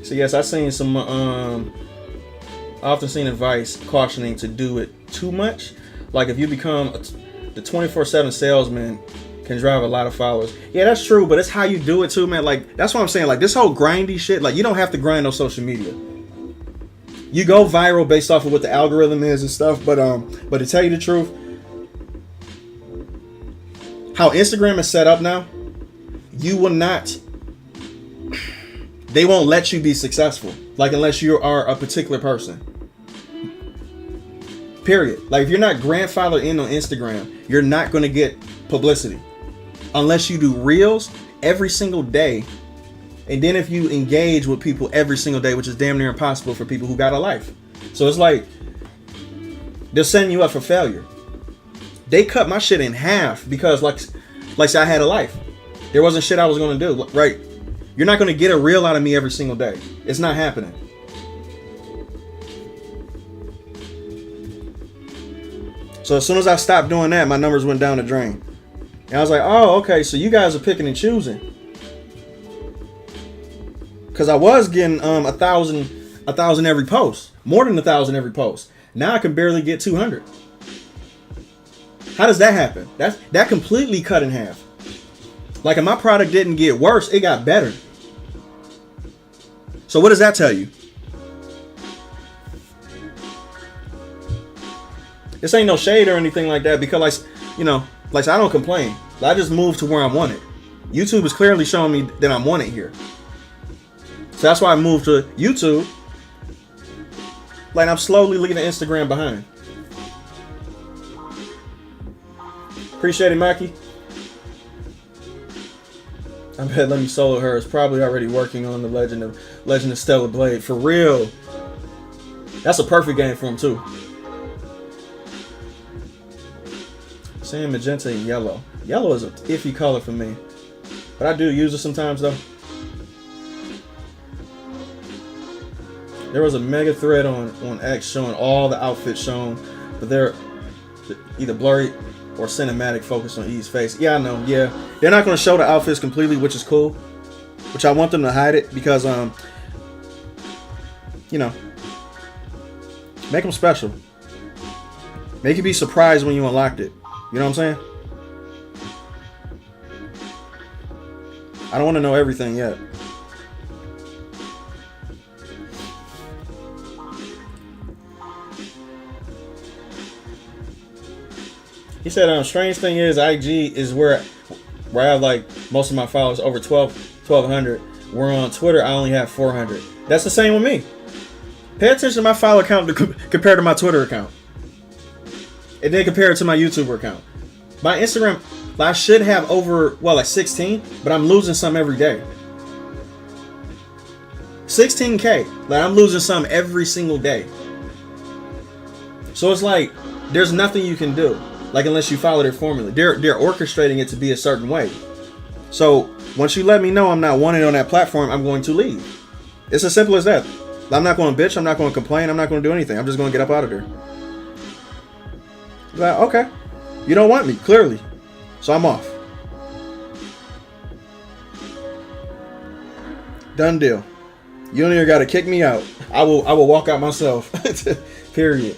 Speaker 1: So yes, I've seen some often seen advice cautioning to do it too much. Like, if you become the 24/7 salesman can drive a lot of followers. Yeah, that's true, but it's how you do it too, man. Like, that's what I'm saying. Like, this whole grindy shit, like, you don't have to grind on social media. You go viral based off of what the algorithm is and stuff, but to tell you the truth, how Instagram is set up now, you will not, they won't let you be successful, like, unless you are a particular person. Period. Like, if you're not grandfathered in on Instagram, you're not going to get publicity unless you do reels every single day. And then if you engage with people every single day, which is damn near impossible for people who got a life. So it's like, they're setting you up for failure. They cut my shit in half because, like say I had a life. There wasn't shit I was going to do, right? You're not going to get a reel out of me every single day. It's not happening. So as soon as I stopped doing that, my numbers went down the drain. And I was like, oh, okay, so you guys are picking and choosing. Because I was getting 1,000 every post. More than 1,000 every post. Now I can barely get 200. How does that happen? That completely cut in half. Like, if my product didn't get worse, it got better. So what does that tell you? This ain't no shade or anything like that, because, like I don't complain. I just moved to where I'm wanted. YouTube is clearly showing me that I'm wanted here. So that's why I moved to YouTube. Like, I'm slowly leaving Instagram behind. Appreciate it, Mackie. I bet Let Me Solo Her is probably already working on the Legend of Stellar Blade. For real. That's a perfect game for him too. Saying magenta and yellow. Yellow is an iffy color for me, but I do use it sometimes though. There was a mega thread on X showing all the outfits shown, but they're either blurry or cinematic focus on each face. Yeah, I know. Yeah, they're not going to show the outfits completely, which is cool. Which I want them to hide it because, you know, make them special. Make you be surprised when you unlocked it. You know what I'm saying? I don't want to know everything yet. He said, strange thing is, IG is where I have like most of my followers, over 1,200. Where on Twitter, I only have 400. That's the same with me. Pay attention to my follower count compared to my Twitter account. And then compare it to my YouTuber account. My Instagram, I should have over, well, like 16, but I'm losing some every day. 16K. Like, I'm losing some every single day. So it's like, there's nothing you can do. Like, unless you follow their formula. They're orchestrating it to be a certain way. So, once you let me know I'm not wanted on that platform, I'm going to leave. It's as simple as that. I'm not going to bitch. I'm not going to complain. I'm not going to do anything. I'm just going to get up out of there. Like, okay. You don't want me, clearly. So I'm off. Done deal. You don't even got to kick me out. I will walk out myself. Period.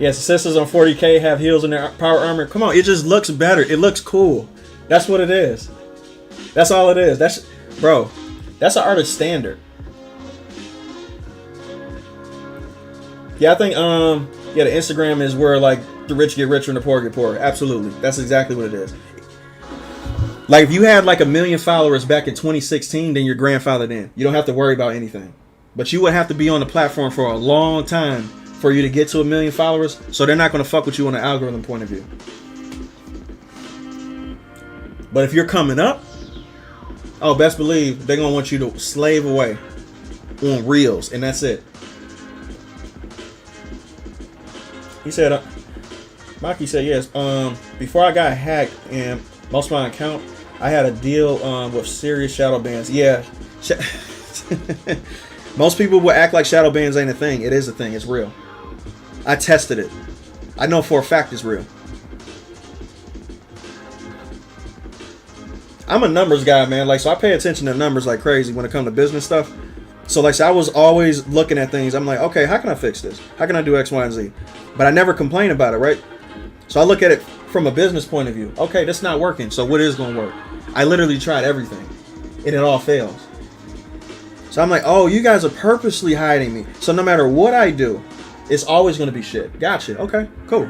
Speaker 1: Yes, the sisters on 40K have heels in their power armor. Come on, it just looks better. It looks cool. That's what it is. That's all it is. Bro, that's an artist standard. Yeah, I think the Instagram is where like the rich get richer and the poor get poorer. Absolutely. That's exactly what it is. Like if you had like 1 million followers back in 2016, then you're grandfathered in. You don't have to worry about anything. But you would have to be on the platform for a long time for you to get to 1 million followers. So they're not going to fuck with you on an algorithm point of view. But if you're coming up, oh, best believe they're going to want you to slave away on reels, and that's it. He said, Maki said, yes, before I got hacked and most of my account, I had a deal with serious shadow bans. Yeah. Most people will act like shadow bans ain't a thing. It is a thing. It's real. I tested it. I know for a fact it's real. I'm a numbers guy, man. Like, so I pay attention to numbers like crazy when it comes to business stuff. So, like, so I was always looking at things. I'm like, okay, how can I fix this? How can I do X, Y, and Z? But I never complain about it, right? So I look at it from a business point of view. Okay, that's not working. So what is going to work? I literally tried everything, and it all fails. So I'm like, oh, you guys are purposely hiding me. So no matter what I do, it's always going to be shit. Gotcha. Okay, cool.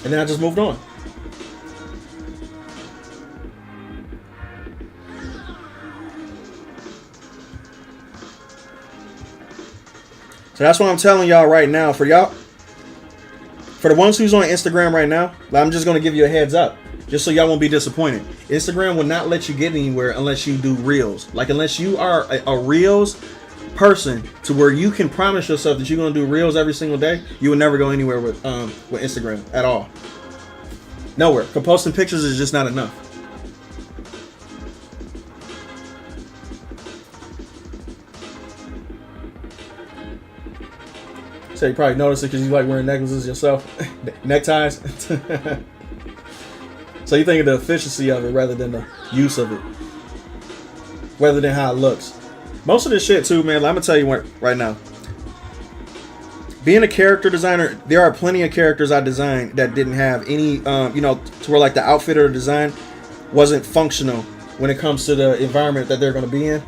Speaker 1: And then I just moved on. So that's what I'm telling y'all right now. For y'all, for the ones who's on Instagram right now, I'm just going to give you a heads up. Just so y'all won't be disappointed. Instagram will not let you get anywhere unless you do reels. Like, unless you are a reels person to where you can promise yourself that you're going to do reels every single day, you will never go anywhere with Instagram at all. Nowhere. Because posting pictures is just not enough. So you probably noticed it because you like wearing necklaces yourself. Neckties. So you think of the efficiency of it rather than the use of it. Rather than how it looks. Most of this shit too, man, I'm going to tell you right now. Being a character designer, there are plenty of characters I designed that didn't have any, to where like the outfit or the design wasn't functional when it comes to the environment that they're going to be in.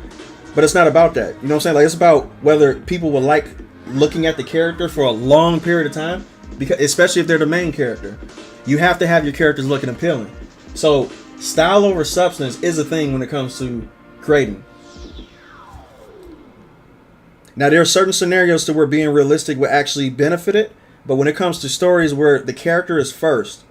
Speaker 1: But it's not about that. You know what I'm saying? Like, it's about whether people will like looking at the character for a long period of time, because especially if they're the main character. You have to have your characters looking appealing. So style over substance is a thing when it comes to creating. Now, there are certain scenarios to where being realistic would actually benefit it, but when it comes to stories where the character is first,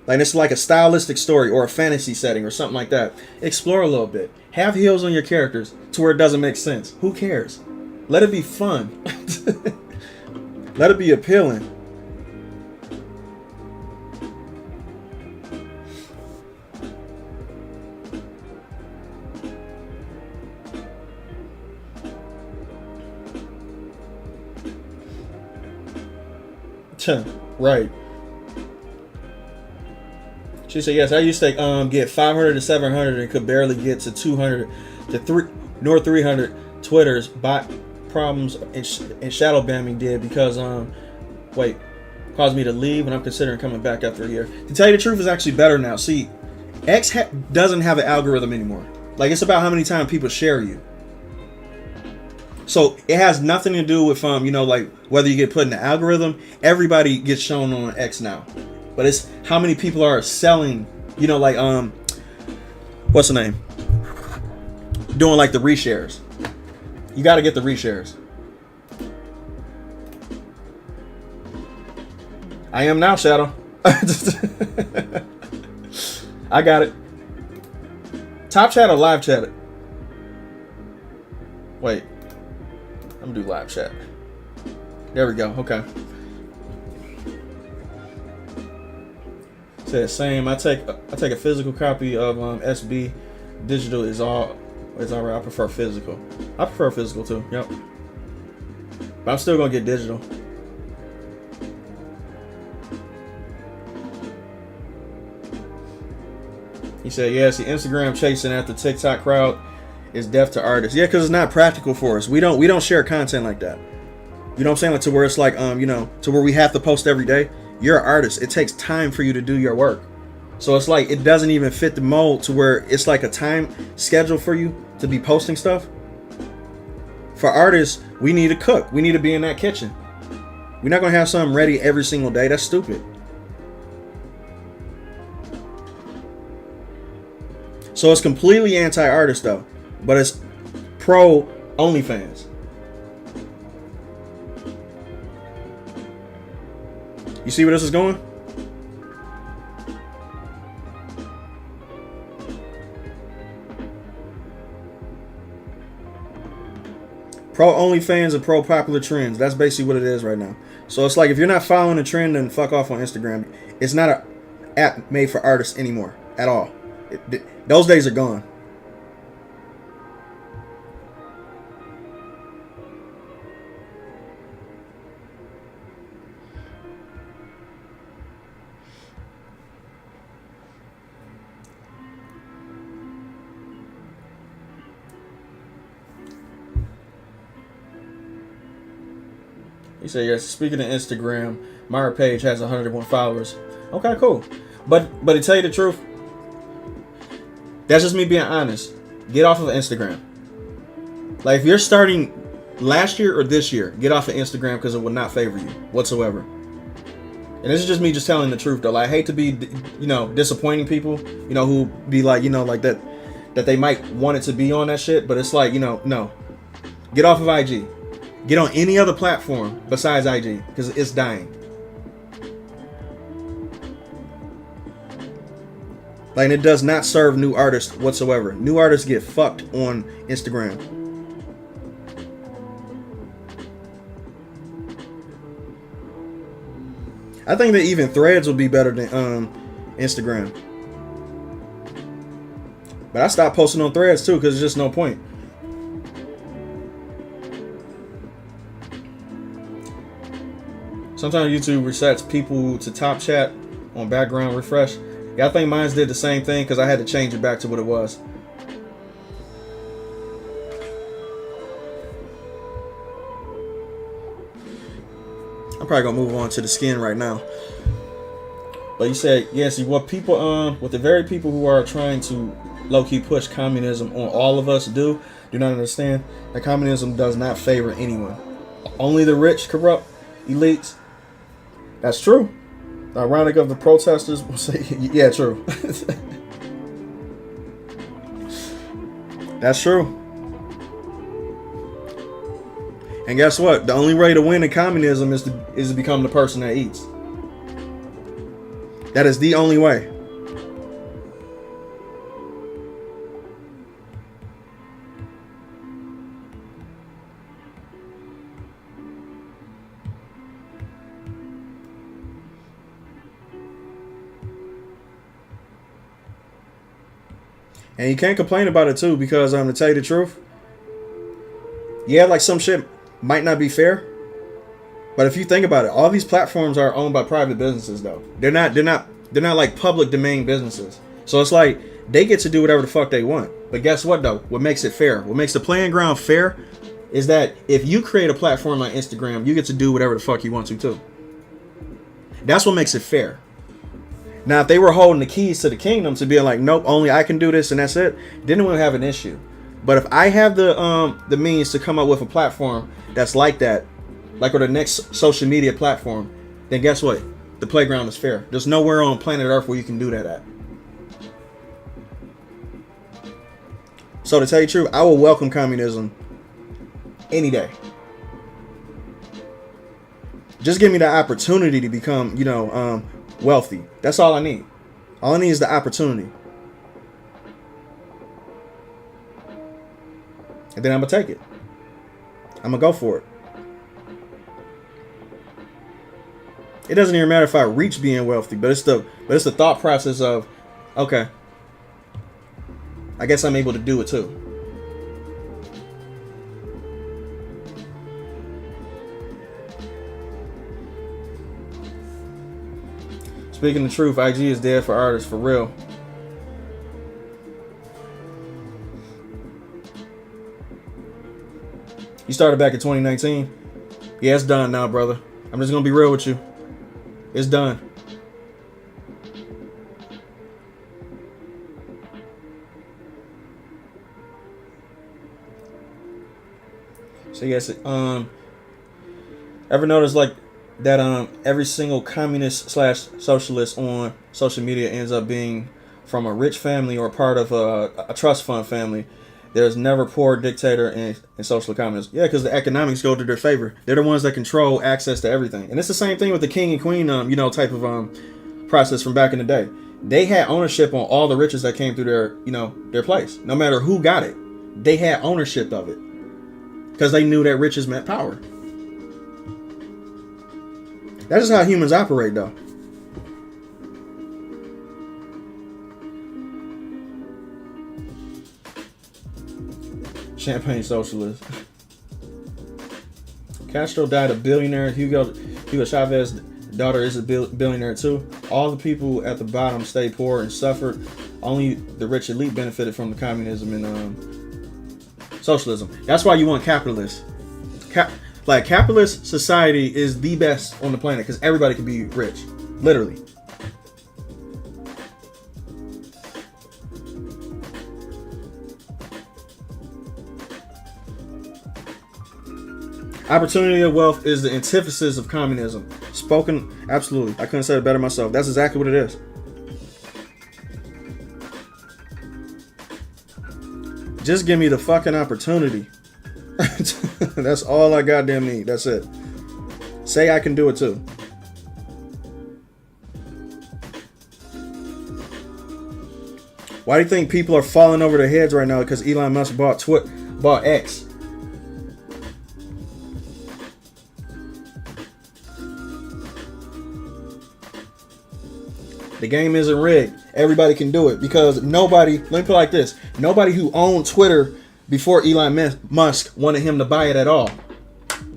Speaker 1: like it's like a stylistic story or a fantasy setting or something like that, explore a little bit. Have heels on your characters to where it doesn't make sense. Who cares? Let it be fun. Let it be appealing. Right. She said, yes, I used to get 500 to 700 and could barely get to 200 to 300 Twitters. Bot problems and shadow banning did because, caused me to leave, and I'm considering coming back after a year. To tell you the truth, is actually better now. See, X doesn't have an algorithm anymore. Like, it's about how many times people share you. So it has nothing to do with like whether you get put in the algorithm. Everybody gets shown on X now, but it's how many people are selling. What's the name? Doing like the reshares. You got to get the reshares. I am now, Shadow. I got it. Top chat or live chat? Wait. I'm gonna do live chat. There we go. Okay. Says same. I take a physical copy of SB. Digital is all right. I prefer physical. I prefer physical too. Yep. But I'm still gonna get digital. He said, yes, the Instagram chasing after TikTok crowd is deaf to artists. Yeah, because it's not practical for us. We don't share content like that. You know what I'm saying? Like, to where it's like to where we have to post every day. You're an artist. It takes time for you to do your work. So it's like it doesn't even fit the mold to where it's like a time schedule for you to be posting stuff. For artists, we need to cook. We need to be in that kitchen. We're not gonna have something ready every single day. That's stupid. So it's completely anti-artist though. But it's pro OnlyFans. You see where this is going? Pro OnlyFans and pro popular trends. That's basically what it is right now. So it's like if you're not following the trend, then fuck off on Instagram. It's not an app made for artists anymore at all. Those days are gone. He said, yes, speaking of Instagram, my page has 101 followers. Okay, cool. But to tell you the truth, that's just me being honest. Get off of Instagram. Like, if you're starting last year or this year, get off of Instagram because it will not favor you whatsoever. And this is just me just telling the truth, though. Like, I hate to be, disappointing people, who be like, like that they might want it to be on that shit. But it's like, no. Get off of IG. Get on any other platform besides IG because it's dying. Like, it does not serve new artists whatsoever. New artists get fucked on Instagram. I think that even Threads would be better than Instagram. But I stopped posting on Threads too because there's just no point. Sometimes YouTube resets people to top chat on background refresh. Yeah, I think mine did the same thing because I had to change it back to what it was. I'm probably gonna move on to the skin right now. But you said, yes, what the very people who are trying to low-key push communism on all of us do not understand that communism does not favor anyone. Only the rich, corrupt elites. That's true. The ironic of the protesters will say, yeah, true. That's true. And guess what? The only way to win in communism is to become the person that eats. That is the only way. And you can't complain about it too, because to tell you the truth, yeah, like some shit might not be fair, but if you think about it, all these platforms are owned by private businesses though. They're not like public domain businesses. So it's like they get to do whatever the fuck they want. But guess what though? What makes it fair? What makes the playing ground fair is that if you create a platform like Instagram, you get to do whatever the fuck you want to too. That's what makes it fair. Now, if they were holding the keys to the kingdom to be like, nope, only I can do this and that's it, then we'll have an issue. But if I have the means to come up with a platform that's like that, like or the next social media platform, then guess what? The playground is fair. There's nowhere on planet Earth where you can do that at. So to tell you the truth, I will welcome communism any day. Just give me the opportunity to become, wealthy. That's all I need. All I need is the opportunity. And then I'm going to take it. I'm going to go for it. It doesn't even matter if I reach being wealthy, but it's the thought process of, okay, I guess I'm able to do it too. Speaking the truth, IG is dead for artists, for real. You started back in 2019. Yeah, it's done now, brother. I'm just gonna be real with you. It's done. So yes, ever notice like that every single communist / socialist on social media ends up being from a rich family or part of a trust fund family. There's never poor dictator in social communism. Yeah, because the economics go to their favor. They're the ones that control access to everything. And it's the same thing with the king and queen type of process from back in the day. They had ownership on all the riches that came through their place. No matter who got it, they had ownership of it because they knew that riches meant power. That's just how humans operate, though. Champagne socialist. Castro died a billionaire. Hugo Chavez's daughter is a billionaire too. All the people at the bottom stayed poor and suffered. Only the rich elite benefited from the communism and socialism. That's why you want capitalists. Capitalist society is the best on the planet because everybody can be rich, literally. Opportunity of wealth is the antithesis of communism. Spoken, absolutely. I couldn't say it better myself. That's exactly what it is. Just give me the fucking opportunity. That's all I goddamn need. That's it. Say I can do it too. Why do you think people are falling over their heads right now? Because Elon Musk bought X. The game isn't rigged. Everybody can do it because nobody, let me put it like this, nobody who owned Twitter before Elon Musk wanted him to buy it at all.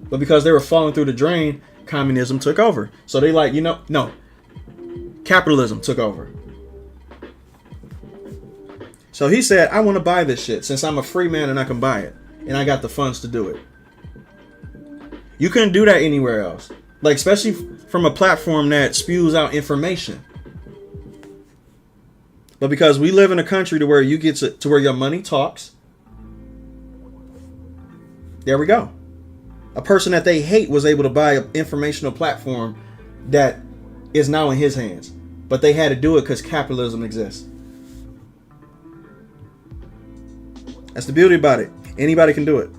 Speaker 1: But because they were falling through the drain, communism took over. So they no, capitalism took over. So he said, I want to buy this shit since I'm a free man and I can buy it. And I got the funds to do it. You couldn't do that anywhere else. Like, especially from a platform that spews out information. But because we live in a country to where you get to where your money talks. There we go. A person that they hate was able to buy an informational platform that is now in his hands. But they had to do it because capitalism exists. That's the beauty about it. Anybody can do it.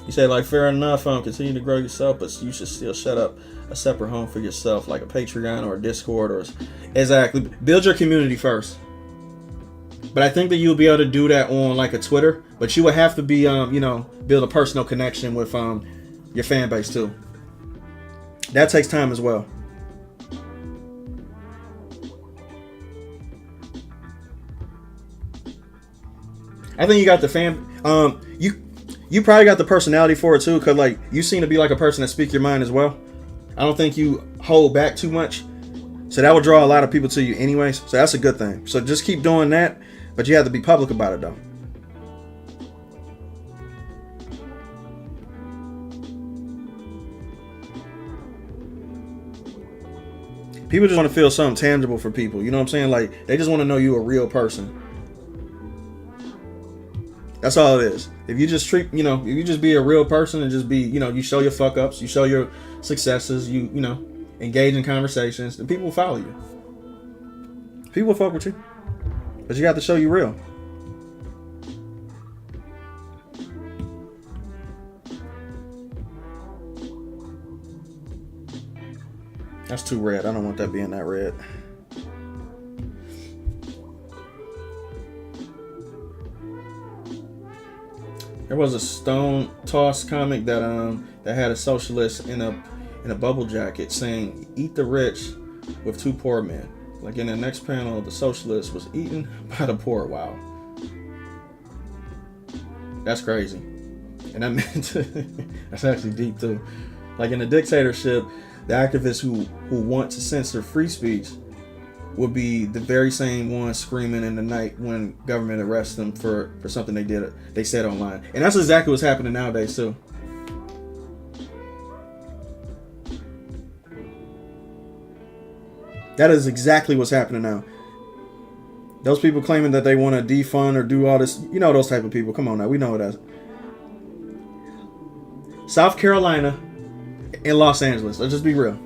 Speaker 1: You say like fair enough, continue to grow yourself, but you should still set up a separate home for yourself, like a Patreon or a Discord or exactly. Build your community first. But I think that you'll be able to do that on like a Twitter, but you would have to be build a personal connection with your fan base too. That takes time as well. I think you got the fan. You probably got the personality for it too, cause like you seem to be like a person that speak your mind as well. I don't think you hold back too much, so that will draw a lot of people to you anyways. So that's a good thing. So just keep doing that, but you have to be public about it though. People just want to feel something tangible for people. You know what I'm saying? Like they just want to know you a real person. That's all it is. If you just treat, if you just be a real person and just be, you show your fuck ups, you show your successes, you engage in conversations, then people will follow you. People will fuck with you. But you have to show you real. That's too red. I don't want that being that red. There was a Stone Toss comic that had a socialist in a bubble jacket saying, "Eat the rich with two poor men." Like in the next panel, the socialist was eaten by the poor. Wow, that's crazy. And that meant that's actually deep too. Like in a dictatorship, the activists who want to censor free speech would be the very same ones screaming in the night when government arrests them for something they said online. And that's exactly what's happening nowadays too. That is exactly what's happening now. Those people claiming that they want to defund or do all this, those type of people. Come on now, we know that. South Carolina and Los Angeles. Let's just be real.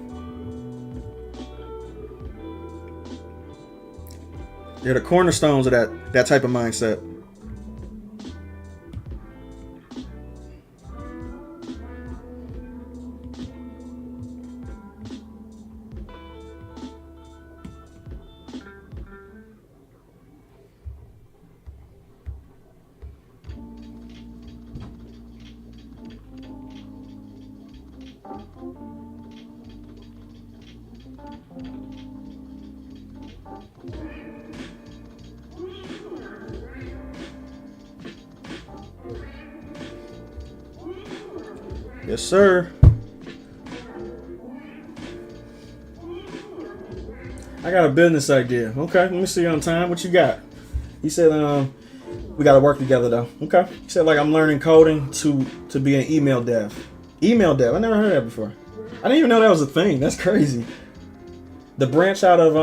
Speaker 1: They're the cornerstones of that type of mindset. Yes, sir. I got a business idea. Okay, let me see you on time. What you got? He said, we got to work together though. Okay. He said, like, I'm learning coding to be an email dev. Email dev. I never heard that before. I didn't even know that was a thing. That's crazy. The branch out of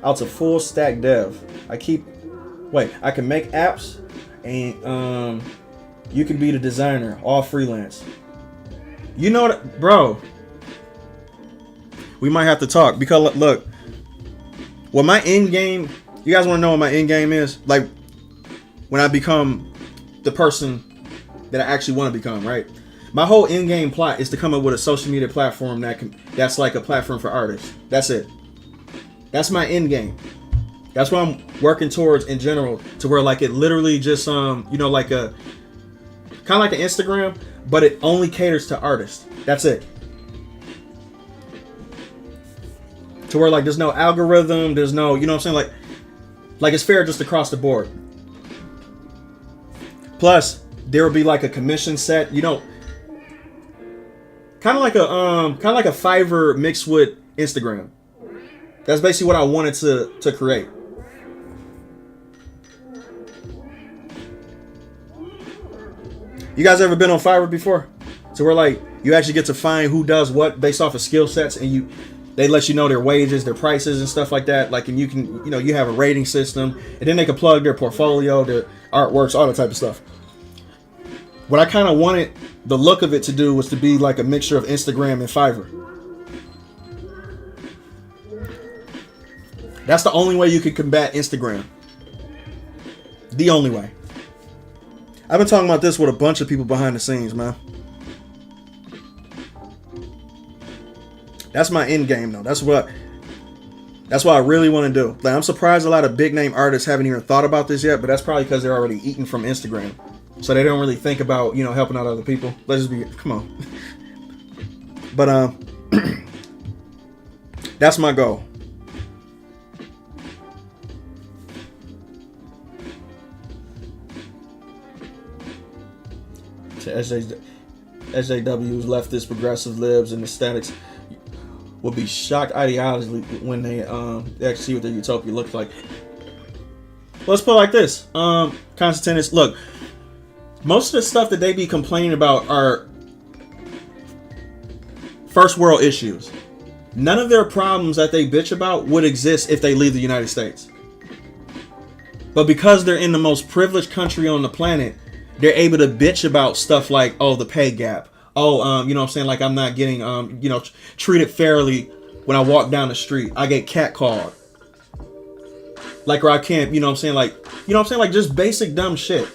Speaker 1: out to full stack dev. I can make apps and you can be the designer, all freelance. You know what, bro? We might have to talk because look, what my end game. You guys want to know what my end game is? Like when I become the person that I actually want to become, right? My whole end game plot is to come up with a social media platform that's like a platform for artists. That's it. That's my end game. That's what I'm working towards in general. To where like it literally just like a kind of like an Instagram, but it only caters to artists. That's it. To where like there's no algorithm, there's no, you know what I'm saying? Like it's fair just across the board. Plus, there will be like a commission set, kind of like a Fiverr mixed with Instagram. That's basically what I wanted to create. You guys ever been on Fiverr before? So where like you actually get to find who does what based off of skill sets, and they let you know their wages, their prices, and stuff like that. Like, and you can, you have a rating system, and then they can plug their portfolio, their artworks, all that type of stuff. What I kind of wanted the look of it to do was to be like a mixture of Instagram and Fiverr. That's the only way you can combat Instagram. The only way. I've been talking about this with a bunch of people behind the scenes, man. That's my end game, though. That's what I really want to do. Like, I'm surprised a lot of big name artists haven't even thought about this yet, but that's probably because they're already eating from Instagram. So they don't really think about, helping out other people. Let's just be, come on. But, that's my goal. To SJWs, leftist, progressive libs, and aesthetics will be shocked ideologically when they actually see what their utopia looks like. Let's put it like this. Constantinus, look, most of the stuff that they be complaining about are first world issues. None of their problems that they bitch about would exist if they leave the United States. But because they're in the most privileged country on the planet, they're able to bitch about stuff like, oh, the pay gap. Oh, you know what I'm saying? Like, I'm not getting, treated fairly when I walk down the street. I get catcalled. Like, or I can't, you know what I'm saying? Like, just basic dumb shit.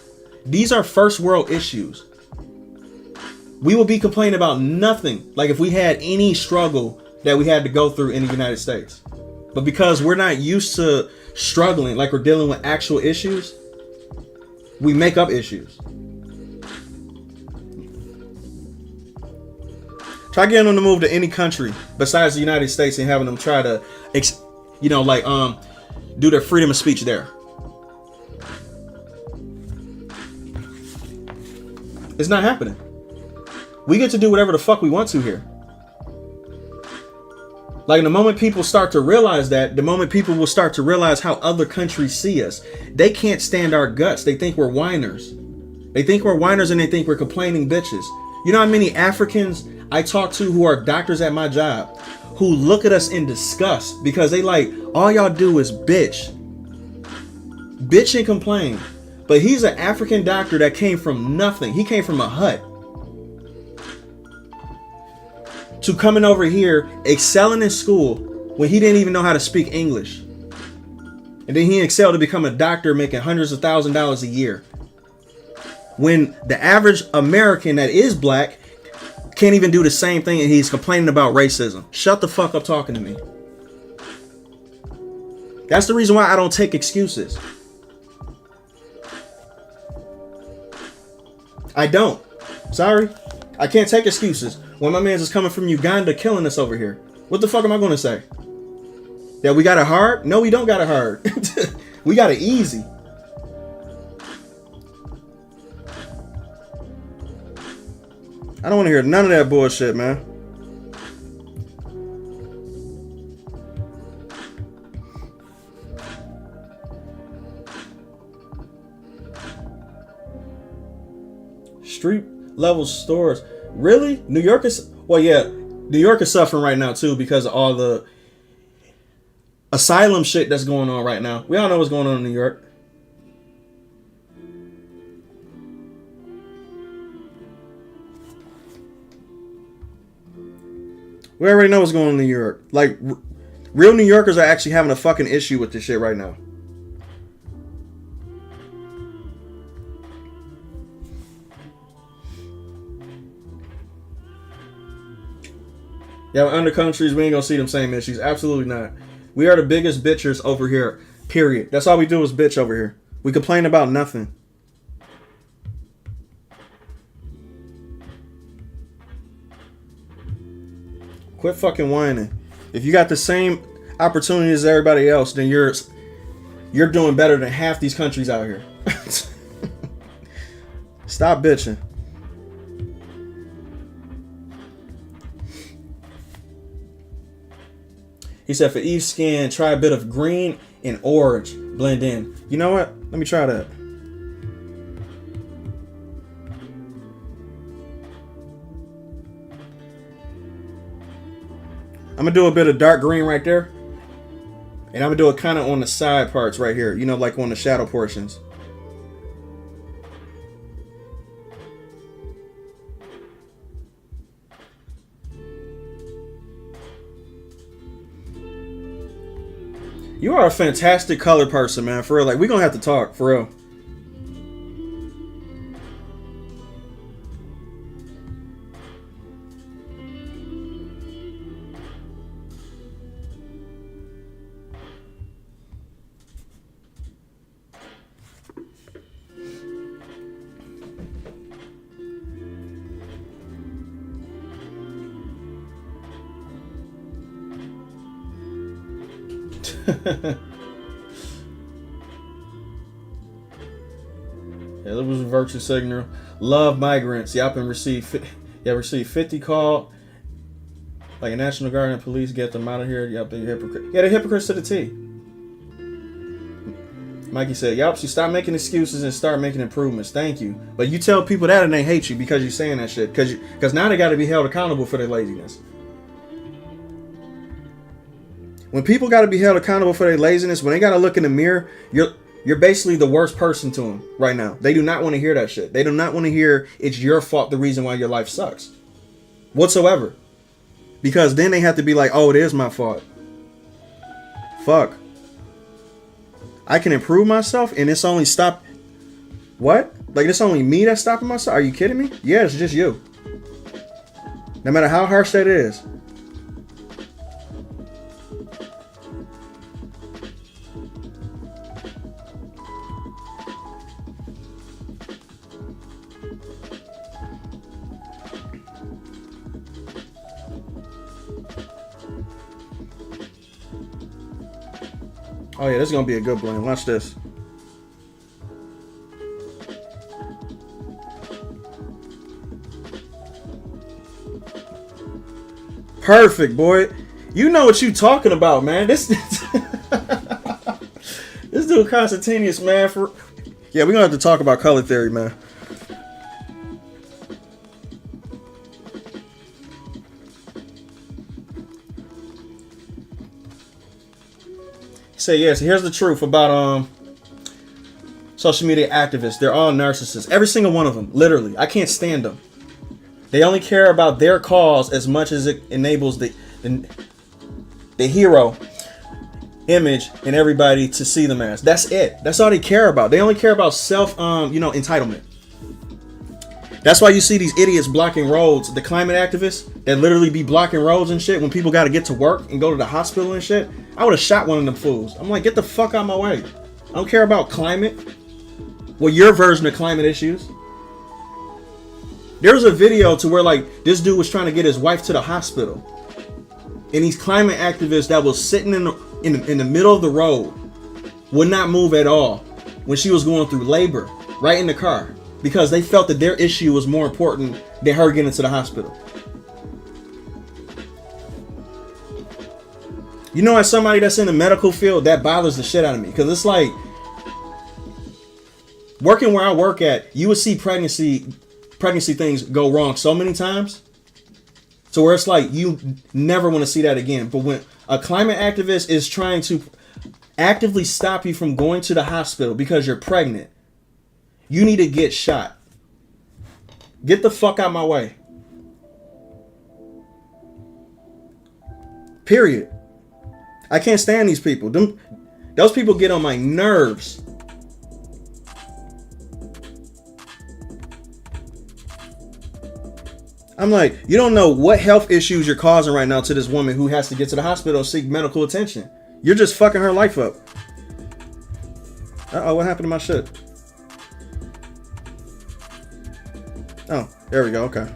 Speaker 1: These are first world issues. We would be complaining about nothing. Like, if we had any struggle that we had to go through in the United States. But because we're not used to struggling, like we're dealing with actual issues, we make up issues. Try getting them to move to any country besides the United States and having them try to, do their freedom of speech there. It's not happening. We get to do whatever the fuck we want to here. Like, the moment people start to realize that, the moment people will start to realize how other countries see us, they can't stand our guts. They think we're whiners. They think we're whiners and they think we're complaining bitches. You know how many Africans I talk to who are doctors at my job who look at us in disgust because they like, all y'all do is bitch. Bitch and complain. But he's an African doctor that came from nothing. He came from a hut. To coming over here, excelling in school when he didn't even know how to speak English. And then he excelled to become a doctor making hundreds of $1,000s a year. When the average American that is black can't even do the same thing and he's complaining about racism. Shut the fuck up talking to me. That's the reason why I don't take excuses. I don't. Sorry. I can't take excuses. When my man's is coming from Uganda killing us over here. What the fuck am I going to say? That we got it hard? No, we don't got it hard. We got it easy. I don't want to hear none of that bullshit, man. Street level stores. Really? New York is... Well, yeah. New York is suffering right now, too, because of all the asylum shit that's going on right now. We all know what's going on in New York. We already know what's going on in New York. Like, real New Yorkers are actually having a fucking issue with this shit right now. Yeah, in other countries, we ain't gonna see them same issues. Absolutely not. We are the biggest bitchers over here. Period. That's all we do is bitch over here. We complain about nothing. Quit fucking whining. If you got the same opportunities as everybody else, then you're doing better than half these countries out here. Stop bitching. He said, for Eve skin, try a bit of green and orange. Blend in. You know what? Let me try that. I'm going to do a bit of dark green right there. And I'm going to do it kind of on the side parts right here. You know, like on the shadow portions. You are a fantastic color person, man. For real. Like, we're going to have to talk. For real. Yeah, that was a virtue signal. Love migrants. Y'all been received 50 call. Like a National Guard and police, get them out of here. Y'all been hypocrite. Yeah, they're hypocrites to the T. Mikey said, yup, so stop making excuses and start making improvements. Thank you. But you tell people that and they hate you because you're saying that shit. Because now they got to be held accountable for their laziness. When people got to be held accountable for their laziness, when they got to look in the mirror, you're basically the worst person to them right now. They do not want to hear that shit. They do not want to hear it's your fault, the reason why your life sucks. Whatsoever. Because then they have to be like, oh, it is my fault. Fuck. I can improve myself and it's only stop. What? Like it's only me that's stopping myself? Are you kidding me? Yeah, it's just you. No matter how harsh that is. Oh yeah, this is gonna be a good blend. Watch this. Perfect, boy. You know what you talking about, man. This this dude Constantius, man. Yeah, we're gonna have to talk about color theory, man. Say yes. Here's the truth about social media activists. They're all narcissists. Every single one of them. Literally, I can't stand them. They only care about their cause as much as it enables the hero image and everybody to see them as. That's it. That's all they care about. They only care about self entitlement. That's why you see these idiots blocking roads. The climate activists that literally be blocking roads and shit when people got to get to work and go to the hospital and shit. I would have shot one of them fools. I'm like, get the fuck out of my way. I don't care about climate. Well, your version of climate issues. There was a video to where like this dude was trying to get his wife to the hospital. And these climate activists that was sitting in the middle of the road would not move at all when she was going through labor right in the car. Because they felt that their issue was more important than her getting to the hospital. You know, as somebody that's in the medical field, that bothers the shit out of me. Because it's like, working where I work at, you would see pregnancy things go wrong so many times. So where it's like, you never want to see that again. But when a climate activist is trying to actively stop you from going to the hospital because you're pregnant, you need to get shot. Get the fuck out my way. Period. I can't stand these people. Those people get on my nerves. I'm like, you don't know what health issues you're causing right now to this woman who has to get to the hospital and seek medical attention. You're just fucking her life up. Uh-oh, what happened to my shit? Oh, there we go. Okay.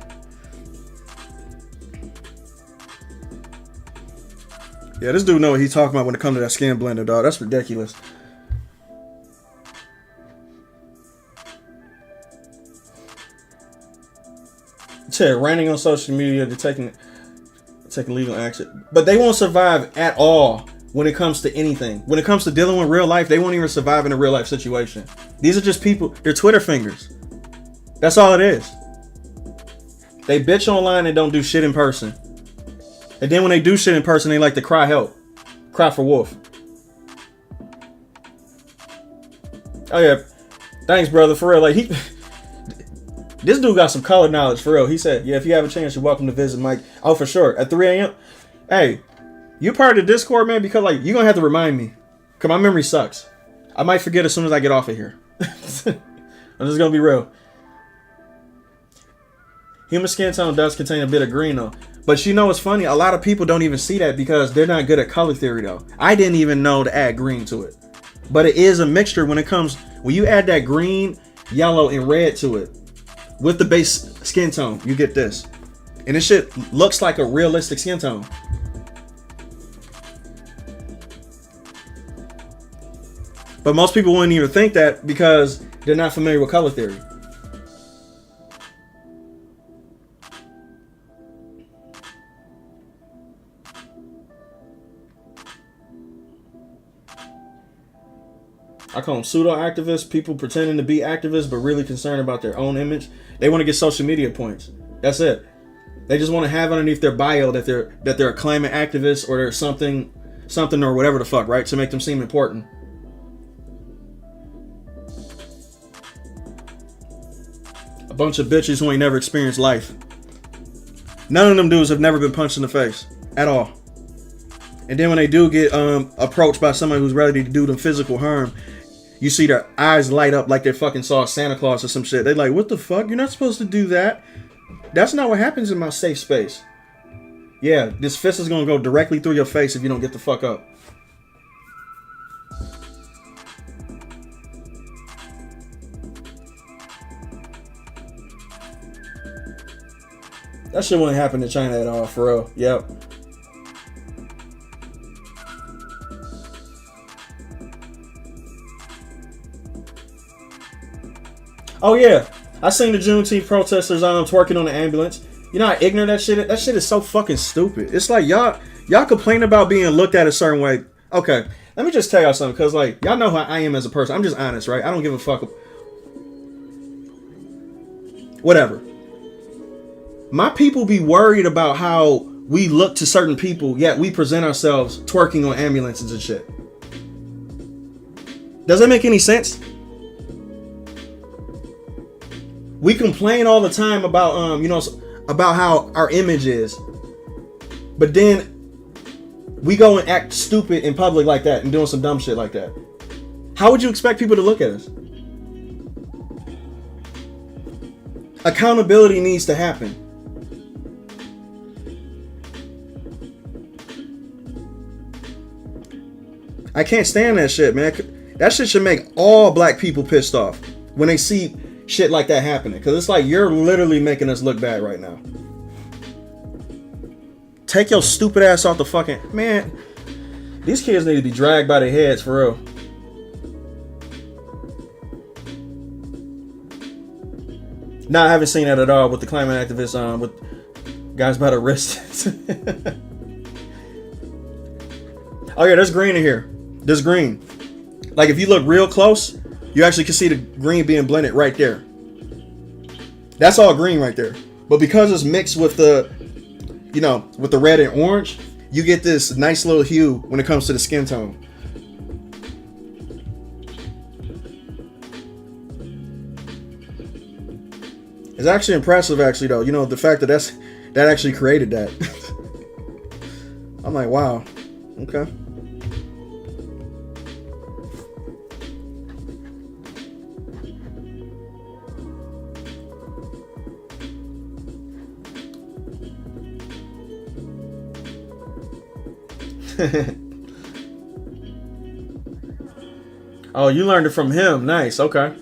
Speaker 1: Yeah, this dude know what he's talking about when it comes to that skin blender, dog. That's ridiculous. Said ranting on social media, they're taking legal action, but they won't survive at all when it comes to anything. When it comes to dealing with real life, they won't even survive in a real life situation. These are just people. They're Twitter fingers. That's all it is. They bitch online and don't do shit in person. And then when they do shit in person, they like to cry help. Cry for wolf. Oh yeah. Thanks, brother. For real. Like this dude got some color knowledge for real. He said, yeah, if you have a chance, you're welcome to visit Mike. Oh, for sure. At 3 a.m. Hey, you part of the Discord, man, because like you're gonna have to remind me. Cause my memory sucks. I might forget as soon as I get off of here. I'm just gonna be real. Human skin tone does contain a bit of green though. But you know what's funny? A lot of people don't even see that because they're not good at color theory though. I didn't even know to add green to it. But it is a mixture when you add that green, yellow, and red to it. With the base skin tone, you get this. And this shit looks like a realistic skin tone. But most people wouldn't even think that because they're not familiar with color theory. I call them pseudo-activists, people pretending to be activists but really concerned about their own image. They want to get social media points. That's it. They just want to have underneath their bio that they're a climate activist or they're something or whatever the fuck, right? To make them seem important. A bunch of bitches who ain't never experienced life. None of them dudes have never been punched in the face at all. And then when they do get approached by somebody who's ready to do them physical harm, you see their eyes light up like they fucking saw Santa Claus or some shit. They're like, what the fuck? You're not supposed to do that. That's not what happens in my safe space. Yeah, this fist is going to go directly through your face if you don't get the fuck up. That shit wouldn't happen in China at all, for real. Yep. Oh yeah, I seen the Juneteenth protesters twerking on the ambulance. You know how ignorant that shit is? That shit is so fucking stupid. It's like y'all complain about being looked at a certain way. Okay, let me just tell y'all something, cause like y'all know how I am as a person. I'm just honest, right? I don't give a fuck. Whatever. My people be worried about how we look to certain people, yet we present ourselves twerking on ambulances and shit. Does that make any sense? We complain all the time about about how our image is, but then we go and act stupid in public like that and doing some dumb shit like that. How would you expect people to look at us? Accountability needs to happen. I can't stand that shit, man. That shit should make all black people pissed off when they see shit like that happening, because it's like you're literally making us look bad right now. Take your stupid ass off the fucking... Man, these kids need to be dragged by their heads for real. Nah, I haven't seen that at all with the climate activists with guys by the wrist. Oh yeah, there's green in here. There's green. Like if you look real close, you actually can see the green being blended right there. That's all green right there. But because it's mixed with the, with the red and orange, you get this nice little hue when it comes to the skin tone. It's actually impressive, actually, though. The fact that that actually created that. I'm like, wow. Okay. Oh, you learned it from him. Nice. Okay.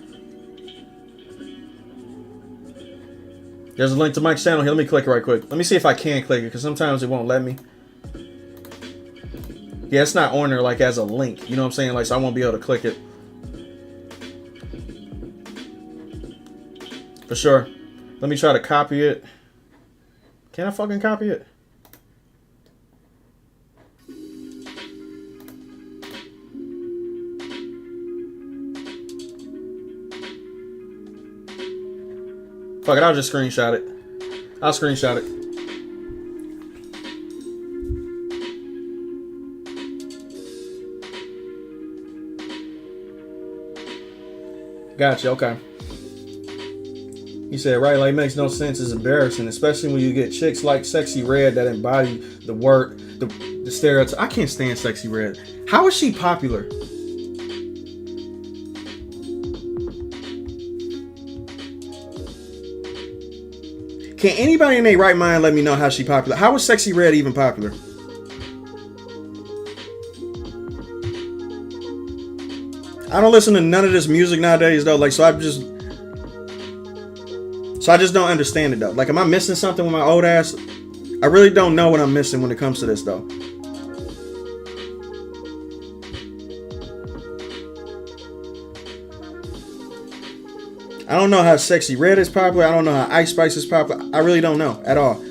Speaker 1: There's a link to Mike's channel here. Let me click it right quick. Let me see if I can click it, because sometimes it won't let me. Yeah, it's not on there like as a link. You know what I'm saying? Like, so I won't be able to click it. For sure. Let me try to copy it. Can I fucking copy it? Fuck it, I'll just screenshot it. I'll screenshot it. Gotcha, okay. You said, right, like, makes no sense. It's embarrassing, especially when you get chicks like Sexy Red that embody the word, the stereotype. I can't stand Sexy Red. How is she popular? Can anybody in their right mind let me know how she popular? How is Sexy Red even popular? I don't listen to none of this music nowadays, though. Like, so I just don't understand it, though. Like, am I missing something with my old ass? I really don't know what I'm missing when it comes to this, though. I don't know how Sexy Red is popular. I don't know how Ice Spice is popular. I really don't know at all.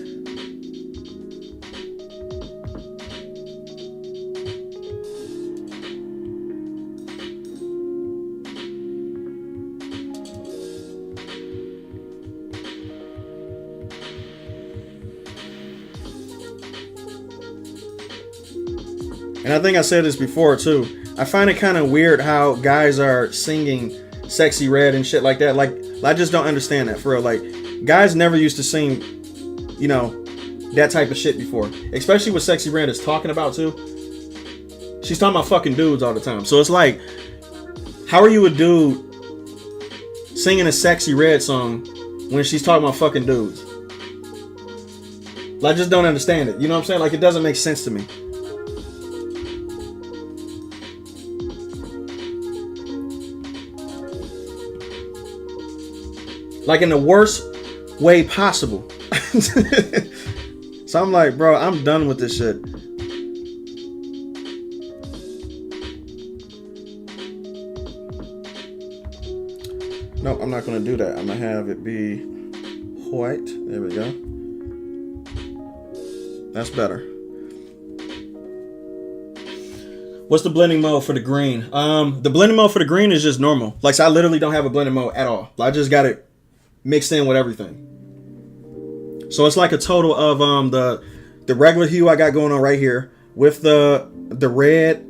Speaker 1: And I think I said this before too. I find it kind of weird how guys are singing Sexy Red and shit like that. Like, I just don't understand that for real. Like, guys never used to sing, you know, that type of shit before. Especially what Sexy Red is talking about too. She's talking about fucking dudes all the time. So it's like, how are you a dude singing a Sexy Red song when she's talking about fucking dudes? I just don't understand it. You know what I'm saying? Like, it doesn't make sense to me. Like, in the worst way possible. So I'm like, bro, I'm done with this shit. No, I'm not going to do that. I'm going to have it be white. There we go. That's better. What's the blending mode for the green? The blending mode for the green is just normal. Like, so I literally don't have a blending mode at all. I just got it mixed in with everything. So it's like a total of the regular hue I got going on right here with the red,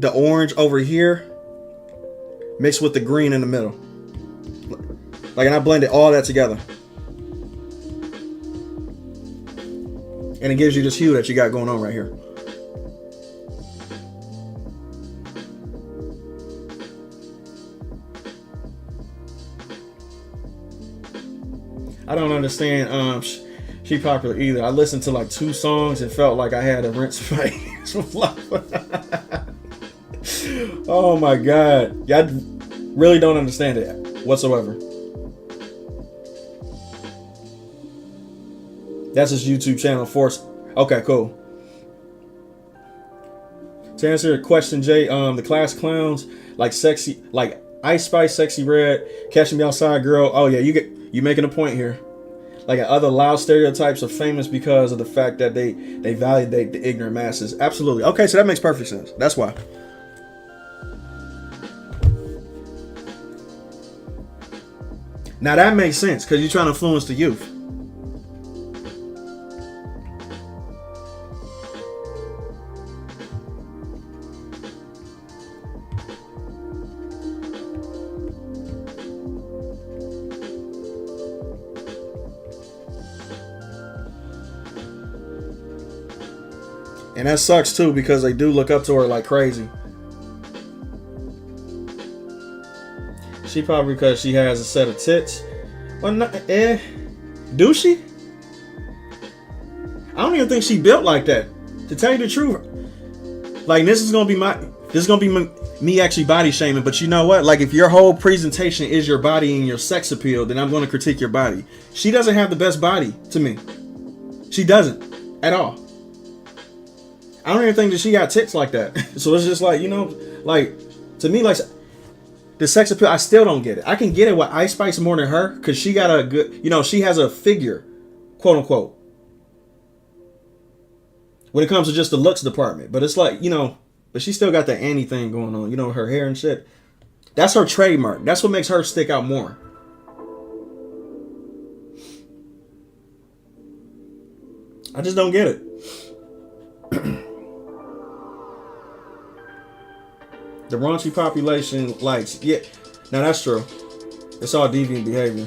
Speaker 1: the orange over here, mixed with the green in the middle. Like, and I blended all that together. And it gives you this hue that you got going on right here. I don't understand She Popular either. I listened to like 2 songs and felt like I had to rinse my hands with lava. Oh my god. Yeah, I really don't understand it whatsoever. That's his YouTube channel, Force. Okay, cool. To answer your question, Jay, the class clowns like Sexy, like Ice Spice, Sexy Red, Catching Me Outside Girl. Oh yeah, you making a point here. Like, other loud stereotypes are famous because of the fact that they validate the ignorant masses. Absolutely. Okay, so that makes perfect sense. That's why. Now that makes sense because you're trying to influence the youth. And that sucks too because they do look up to her like crazy. She probably because she has a set of tits. Well, do she? I don't even think she built like that. To tell you the truth, like, this is gonna be me actually body shaming. But you know what? Like, if your whole presentation is your body and your sex appeal, then I'm gonna critique your body. She doesn't have the best body to me. She doesn't at all. I don't even think that she got tits like that. So it's just like, you know, like, to me, like, the sex appeal, I still don't get it. I can get it with Ice Spice more than her because she got a good, you know, she has a figure, quote unquote, when it comes to just the looks department. But it's like, you know, but she still got the Annie thing going on, you know, her hair and shit. That's her trademark. That's what makes her stick out more. I just don't get it. The raunchy population likes, yeah. Now that's true. It's all deviant behavior.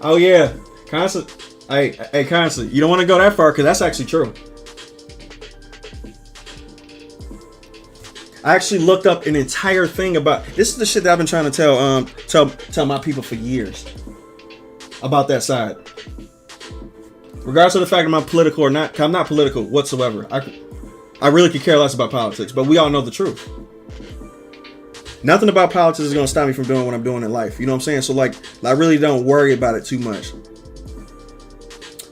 Speaker 1: Oh yeah, Constant. Hey, Constant. You don't want to go that far because that's actually true. I actually looked up an entire thing about this. Is the shit that I've been trying to tell my people for years about that side. Regardless of the fact that I'm political or not, I'm not political whatsoever. I really could care less about politics, but we all know the truth. Nothing about politics is going to stop me from doing what I'm doing in life. You know what I'm saying? So, like, I really don't worry about it too much.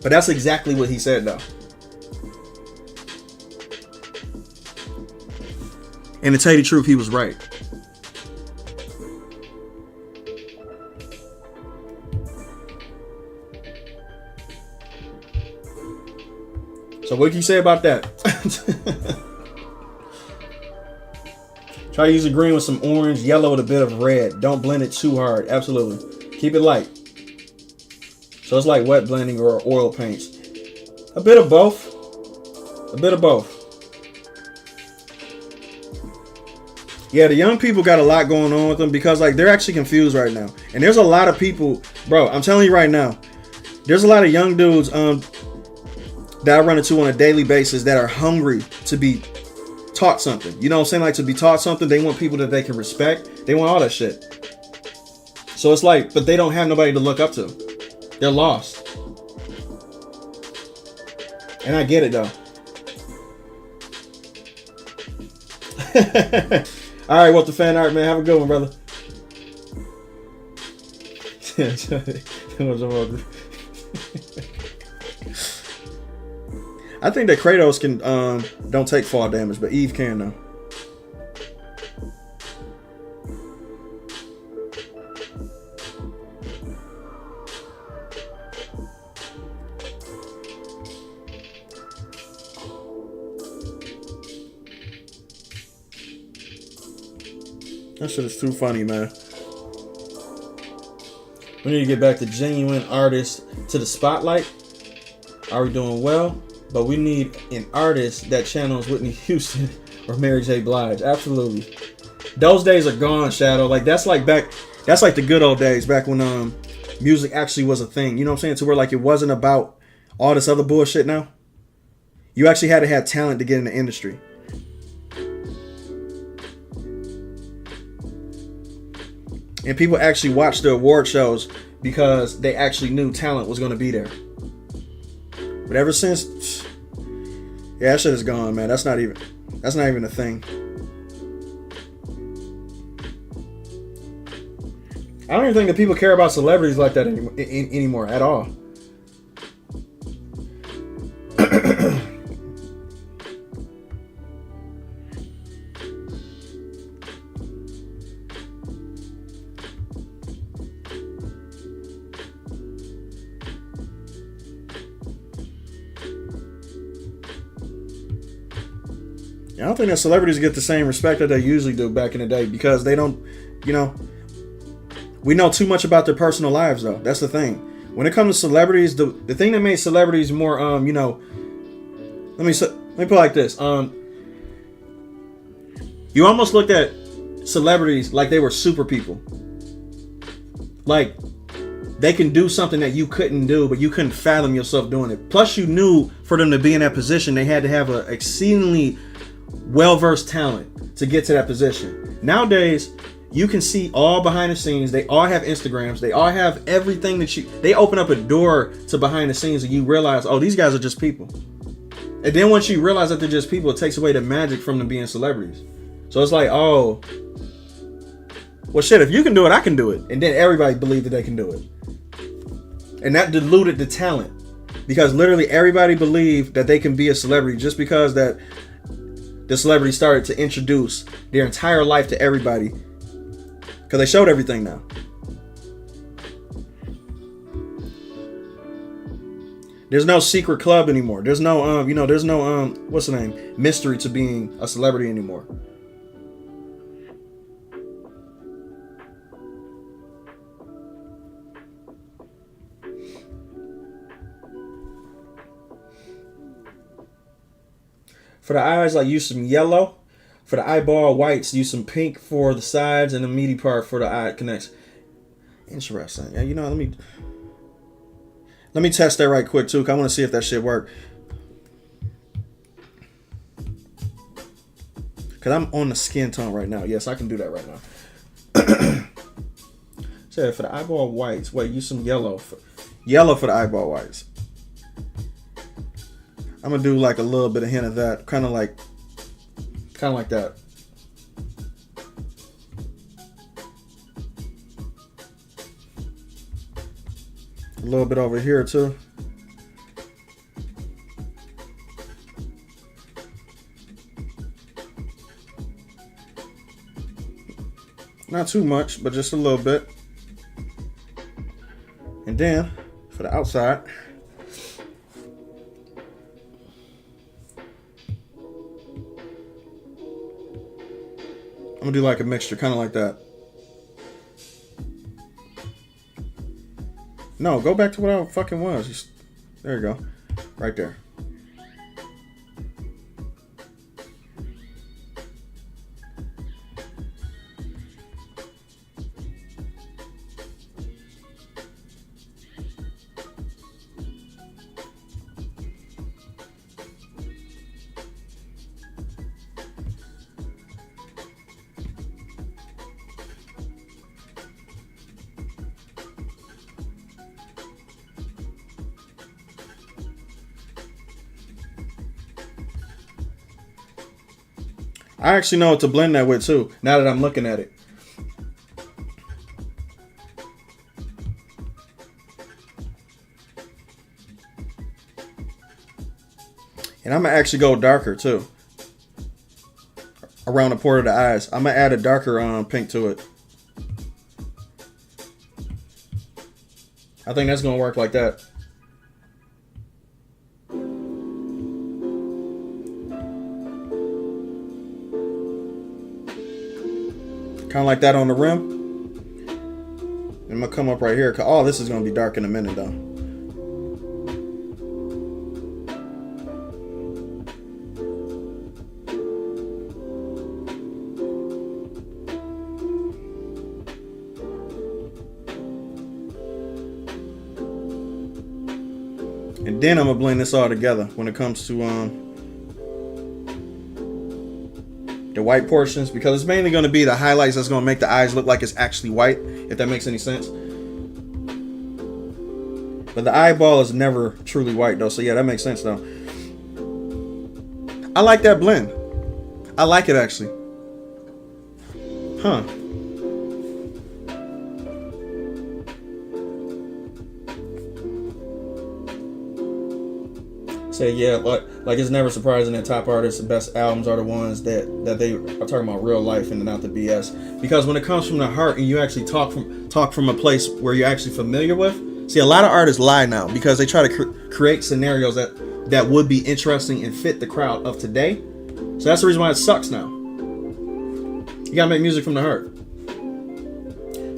Speaker 1: But that's exactly what he said, though. And to tell you the truth, he was right. So what can you say about that? Try to use the green with some orange, yellow with a bit of red. Don't blend it too hard. Absolutely. Keep it light. So it's like wet blending or oil paints. A bit of both. A bit of both. Yeah, the young people got a lot going on with them because like they're actually confused right now. And there's a lot of people, bro, I'm telling you right now, there's a lot of young dudes that I run into on a daily basis that are hungry to be taught something. You know what I'm saying? Like to be taught something. They want people that they can respect. They want all that shit. So it's like, but they don't have nobody to look up to. They're lost. And I get it though. All right, well, the fan art, man. Have a good one, brother. I think that Kratos can don't take fall damage, but Eve can though. That shit is too funny, man. We need to get back to genuine artists to the spotlight. Are we doing well? But we need an artist that channels Whitney Houston or Mary J. Blige. Absolutely. Those days are gone, Shadow. Like that's like the good old days back when music actually was a thing. You know what I'm saying? To where like it wasn't about all this other bullshit now. You actually had to have talent to get in the industry. And people actually watched the award shows because they actually knew talent was going to be there. But ever since, yeah, that shit is gone, man. That's not even a thing. I don't even think that people care about celebrities like that anymore at all. I don't think that celebrities get the same respect that they usually do back in the day because they don't, you know, we know too much about their personal lives though. That's the thing. When it comes to celebrities, the thing that made celebrities more, you know, let me put it like this. You almost looked at celebrities like they were super people. Like they can do something that you couldn't do, but you couldn't fathom yourself doing it. Plus you knew for them to be in that position, they had to have an exceedingly well-versed talent to get to that position. Nowadays, you can see all behind the scenes. They all have Instagrams. They all have everything that they open up a door to behind the scenes and you realize, oh, these guys are just people. And then once you realize that they're just people, it takes away the magic from them being celebrities. So it's like, oh, well, shit, if you can do it, I can do it. And then everybody believed that they can do it. And that diluted the talent because literally everybody believed that they can be a celebrity just because that the celebrity started to introduce their entire life to everybody because they showed everything now. There's no secret club anymore. There's no, there's no, what's the name? Mystery to being a celebrity anymore. For the eyes, like use some yellow. For the eyeball whites, use some pink for the sides and the meaty part for the eye connects. Interesting. Yeah, you know, let me test that right quick too, cause I want to see if that shit work. Cause I'm on the skin tone right now. Yes, I can do that right now. So for the eyeball whites, wait, use some yellow for the eyeball whites. I'm gonna do like a little bit of hint of that, kind of like that. A little bit over here too. Not too much, but just a little bit. And then for the outside, I'm gonna do like a mixture, kind of like that. No, go back to what I fucking was. There you go. Right there. I actually know what to blend that with too, now that I'm looking at it. And I'm going to actually go darker too. Around the port of the eyes. I'm going to add a darker pink to it. I think that's going to work like that. Kind of like that on the rim. And I'm going to come up right here. Oh, this is going to be dark in a minute though. And then I'm going to blend this all together when it comes to the white portions, because it's mainly going to be the highlights that's going to make the eyes look like it's actually white, if that makes any sense. But the eyeball is never truly white though, so yeah, that makes sense though. I like that blend. I like it actually. Huh. Say yeah, like it's never surprising that top artists, the best albums are the ones that they are talking about real life and not the BS. Because when it comes from the heart and you actually talk from a place where you're actually familiar with. See, a lot of artists lie now because they try to create scenarios that would be interesting and fit the crowd of today. So that's the reason why it sucks now. You gotta make music from the heart.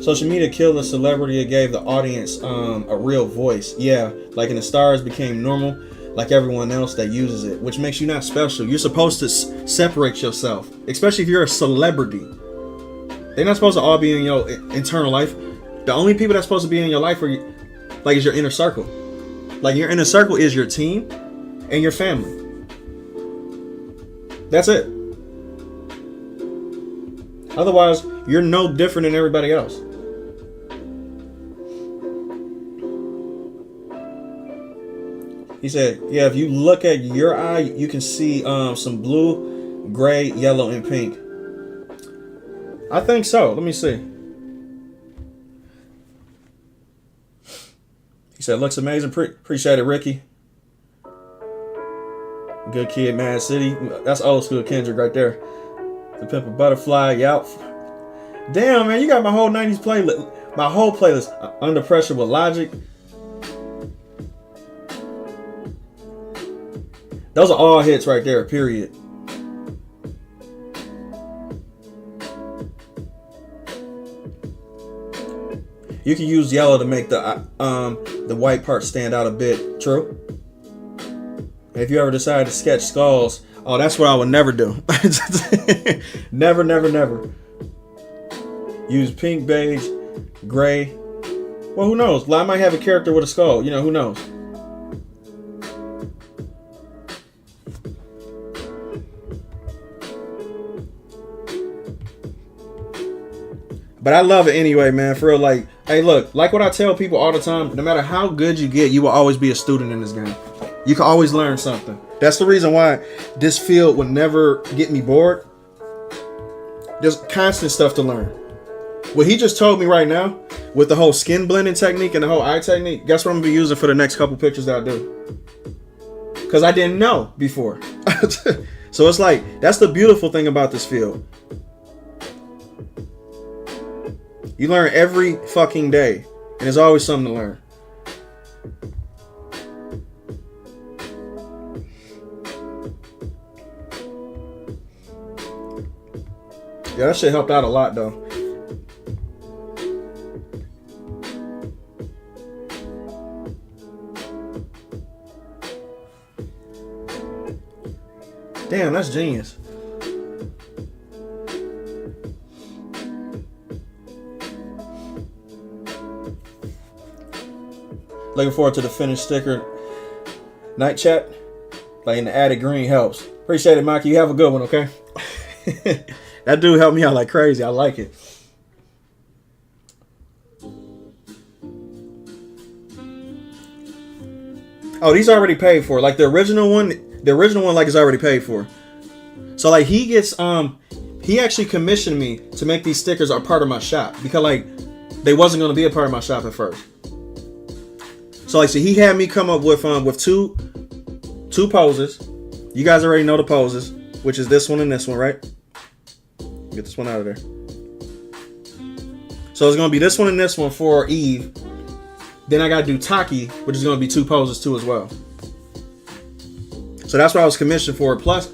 Speaker 1: Social media killed the celebrity. It gave the audience a real voice. Yeah, like in the stars became normal, like everyone else that uses it, which makes you not special. You're supposed to separate yourself, especially if you're a celebrity. They're not supposed to all be in your internal life. The only people that's supposed to be in your life is your inner circle. Like your inner circle is your team and your family. That's it. Otherwise, you're no different than everybody else. He said, yeah, if you look at your eye, you can see some blue, gray, yellow, and pink. I think so. Let me see. He said, looks amazing. Appreciate it, Ricky. Good kid, Mad City. That's old school Kendrick right there. The Pimp a Butterfly, yep. Damn, man, you got my whole 90s playlist. My whole playlist. Under Pressure with Logic. Those are all hits right there, period. You can use yellow to make the white part stand out a bit. True. If you ever decide to sketch skulls, oh, that's what I would never do. Never, never, never. Use pink, beige, gray. Well, who knows? I might have a character with a skull. You know, who knows? But I love it anyway, man. For real, like, hey, look, like what I tell people all the time, no matter how good you get, you will always be a student in this game. You can always learn something. That's the reason why this field would never get me bored. There's constant stuff to learn. What he just told me right now, with the whole skin blending technique and the whole eye technique, guess what I'm going to be using for the next couple pictures that I do. Because I didn't know before. So it's like, that's the beautiful thing about this field. You learn every fucking day, and there's always something to learn. Yeah, that shit helped out a lot, though. Damn, that's genius. Looking forward to the finished sticker. Night chat. Like in the added green helps. Appreciate it, Mikey. You have a good one, okay? That dude helped me out like crazy. I like it. Oh, these already paid for. Like the original one like is already paid for. So like he gets he actually commissioned me to make these stickers a part of my shop because like they wasn't going to be a part of my shop at first. So like, so he had me come up with two poses. You guys already know the poses, which is this one and this one, right? Get this one out of there. So it's gonna be this one and this one for Eve. Then I gotta do Taki, which is gonna be 2 poses too as well. So that's what I was commissioned for. Plus,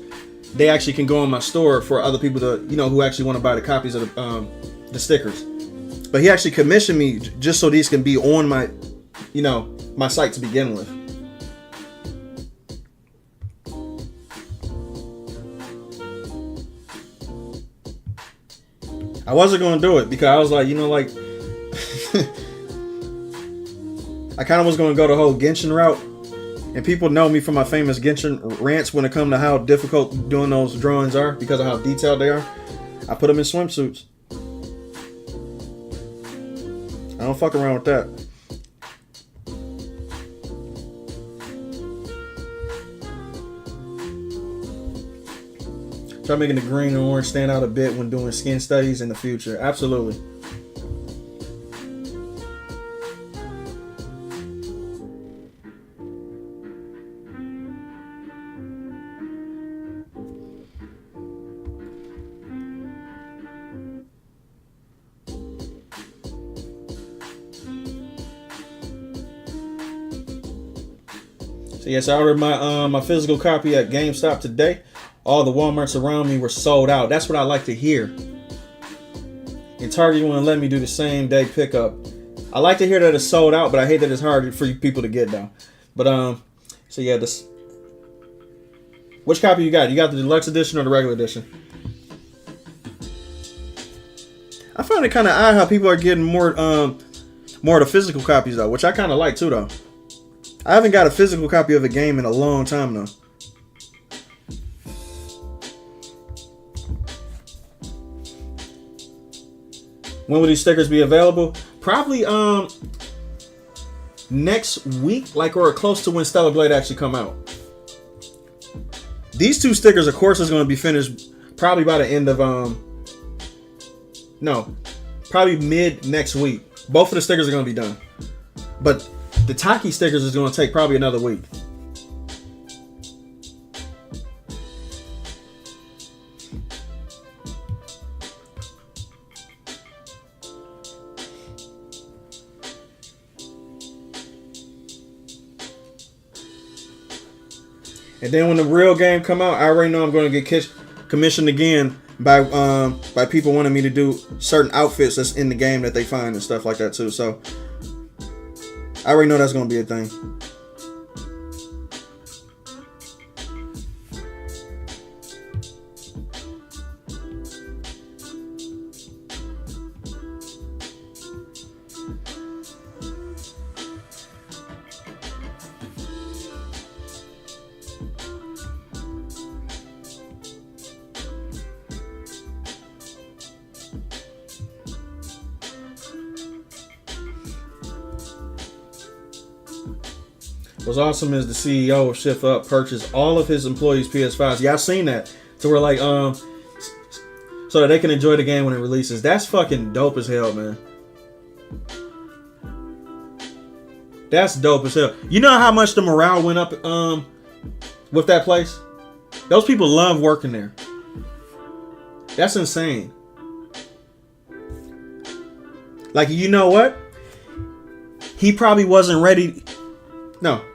Speaker 1: they actually can go on my store for other people to, you know, who actually want to buy the copies of the stickers. But he actually commissioned me just so these can be on my, you know, my site to begin with. I wasn't going to do it because I was like, you know, like I kind of was going to go the whole Genshin route. And people know me from my famous Genshin rants when it comes to how difficult doing those drawings are because of how detailed they are. I put them in swimsuits. I don't fuck around with that. Try making the green and orange stand out a bit when doing skin studies in the future. Absolutely. So yes, I ordered my physical copy at GameStop today. All the Walmarts around me were sold out. That's what I like to hear. And Target won't let me do the same day pickup. I like to hear that it's sold out, but I hate that it's hard for people to get though. But so yeah, this. Which copy you got? You got the deluxe edition or the regular edition? I find it kind of odd how people are getting more of the physical copies though, which I kind of like too though. I haven't got a physical copy of a game in a long time though. When will these stickers be available? Probably next week, like or close to when Stellar Blade actually come out. These 2 stickers, of course, is going to be finished probably by the end of probably mid next week. Both of the stickers are going to be done, but the Taki stickers is going to take probably another week. And then when the real game come out, I already know I'm going to get commissioned again by people wanting me to do certain outfits that's in the game that they find and stuff like that too. So I already know that's going to be a thing. What's awesome is the CEO of Shift Up purchased all of his employees' PS5s. Yeah, I've seen that. So we're like, so that they can enjoy the game when it releases. That's fucking dope as hell, man. That's dope as hell. You know how much the morale went up with that place? Those people love working there. That's insane. Like, you know what? He probably wasn't ready. No,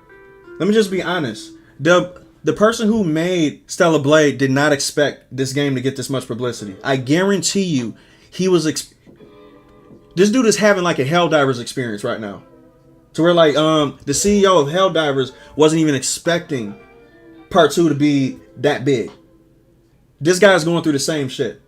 Speaker 1: let me just be honest. The person who made Stellar Blade did not expect this game to get this much publicity. I guarantee you, he was. This dude is having like a Helldivers experience right now, to where like the CEO of Helldivers wasn't even expecting Part 2 to be that big. This guy's going through the same shit,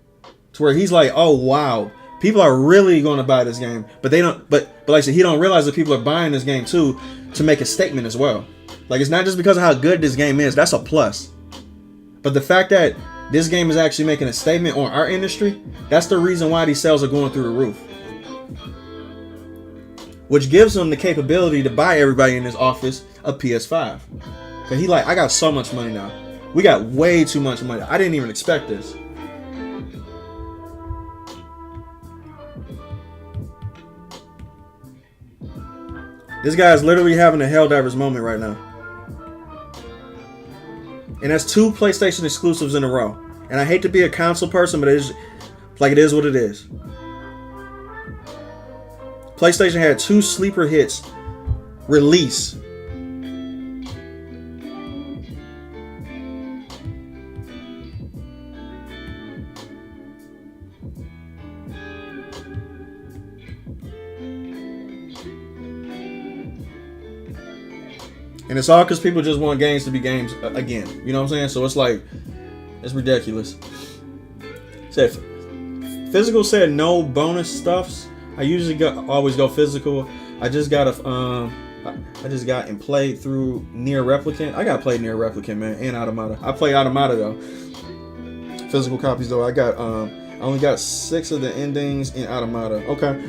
Speaker 1: to where he's like, oh wow, people are really going to buy this game, but they don't. But like I said, he don't realize that people are buying this game too to make a statement as well. Like, it's not just because of how good this game is. That's a plus. But the fact that this game is actually making a statement on our industry, that's the reason why these sales are going through the roof. Which gives him the capability to buy everybody in his office a PS5. Because he like, I got so much money now. We got way too much money. I didn't even expect this. This guy is literally having a Helldivers moment right now. And that's 2 PlayStation exclusives in a row. And I hate to be a console person, but it is what it is. PlayStation had 2 sleeper hits release. And it's all because people just want games to be games again. You know what I'm saying? So it's like, it's ridiculous. Said physical said no bonus stuffs. I usually always go physical. I just got and played through Nier Replicant. I got played Nier Replicant, man, and Automata. I play Automata though. Physical copies though. I only got 6 of the endings in Automata. Okay,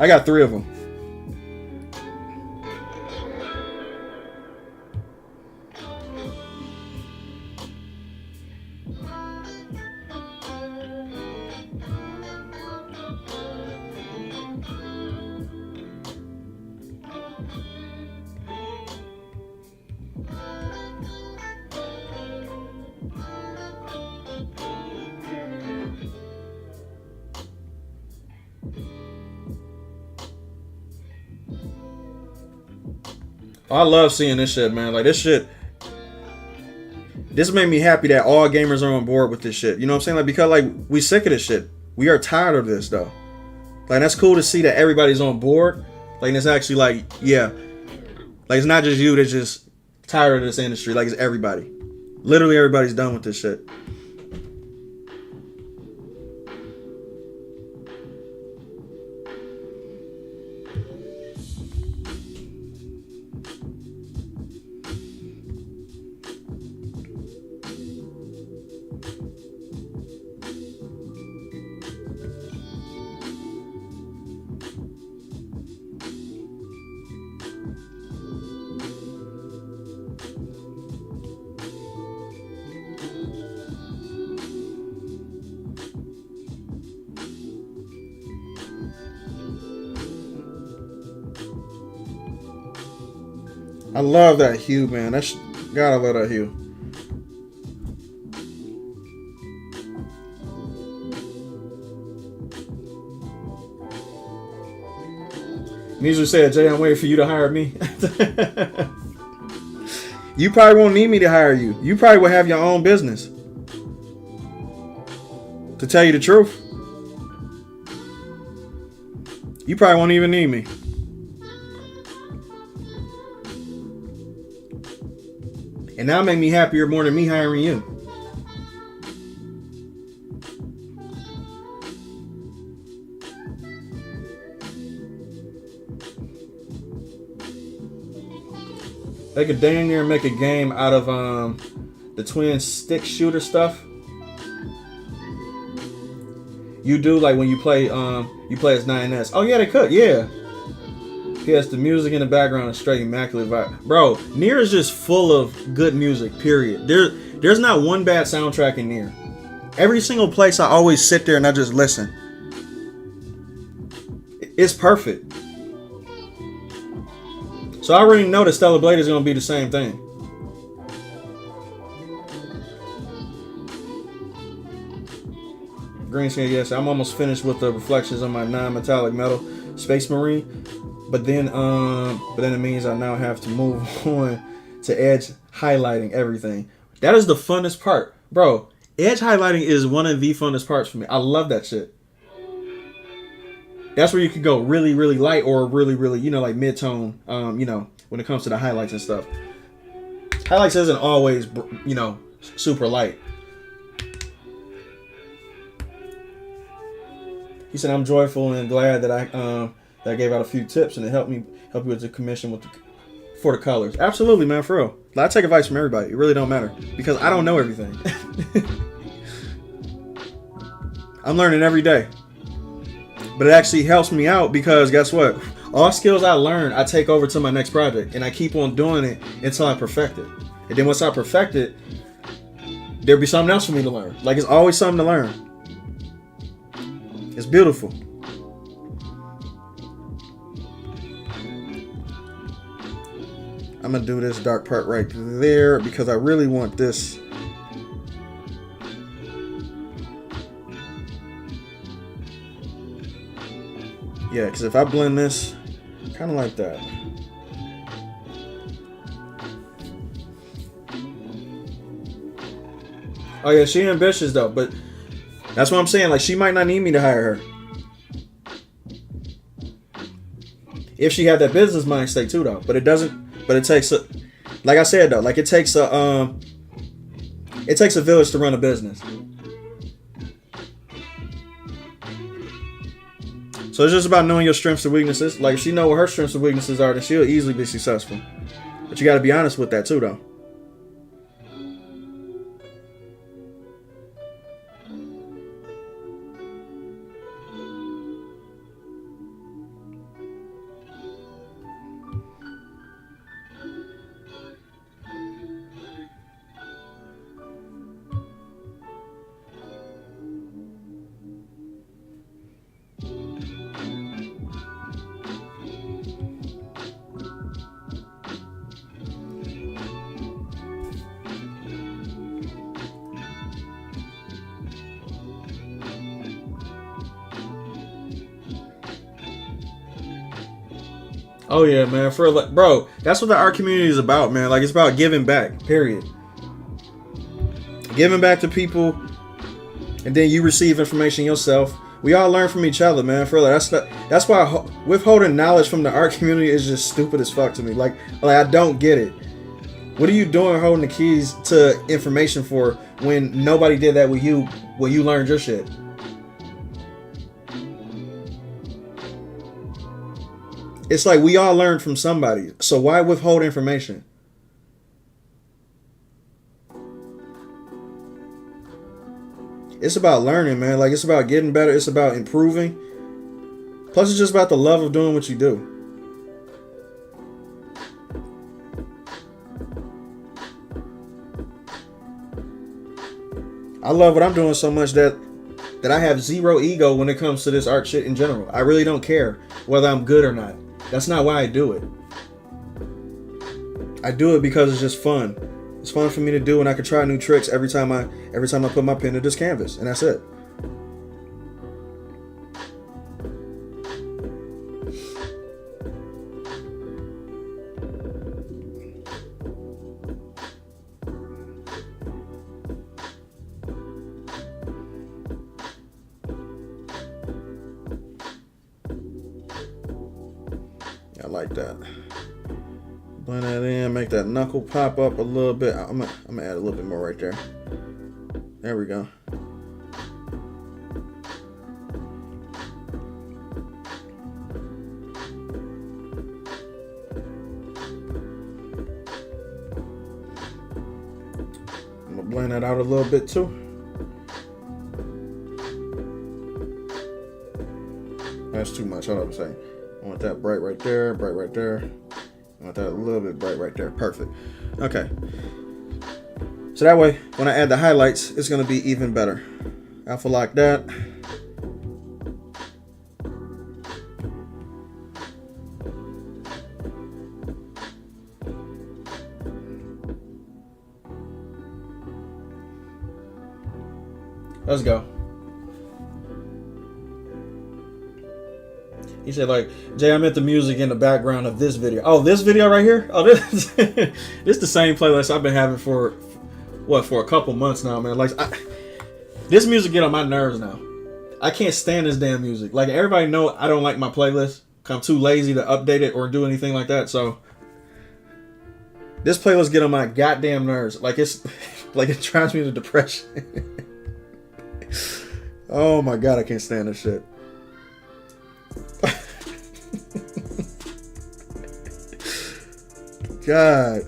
Speaker 1: I got 3 of them. I love seeing this shit, man. Like, this made me happy that all gamers are on board with this shit. You know what I'm saying? Like, because like we sick of this shit. We are tired of this though. Like, that's cool to see that everybody's on board. Like, and it's actually like, yeah, like it's not just you that's just tired of this industry. Like, it's everybody. Literally everybody's done with this shit. I love that hue, man. Gotta love that hue. Mizu said, Jay, I'm waiting for you to hire me. You probably won't need me to hire you. You probably will have your own business. To tell you the truth. You probably won't even need me. And that'll make me happier more than me hiring you. They could dang near make a game out of the twin stick shooter stuff. You do, like when you play as 9S. Oh yeah, they could, yeah. Yes, the music in the background is straight immaculate vibe. Bro, Nier is just full of good music, period. There's not one bad soundtrack in Nier. Every single place I always sit there and I just listen. It's perfect. So I already know that Stellar Blade is going to be the same thing. green screen. Yes, I'm almost finished with the reflections on my non-metallic metal Space Marine. But then it means I now have to move on to edge highlighting everything. That is the funnest part, bro. Edge highlighting is one of the funnest parts for me. I love that shit. That's where you can go really, really light or really, really, like mid-tone, when it comes to the highlights and stuff. Highlights isn't always, super light. He said, I'm joyful and glad that I gave out a few tips and it helped you with the commission for the colors. Absolutely, man, for real. I take advice from everybody. It really don't matter because I don't know everything. I'm learning every day. But it actually helps me out because guess what? All skills I learn, I take over to my next project and I keep on doing it until I perfect it. And then once I perfect it, there'll be something else for me to learn. Like it's always something to learn. It's beautiful. I'm gonna do this dark part right there because I really want this. Yeah, because if I blend this kind of like that. Oh yeah, she ambitious though, but that's what I'm saying. Like she might not need me to hire her. If she had that business mind state too though. But it doesn't. But it takes a, like I said though, like it takes a village to run a business. So it's just about knowing your strengths and weaknesses. Like if she knows what her strengths and weaknesses are, then she'll easily be successful. But you got to be honest with that too though. Oh yeah, man. Bro, that's what the art community is about, man. Like it's about giving back. Period. Giving back to people, and then you receive information yourself. We all learn from each other, man. For real, that's why withholding knowledge from the art community is just stupid as fuck to me. Like I don't get it. What are you doing holding the keys to information for when nobody did that with you when you learned your shit? It's like we all learned from somebody. So why withhold information? It's about learning, man. Like it's about getting better. It's about improving. Plus it's just about the love of doing what you do. I love what I'm doing so much that I have zero ego when it comes to this art shit in general. I really don't care whether I'm good or not. That's not why I do it. I do it because it's just fun. It's fun for me to do, and I can try new tricks every time I put my pen to this canvas, and that's it. I like that. Blend that in, make that knuckle pop up a little bit. I'm gonna add a little bit more right there. There we go. I'm gonna blend that out a little bit too. That's too much. Hold up a second. I want that bright right there, bright right there. I want that a little bit bright right there. Perfect. Okay. So that way, when I add the highlights, it's going to be even better. Alpha lock that. Let's go. He said like, Jay, I meant the music in the background of this video. Oh, this video right here? Oh, this this the same playlist I've been having for a couple months now, man. Like this music get on my nerves now. I can't stand this damn music. Like everybody know I don't like my playlist. I'm too lazy to update it or do anything like that. So this playlist get on my goddamn nerves. Like it's like it drives me to depression. Oh my god, I can't stand this shit. God.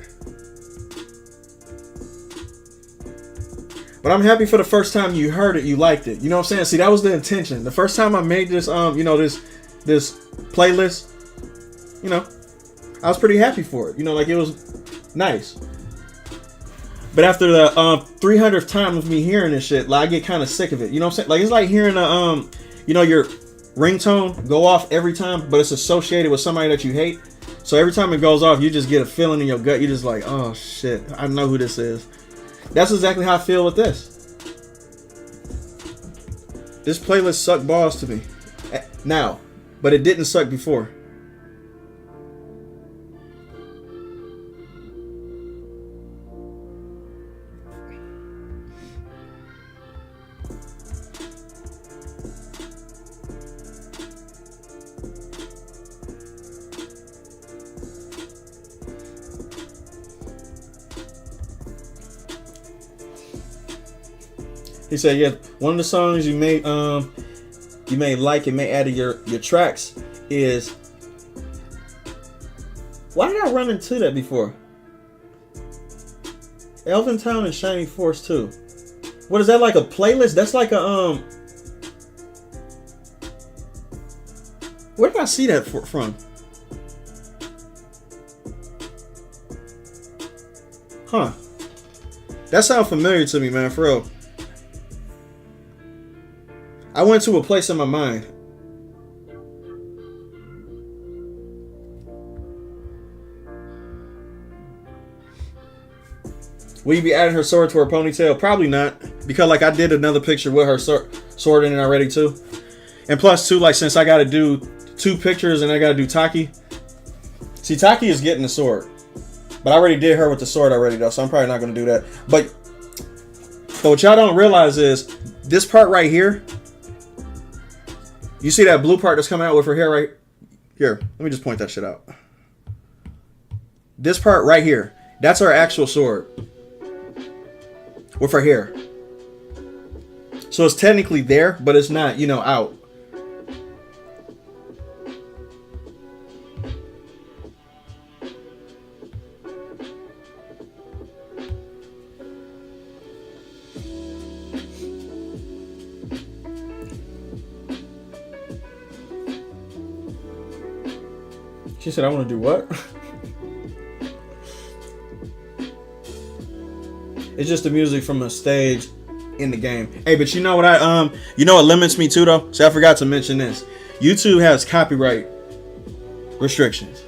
Speaker 1: But I'm happy for the first time you heard it, you liked it. You know what I'm saying? See, that was the intention. The first time I made this this playlist, you know, I was pretty happy for it. You know, like it was nice. But after the 300th time of me hearing this shit, like I get kind of sick of it. You know what I'm saying? Like it's like hearing a you know, your ringtone go off every time, but it's associated with somebody that you hate. So every time it goes off, you just get a feeling in your gut. You're just like, oh shit, I know who this is. That's exactly how I feel with this. This playlist sucked balls to me now, but it didn't suck before. He said, yeah, one of the songs you may like and may add to your tracks is, why did I run into that before? Elventown and Shining Force 2. What is that, like a playlist? That's like a where did I see that from? Huh. That sounds familiar to me, man, for real. I went to a place in my mind. Will you be adding her sword to her ponytail? Probably not. Because like I did another picture with her sword in it already too. And plus too, like since I gotta do 2 pictures and I gotta do Taki. See, Taki is getting the sword. But I already did her with the sword already though, so I'm probably not gonna do that. But what y'all don't realize is this part right here. You see that blue part that's coming out with her hair right here? Let me just point that shit out. This part right here, that's her actual sword. With her hair. So it's technically there, but it's not, you know, out. She said, I want to do what? It's just the music from a stage in the game. Hey, but you know what you know what limits me too though? See, I forgot to mention this. YouTube has copyright restrictions.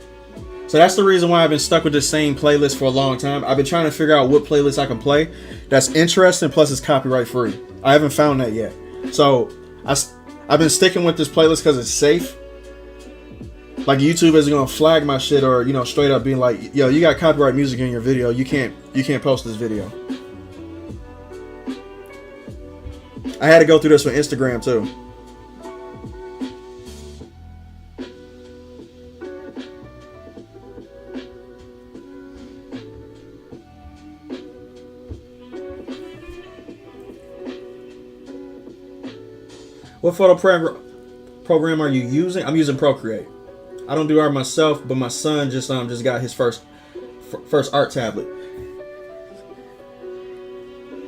Speaker 1: So that's the reason why I've been stuck with the same playlist for a long time. I've been trying to figure out what playlist I can play that's interesting, plus it's copyright free. I haven't found that yet. So I've been sticking with this playlist because it's safe. Like YouTube isn't gonna flag my shit or, you know, straight up being like, yo, you got copyright music in your video. You can't post this video. I had to go through this with Instagram too. What photo program are you using? I'm using Procreate. I don't do art myself, but my son just got his first art tablet.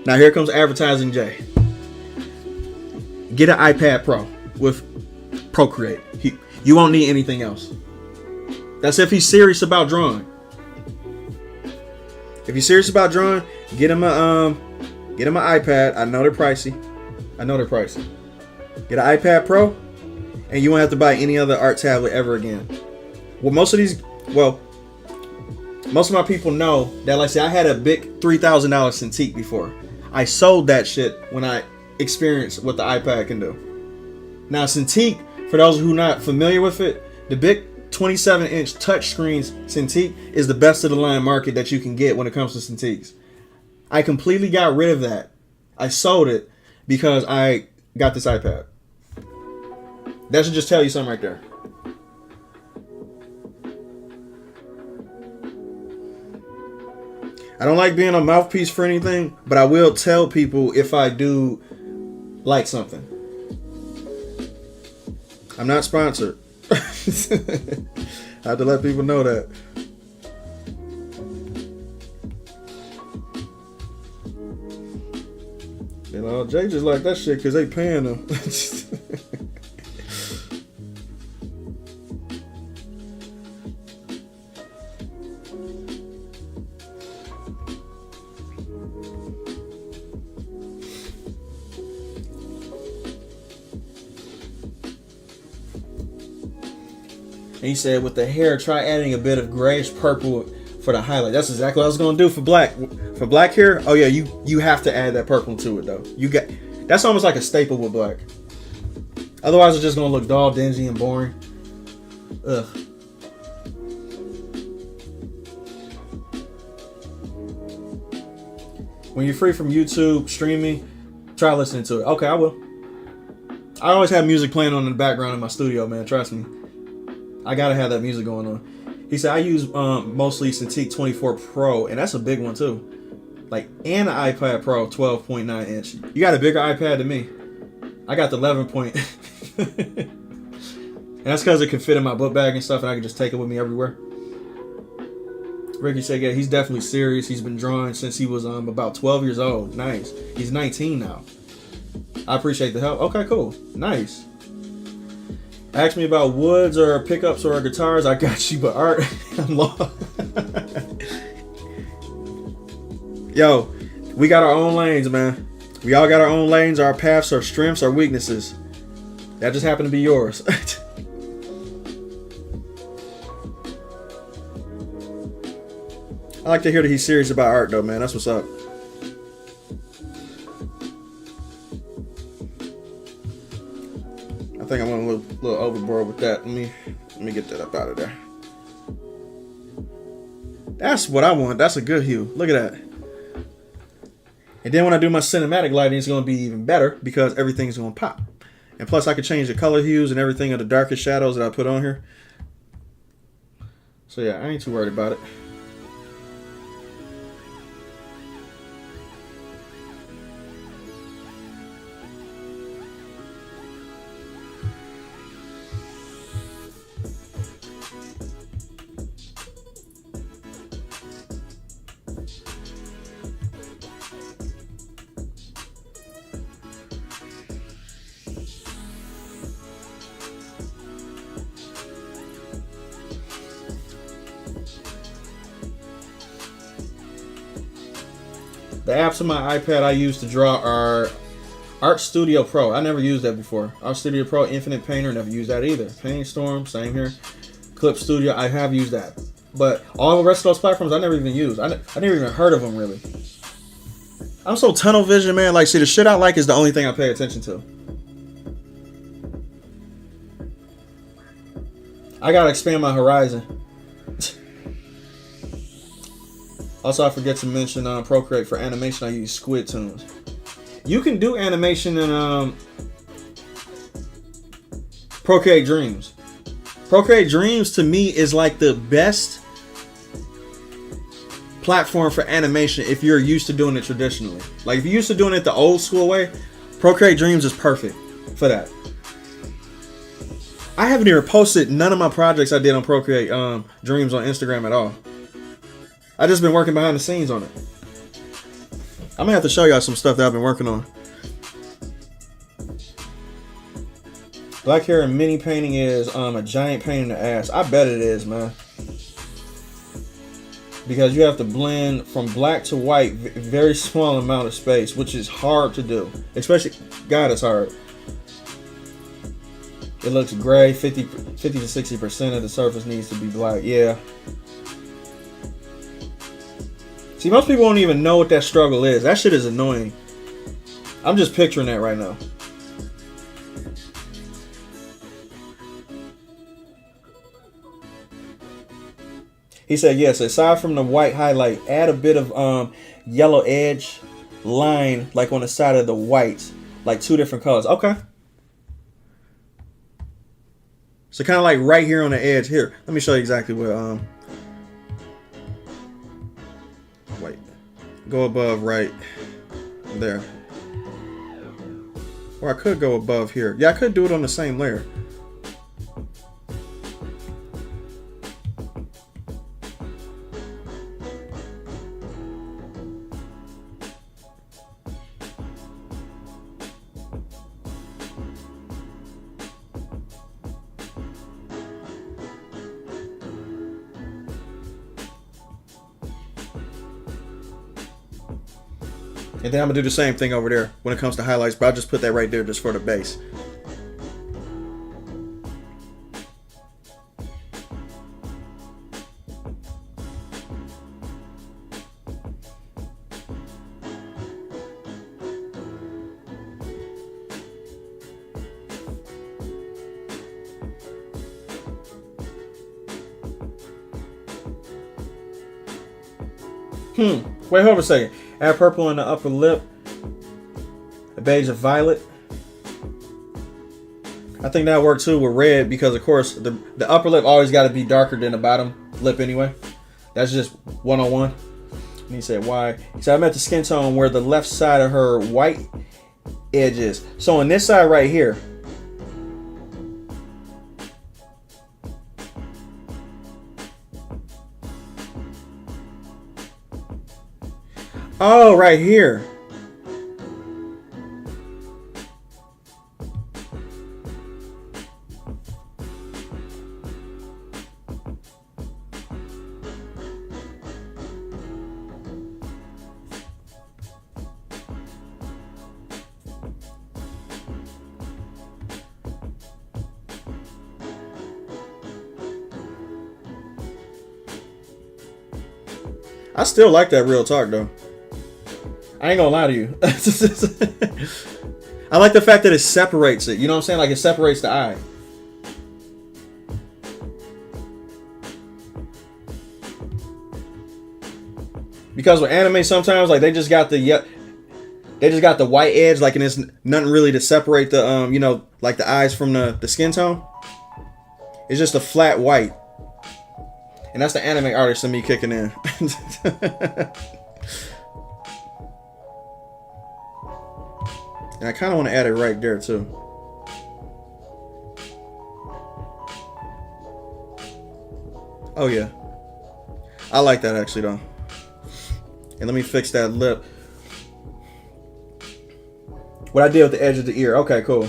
Speaker 1: Now here comes advertising Jay. Get an iPad Pro with Procreate. You won't need anything else. That's if he's serious about drawing. If you're serious about drawing, get him an iPad. I know they're pricey. Get an iPad Pro. And you won't have to buy any other art tablet ever again. Most of my people know that, like I said, I had a big $3,000 Cintiq before. I sold that shit when I experienced what the iPad can do. Now Cintiq For those who not familiar with it, the big 27-inch touchscreen Cintiq is the best of the line market that you can get when it comes to Cintiqs. I completely got rid of that. I sold it because I got this iPad. That should just tell you something right there. I don't like being a mouthpiece for anything, but I will tell people if I do like something. I'm not sponsored. I have to let people know that. You know, Jay just like that shit because they paying him. And he said, with the hair, try adding a bit of grayish purple for the highlight. That's exactly what I was gonna do for black. For black hair, oh yeah, you have to add that purple to it though. That's almost like a staple with black. Otherwise, it's just gonna look dull, dingy, and boring. Ugh. When you're free from YouTube streaming, try listening to it. Okay, I will. I always have music playing on in the background in my studio, man. Trust me. I gotta have that music going on. He said I use mostly Cintiq 24 Pro, and that's a big one too. Like, and an iPad Pro 12.9 inch. You got a bigger iPad than me. I got the 11 point. And that's because it can fit in my book bag and stuff, and I can just take it with me everywhere. Ricky said, yeah, he's definitely serious. He's been drawing since he was about 12 years old. Nice. He's 19 now. I appreciate the help. Okay, cool. Nice. Ask me about woods or pickups or guitars. I got you, but art, I'm lost. Yo, we got our own lanes, man. We all got our own lanes, our paths, our strengths, our weaknesses. That just happened to be yours. I like to hear that he's serious about art, though, man. That's what's up. I think I went a little overboard with that. Let me get that up out of there. That's what I want. That's a good hue. Look at that. And then when I do my cinematic lighting, it's going to be even better because everything's going to pop. And plus, I can change the color hues and everything of the darkest shadows that I put on here. So yeah, I ain't too worried about it. The apps on my iPad I use to draw are Art Studio Pro. I never used that before. Art Studio Pro, Infinite Painter, never used that either. Painting Storm, same here. Clip Studio, I have used that. But all the rest of those platforms I never even used. I never even heard of them really. I'm so tunnel vision, man. Like, see, the shit I like is the only thing I pay attention to. I gotta expand my horizon. Also, I forget to mention Procreate for animation. I use Squid Tunes. You can do animation in Procreate Dreams. Procreate Dreams to me is like the best platform for animation if you're used to doing it traditionally. Like if you're used to doing it the old school way, Procreate Dreams is perfect for that. I haven't even posted none of my projects I did on Procreate Dreams on Instagram at all. I just been working behind the scenes on it. I'm gonna have to show y'all some stuff that I've been working on. Black hair and mini painting is a giant pain in the ass. I bet it is, man. Because you have to blend from black to white, very small amount of space, which is hard to do. Especially, God, it's hard. It looks gray. 50 to 60% of the surface needs to be black. Yeah. See, most people don't even know what that struggle is. That shit is annoying. I'm just picturing that right now. He said, yes, aside from the white highlight, add a bit of yellow edge line like on the side of the whites, like 2 different colors. Okay. So kind of like right here on the edge here. Let me show you exactly where wait. Go above right there. Or I could go above here. Yeah, I could do it on the same layer. And then I'm going to do the same thing over there when it comes to highlights, but I'll just put that right there just for the base. Wait, hold on a second. Add purple in the upper lip. A beige of violet. I think that worked too with red because, of course, the upper lip always got to be darker than the bottom lip anyway. That's just 101. And he said, why? He said, I meant the skin tone where the left side of her white edge is. So on this side right here, oh, right here. I still like that real talk though. I ain't gonna lie to you. I like the fact that it separates it. You know what I'm saying? Like it separates the eye. Because with anime, sometimes like they just got the white edge, like, and there's nothing really to separate the you know, like the eyes from the skin tone. It's just a flat white, and that's the anime artist in me kicking in. And I kind of want to add it right there too. Oh yeah, I like that actually though. And let me fix that lip. What I did with the edge of the ear. Okay, cool.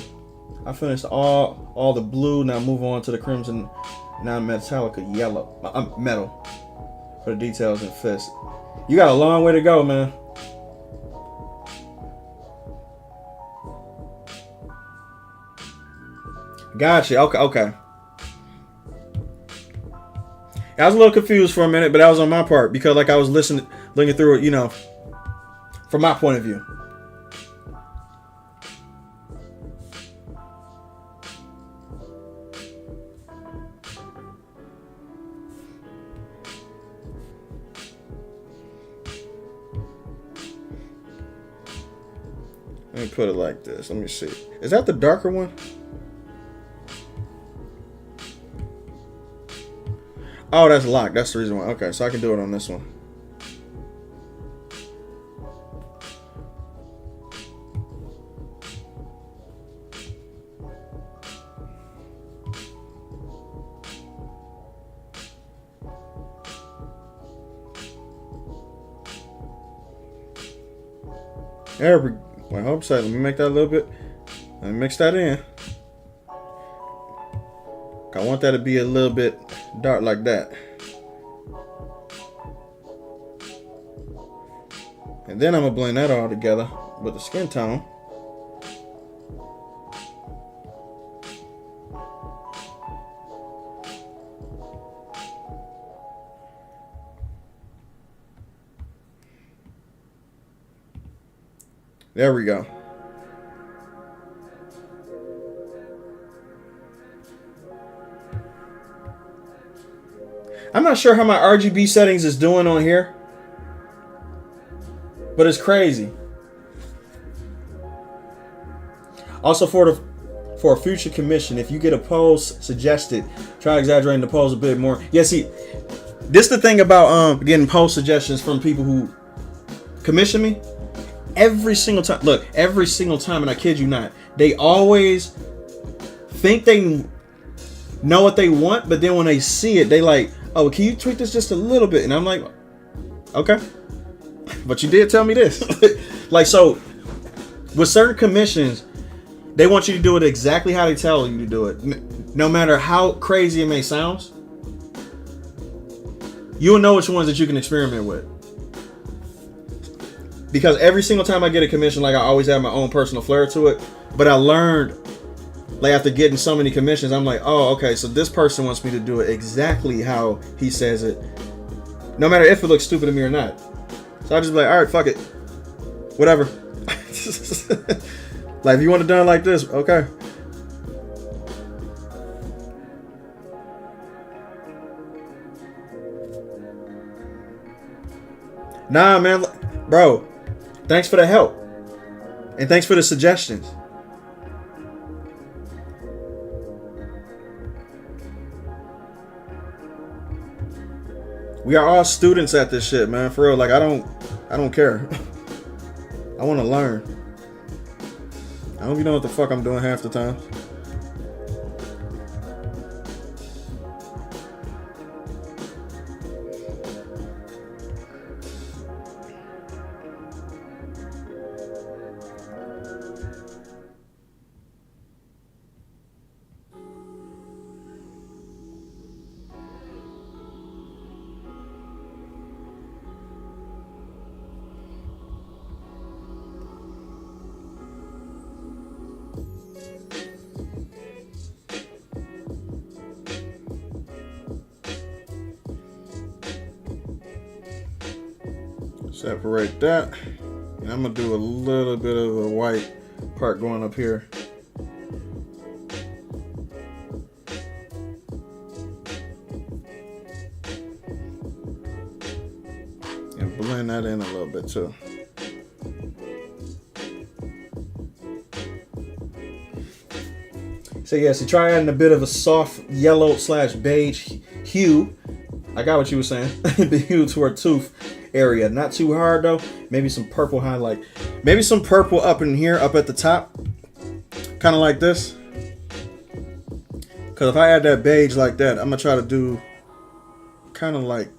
Speaker 1: I finished all the blue. Now move on to the crimson, non-metallica yellow, metal for the details and fist. You got a long way to go, man. Gotcha. Okay. I was a little confused for a minute, but that was on my part because, like, I was looking through it, you know, from my point of view. Let me put it like this. Let me see. Is that the darker one? Oh, that's locked. That's the reason why. Okay, so I can do it on this one. There we go. I hope so. Let me make that a little bit. Let me mix that in. I want that to be a little bit dark like that. And then I'm going to blend that all together with the skin tone. There we go. I'm not sure how my RGB settings is doing on here, but it's crazy. Also, for a future commission, if you get a pose suggested, try exaggerating the pose a bit more. Yeah, see, this the thing about getting pose suggestions from people who commission me. Every single time, look, every single time, and I kid you not, they always think they know what they want, but then when they see it, they like, oh, can you tweak this just a little bit? And I'm like, okay, but you did tell me this. Like, so with certain commissions, they want you to do it exactly how they tell you to do it, no matter how crazy it may sound. You'll know which ones that you can experiment with. Because every single time I get a commission, like, I always have my own personal flair to it. But I learned, like, after getting so many commissions, I'm like, oh, okay, so this person wants me to do it exactly how he says it, no matter if it looks stupid to me or not. So I just be like, all right, fuck it, whatever. Like, if you want it done like this, okay. Nah, man, bro. Thanks for the help. And thanks for the suggestions. We are all students at this shit, man. For real. Like, I don't care. I want to learn. I don't even know what the fuck I'm doing half the time. Separate that. And I'm going to do a little bit of a white part going up here. And blend that in a little bit too. So yeah, so try adding a bit of a soft yellow / beige hue. I got what you were saying. The hue to her tooth area. Not too hard though. Maybe some purple highlight. Maybe some purple up in here, up at the top. Kind of like this. Because if I add that beige like that, I'm going to try to do kind of like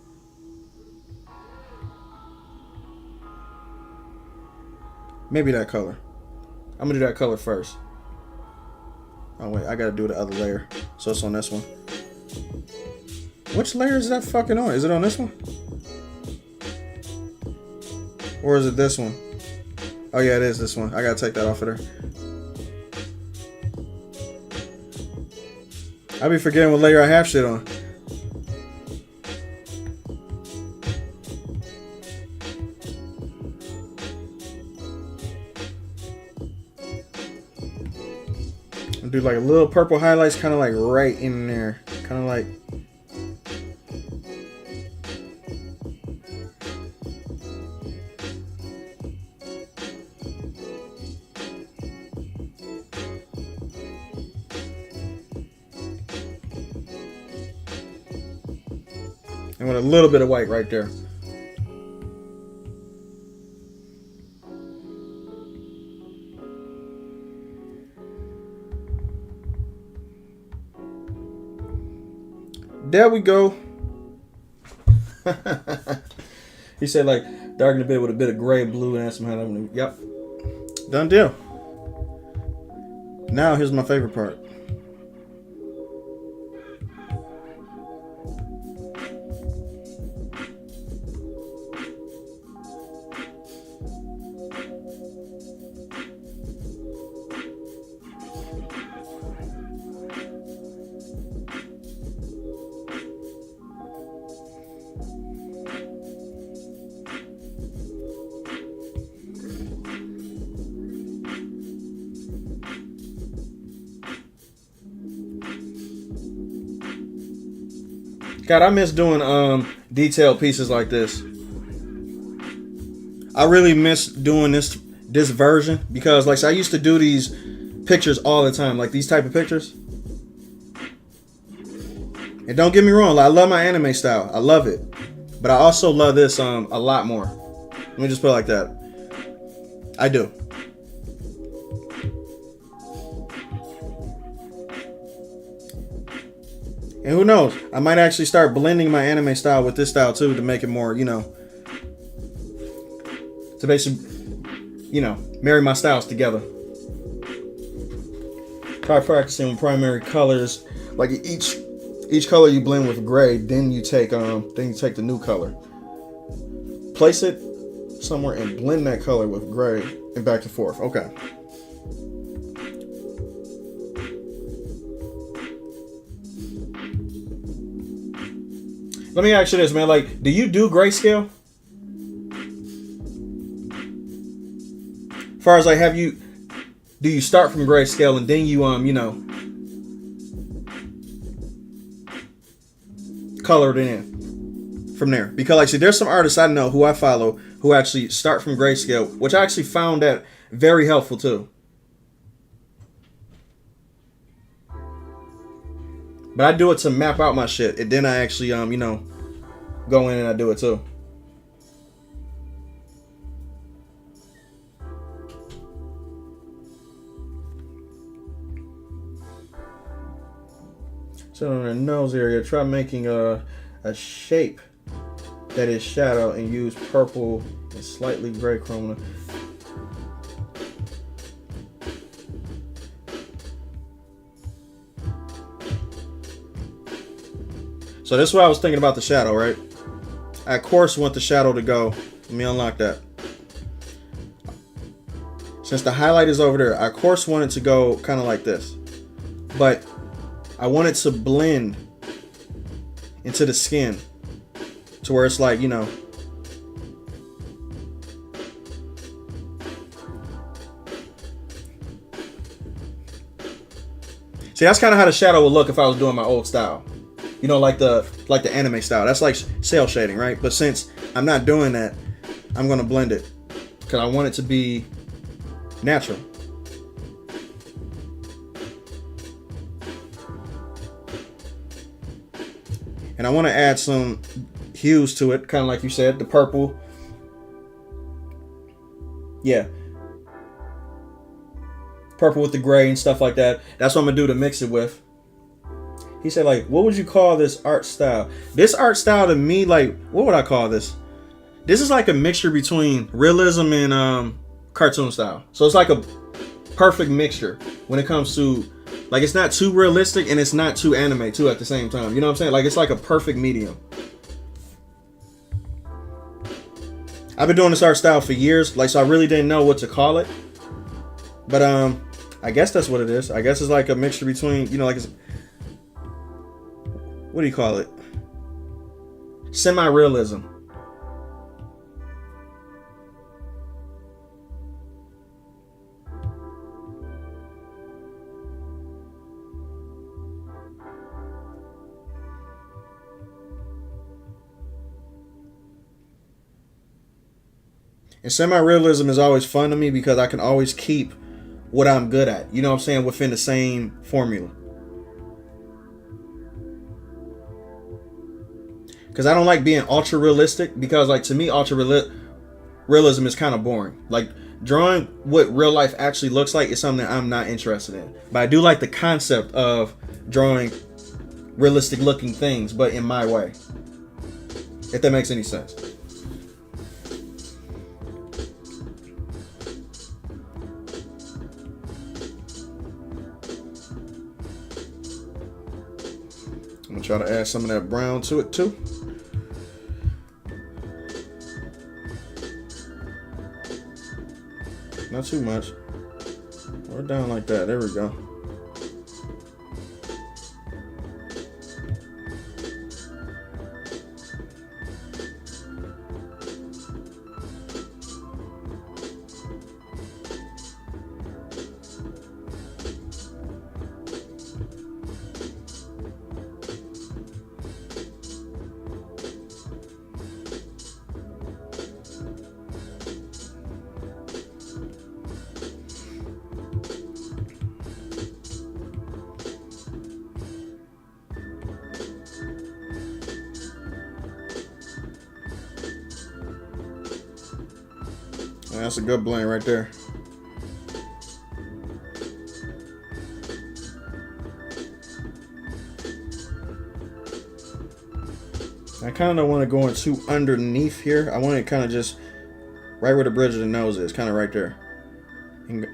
Speaker 1: maybe that color. I'm going to do that color first. Oh wait, I got to do the other layer. So it's on this one. Which layer is that fucking on? Is it on this one? Or is it this one? Oh yeah, it is this one. I gotta take that off of there. I be forgetting what layer I have shit on. I'll do like a little purple highlights, kind of like right in there. Kind of like... and with a little bit of white right there. There we go. He said like darken a bit with a bit of gray, blue, and add some highlight. Yep. Done deal. Now here's my favorite part. God, I miss doing detailed pieces like this. I really miss doing this version because like so I used to do these pictures all the time, like these type of pictures. And don't get me wrong, I love my anime style. I love it. But I also love this a lot more. Let me just put it like that. I do. And who knows? I might actually start blending my anime style with this style too to make it more, to basically, marry my styles together. Try practicing with primary colors. Like each color you blend with gray, then you take the new color. Place it somewhere and blend that color with gray and back and forth. Okay. Let me ask you this, man. Like, do you do grayscale? As far as like, do you start from grayscale and then you color it in from there? Because like, see, there's some artists I know who I follow who actually start from grayscale, which I actually found that very helpful too. But I do it to map out my shit, and then I actually go in and I do it too. So in the nose area, try making a shape that is shadow and use purple and slightly gray chroma. So this is what I was thinking about the shadow, right? I of course want the shadow to go. Let me unlock that. Since the highlight is over there, I of course want it to go kind of like this. But I want it to blend into the skin to where it's like, See, that's kind of how the shadow would look if I was doing my old style. Like the anime style. That's like cel shading, right? But since I'm not doing that, I'm gonna blend it because I want it to be natural. And I want to add some hues to it, kind of like you said, the purple. Yeah. Purple with the gray and stuff like that. That's what I'm gonna do to mix it with. He said, like, what would you call this art style? This art style to me, like, what would I call this? This is like a mixture between realism and cartoon style. So it's like a perfect mixture when it comes to, like, it's not too realistic and it's not too anime too at the same time. You know what I'm saying? Like, it's like a perfect medium. I've been doing this art style for years, like, so I really didn't know what to call it. But I guess that's what it is. I guess it's like a mixture between, like, it's, what do you call it? Semi-realism. And semi-realism is always fun to me because I can always keep what I'm good at. You know what I'm saying? Within the same formula. Because I don't like being ultra realistic because, like, to me, ultra realism is kind of boring. Like, drawing what real life actually looks like is something that I'm not interested in. But I do like the concept of drawing realistic looking things, but in my way. If that makes any sense. I'm gonna try to add some of that brown to it too. Not too much. We're down like that. There we go. That's a good blend right there. I kind of don't want to go in too underneath here. I want it kind of just right where the bridge of the nose is, kind of right there. And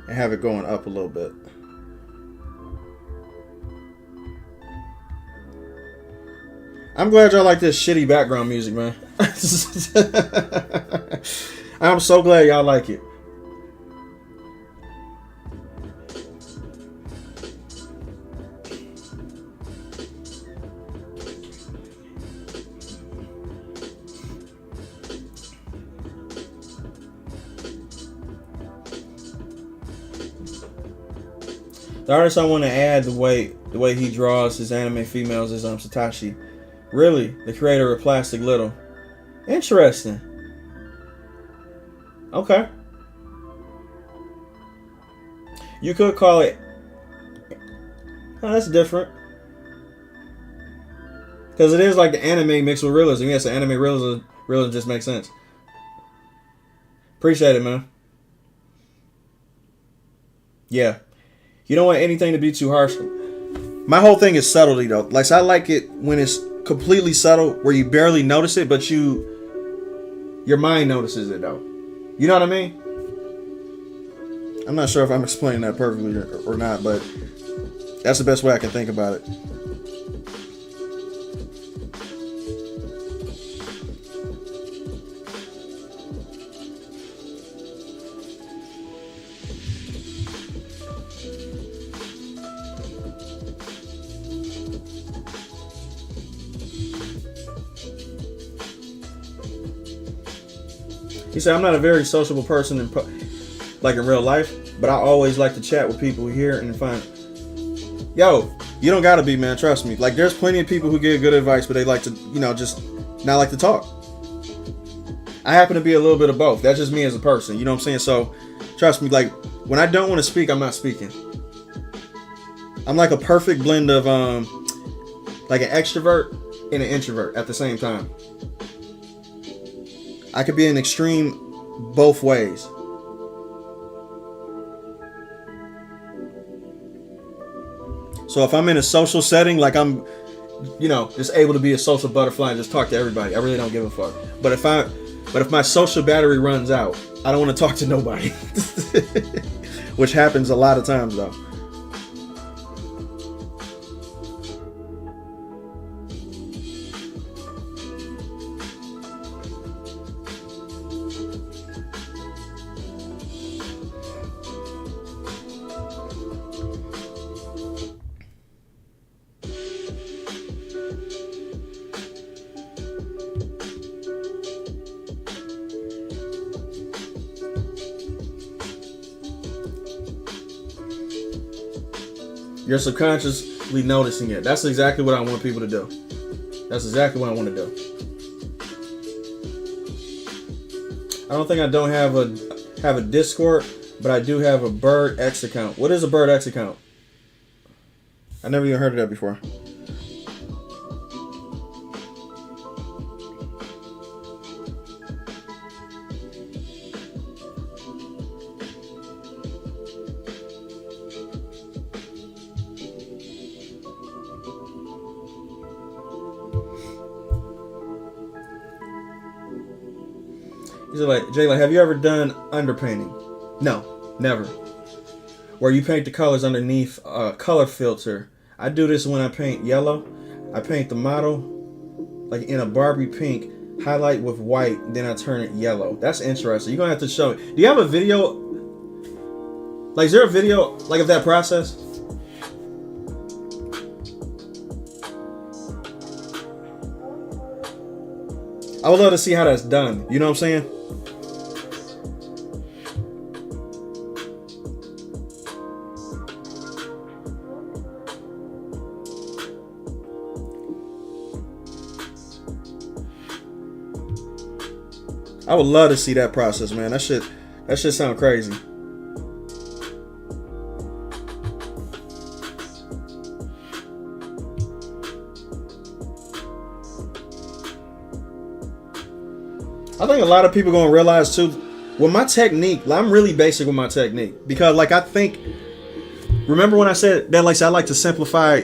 Speaker 1: have it going up a little bit. I'm glad y'all like this shitty background music, man. I'm so glad y'all like it. The artist I want to add the way he draws his anime females is Satoshi. Really, the creator of Plastic Little. Interesting. Okay. You could call it. Oh, that's different. Because it is like the anime mixed with realism. Yes, the anime realism just makes sense. Appreciate it, man. Yeah. You don't want anything to be too harsh. My whole thing is subtlety, though. Like, so I like it when it's completely subtle, where you barely notice it, but your mind notices it, though. You know what I mean? I'm not sure if I'm explaining that perfectly or not, but that's the best way I can think about it. He said, I'm not a very sociable person in real life, but I always like to chat with people here and find. Yo, you don't gotta be, man. Trust me. Like, there's plenty of people who give good advice, but they like to, just not like to talk. I happen to be a little bit of both. That's just me as a person. You know what I'm saying? So, trust me. Like, when I don't want to speak, I'm not speaking. I'm like a perfect blend of like an extrovert and an introvert at the same time. I could be an extreme both ways. So if I'm in a social setting, like I'm, just able to be a social butterfly and just talk to everybody, I really don't give a fuck. But if my social battery runs out, I don't want to talk to nobody. Which happens a lot of times, though. You're subconsciously noticing it. That's exactly what I want people to do. That's exactly what I want to do. I don't think I don't have a Discord, but I do have a Bird X account. What is a Bird X account? I never even heard of that before. He's like, Jayla, have you ever done underpainting? No, never. Where you paint the colors underneath a color filter. I do this when I paint yellow. I paint the model like in a Barbie pink, highlight with white, then I turn it yellow. That's interesting. You're gonna have to show me. Do you have a video? Like, is there a video like of that process? I would love to see how that's done. You know what I'm saying? I would love to see that process, man. That shit sound crazy. I think a lot of people gonna realize too, With my technique, I'm really basic with my technique because, like, I think. Remember when I said that, like, I like to simplify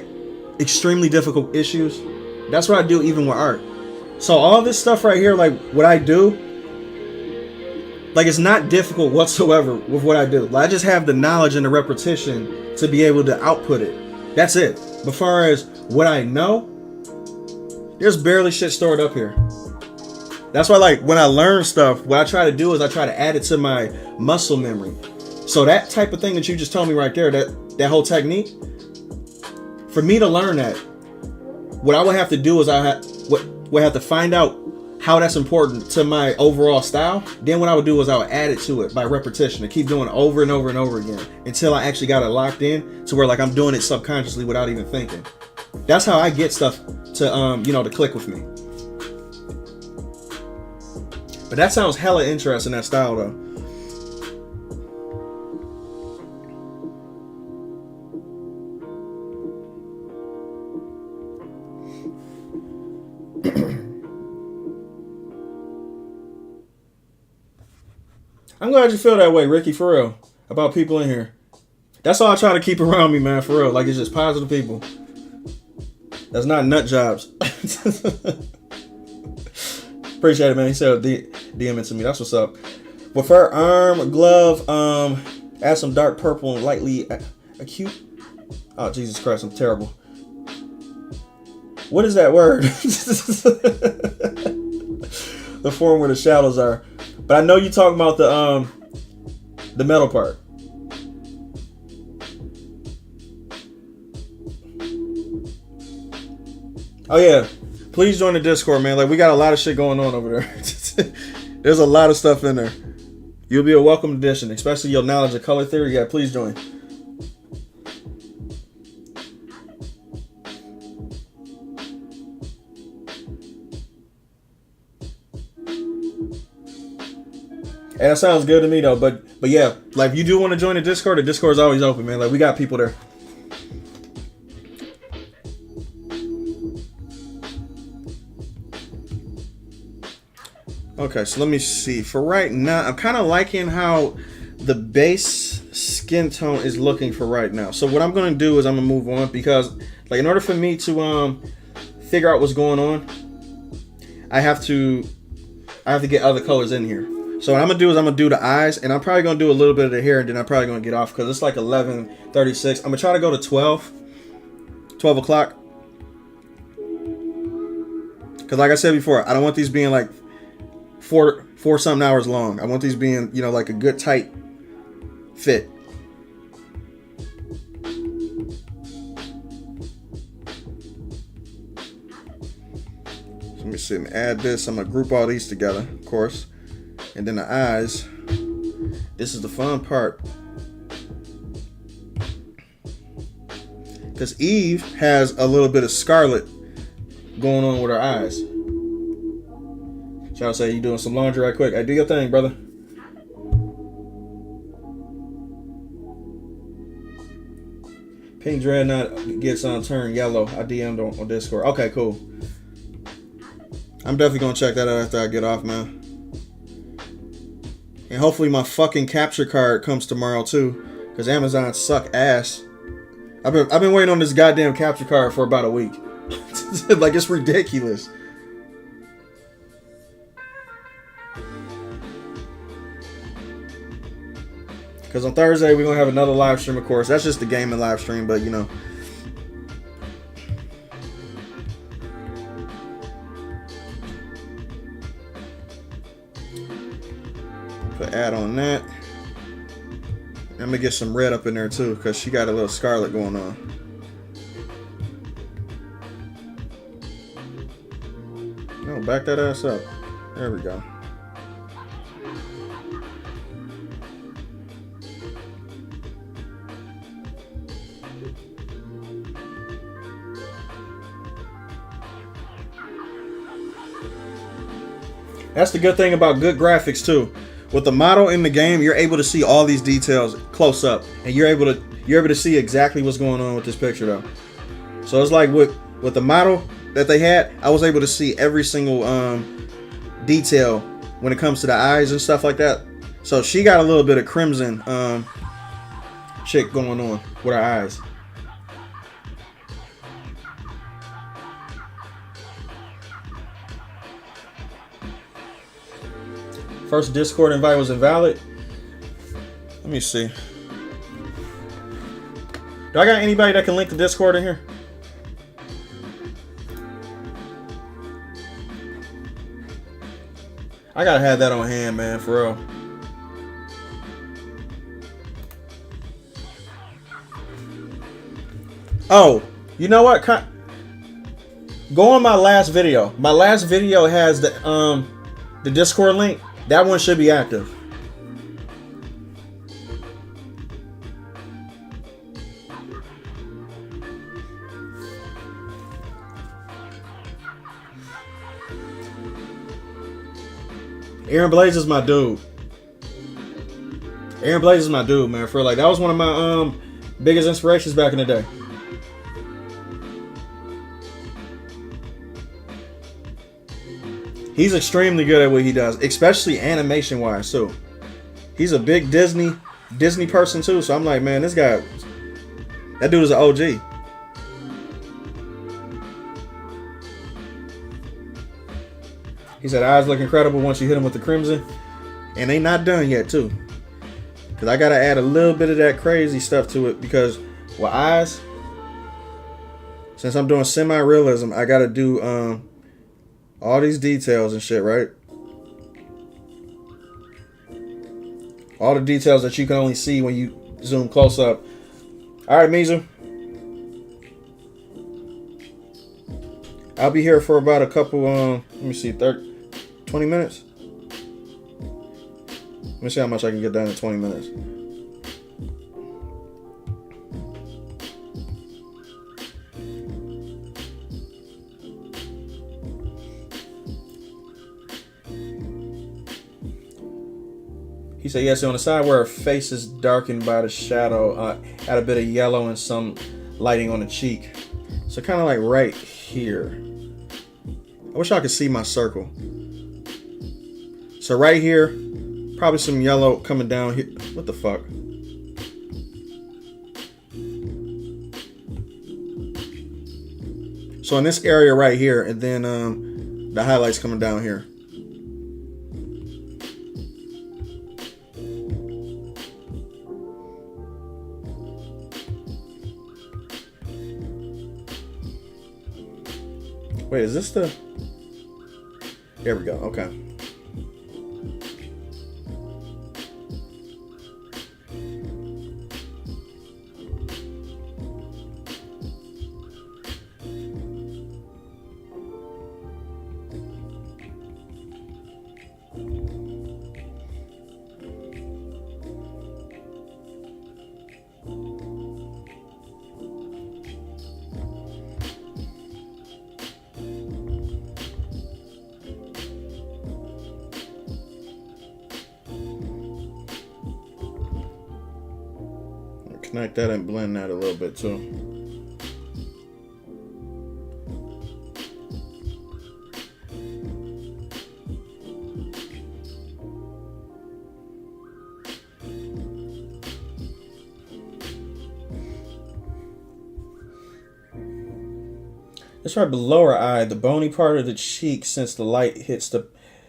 Speaker 1: extremely difficult issues? That's what I do even with art. So all this stuff right here, like what I do, like it's not difficult whatsoever with what I do. Like, I just have the knowledge and the repetition to be able to output it. That's it. But as far as what I know, there's barely shit stored up here. That's why, like, when I learn stuff, what I try to do is I try to add it to my muscle memory. So that type of thing that you just told me right there, that whole technique, for me to learn that, what I would have to do is I would have to find out how that's important to my overall style. Then what I would do is I would add it to it by repetition and keep doing it over and over and over again until I actually got it locked in to where, like, I'm doing it subconsciously without even thinking. That's how I get stuff to to click with me. But that sounds hella interesting, that style though. I'm glad you feel that way, Ricky, for real, about people in here. That's all I try to keep around me, man, for real. Like, it's just positive people. That's not nut jobs. Appreciate it, man. He said DM it to me. That's what's up. With her arm, glove, add some dark purple and lightly acute. Oh, Jesus Christ, I'm terrible. What is that word? The form where the shadows are. But I know you're talking about the metal part. Oh yeah, please join the Discord, man. Like, we got a lot of shit going on over there. There's a lot of stuff in there. You'll be a welcome addition, especially your knowledge of color theory. Yeah, please join. And that sounds good to me though. But yeah, like, if you do want to join the Discord is always open, man. Like, we got people there. Okay, so let me see. For right now, I'm kind of liking how the base skin tone is looking for right now. So what I'm going to do is I'm going to move on because, like, in order for me to figure out what's going on, I have to get other colors in here. So what I'm going to do is I'm going to do the eyes, and I'm probably going to do a little bit of the hair, and then I'm probably going to get off because it's like 11:36. I'm going to try to go to 12 o'clock. Because like I said before, I don't want these being like four something hours long. I want these being, like a good tight fit. So let me see. I'm gonna add this. I'm gonna group all these together, of course. And then the eyes. This is the fun part. Because Eve has a little bit of scarlet going on with her eyes. Y'all say you doing some laundry right quick. Hey, do your thing, brother. Pink Dreadnought gets on turn yellow. I DM'd on Discord. Okay, cool. I'm definitely gonna check that out after I get off, man. And hopefully my fucking capture card comes tomorrow too, because Amazon suck ass. I've been waiting on this goddamn capture card for about a week. Like, it's ridiculous. Because on Thursday, we're going to have another live stream, of course. That's just the gaming live stream, but Put add on that. I'm going to get some red up in there, too, because she got a little scarlet going on. No, back that ass up. There we go. That's the good thing about good graphics too. With the model in the game, you're able to see all these details close up, and you're able to see exactly what's going on with this picture though. So it's like with the model that they had, I was able to see every single detail when it comes to the eyes and stuff like that. So she got a little bit of crimson chick going on with her eyes. First Discord invite was invalid. Let me see. Do I got anybody that can link the Discord in here? I gotta have that on hand, man, for real. Oh, you know what? Go on my last video. My last video has the Discord link. That one should be active. Aaron Blaze is my dude. Aaron Blaze is my dude, man. For like, that was one of my biggest inspirations back in the day. He's extremely good at what he does, especially animation wise too. He's a big Disney person too, so I'm like, man, this guy, that dude is an OG. He said eyes look incredible once you hit him with the crimson, and they not done yet too, because I gotta add a little bit of that crazy stuff to it, because with eyes, since I'm doing semi-realism, I gotta do all these details and shit, right? All the details that you can only see when you zoom close up. All right, Mizu. I'll be here for about a couple, let me see, 20 minutes? Let me see how much I can get done in 20 minutes. He said, yes, on the side where her face is darkened by the shadow, add a bit of yellow and some lighting on the cheek. So kind of like right here. I wish I could see my circle. So right here, probably some yellow coming down here. What the fuck? So in this area right here, and then the highlights coming down here. Wait, is this the... There we go, okay. Connect that and blend that a little bit too. It's right below her eye, the bony part of the cheek, since the light hits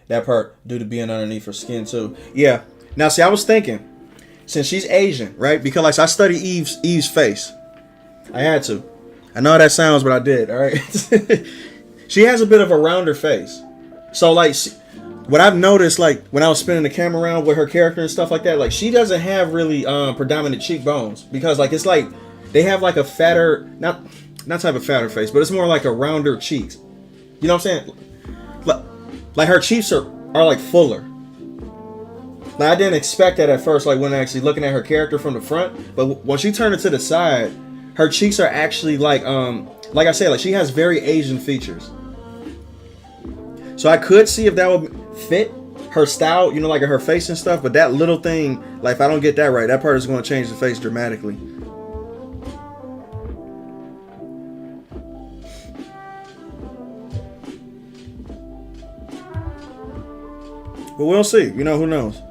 Speaker 1: that part due to being underneath her skin too. Yeah. Now see, I was thinking, since she's Asian, right? Because like I studied Eve's face. I had to. I know how that sounds, but I did. All right. She has a bit of a rounder face. So like, what I've noticed, like when I was spinning the camera around with her character and stuff like that, like she doesn't have really predominant cheekbones, because like it's like they have like a fatter, not type of fatter face, but it's more like a rounder cheeks. You know what I'm saying? Like her cheeks are like fuller. Like I didn't expect that at first, like when actually looking at her character from the front, but when she turned it to the side, her cheeks are actually like I said, like she has very Asian features. So I could see if that would fit her style, you know, like her face and stuff, but that little thing, like if I don't get that right, that part is going to change the face dramatically. But we'll see, you know, who knows?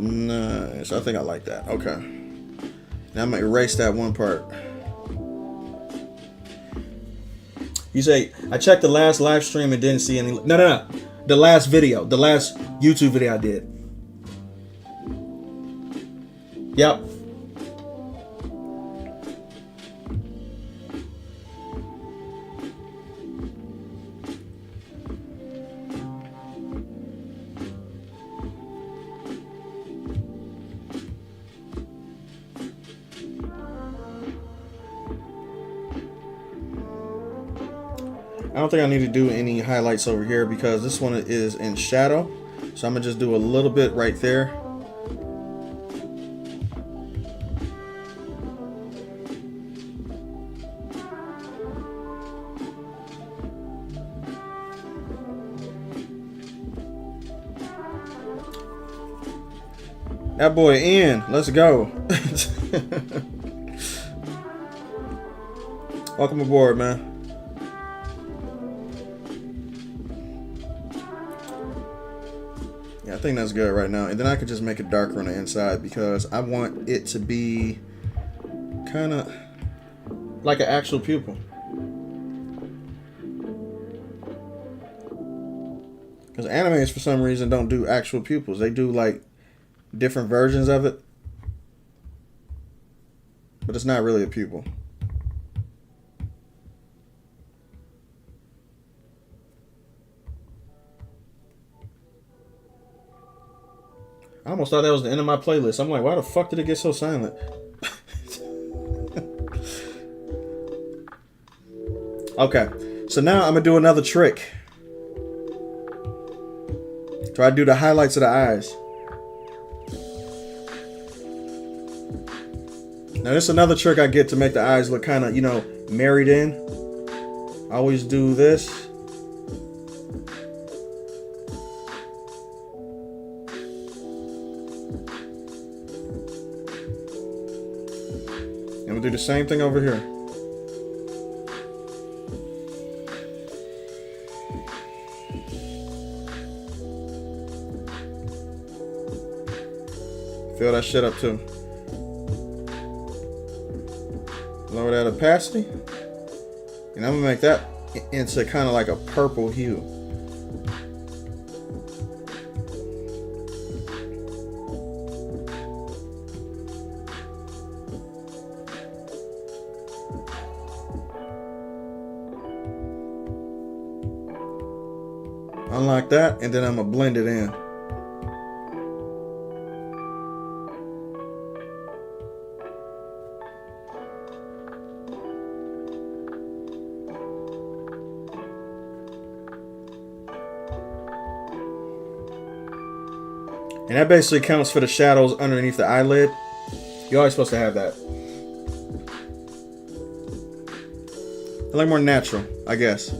Speaker 1: Nice. I think I like that. Okay. Now I'm gonna erase that one part. You say, I checked the last live stream and didn't see any. No. The last video. The last YouTube video I did. Yep. I don't think I need to do any highlights over here because this one is in shadow. So I'm gonna just do a little bit right there. That boy in. Let's go. Welcome aboard, man. I think that's good right now. And then I could just make it darker on the inside because I want it to be kind of like an actual pupil. Because animes for some reason don't do actual pupils. They do like different versions of it. But it's not really a pupil. I almost thought that was the end of my playlist. I'm like, why the fuck did it get so silent? Okay, so now I'm gonna do another trick. Try to do the highlights of the eyes. Now this is another trick I get to make the eyes look kind of, you know, married in. I always do this. And we'll do the same thing over here. Fill that shit up too. Lower that opacity. And I'm gonna make that into kind of like a purple hue. Unlock that, and then I'm gonna blend it in. And that basically counts for the shadows underneath the eyelid. You're always supposed to have that. I like more natural, I guess.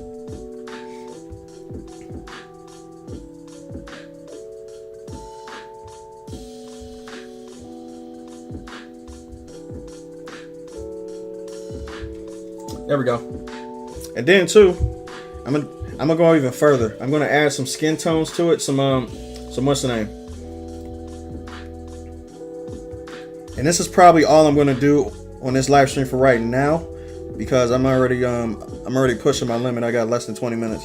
Speaker 1: There we go. And then too, I'm gonna go even further. I'm gonna add some skin tones to it. Some what's the name? And this is probably all I'm gonna do on this live stream for right now, because I'm already pushing my limit. I got less than 20 minutes.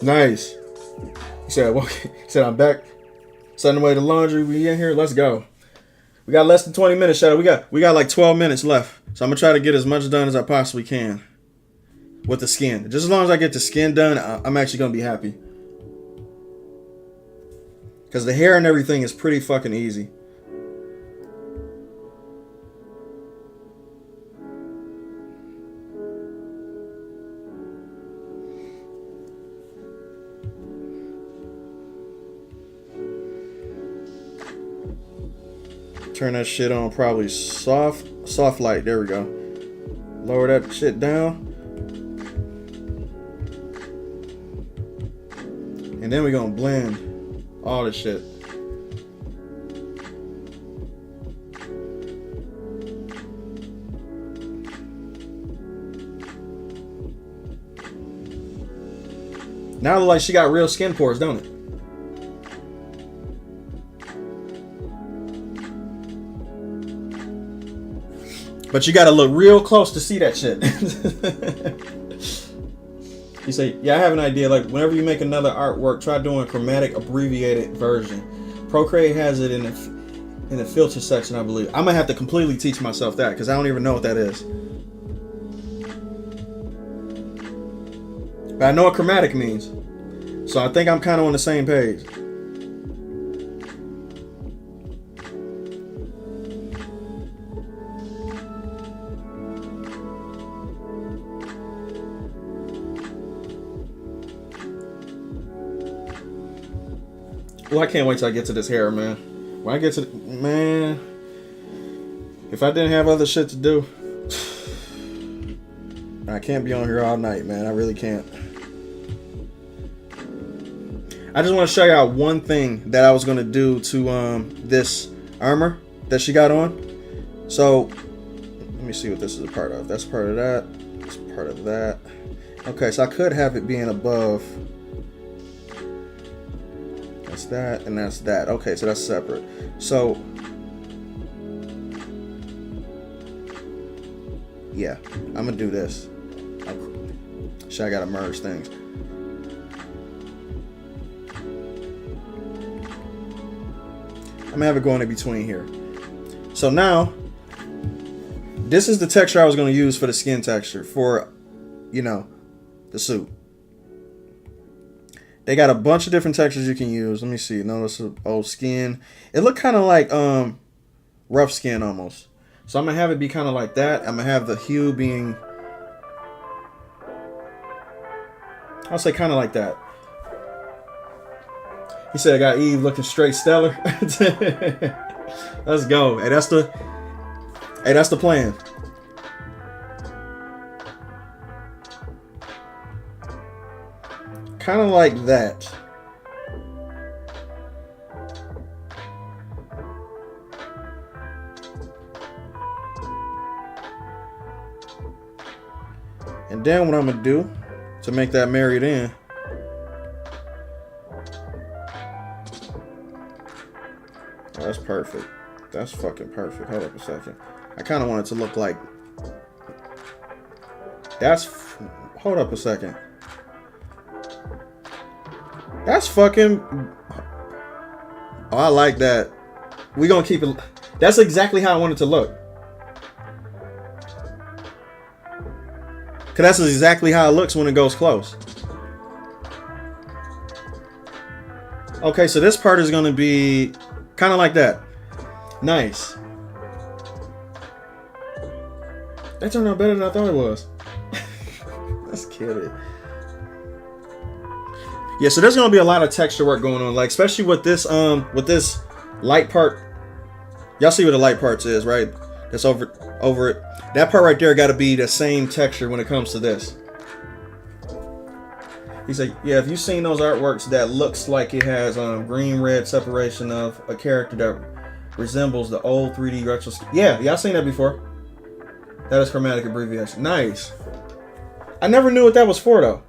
Speaker 1: Nice. He said, well, he said, I'm back. Setting away the laundry. We in here. Let's go. We got less than 20 minutes, Shadow. We got like 12 minutes left. So I'm going to try to get as much done as I possibly can with the skin. Just as long as I get the skin done, I'm actually going to be happy. Because the hair and everything is pretty fucking easy. Turn that shit on probably soft light. There we go. Lower that shit down. And then we're gonna blend all this shit. Now it looks like she got real skin pores, don't it? But you gotta look real close to see that shit. You say, yeah, I have an idea. Like, whenever you make another artwork, try doing a chromatic abbreviated version. Procreate has it in the filter section, I believe. I'm gonna have to completely teach myself that because I don't even know what that is. But I know what chromatic means. So I think I'm kind of on the same page. Well, I can't wait till I get to this hair, man. When I get to man, if I didn't have other shit to do, I can't be on here all night, man. I really can't. I just want to show y'all one thing that I was gonna do to this armor that she got on. So let me see what this is a part of. That's part of that. That's part of that. Okay, so I could have it being above. That's that and that's that. Okay, so that's separate. So yeah, I'm gonna do this. Shit, I gotta merge things. I'm gonna have it going in between here. So now, this is the texture I was gonna use for the skin texture for, you know, the suit. They got a bunch of different textures you can use. Let me see. No, this is old skin. It looked kind of like rough skin almost. So I'm gonna have it be kind of like that. I'm gonna have the hue being, I'll say kind of like that. He said I got Eve looking straight stellar. Let's go. Hey, that's the plan. Kind of like that. And then what I'm gonna do to make that married in, oh, that's perfect. That's fucking perfect. Hold up a second. I kind of want it to look like hold up a second. That's fucking, oh, I like that. We gonna keep it. That's exactly how I want it to look. Cause that's exactly how it looks when it goes close. Okay, so this part is gonna be kind of like that. Nice. That turned out better than I thought it was. Let's kill it. Yeah, so there's gonna be a lot of texture work going on, like especially with this light part. Y'all see what the light parts is, right? That's over it. That part right there got to be the same texture when it comes to this. He's like, yeah, if you've seen those artworks that looks like it has green-red separation of a character that resembles the old 3D retro. Yeah, y'all seen that before. That is chromatic abbreviation. Nice. I never knew what that was for though.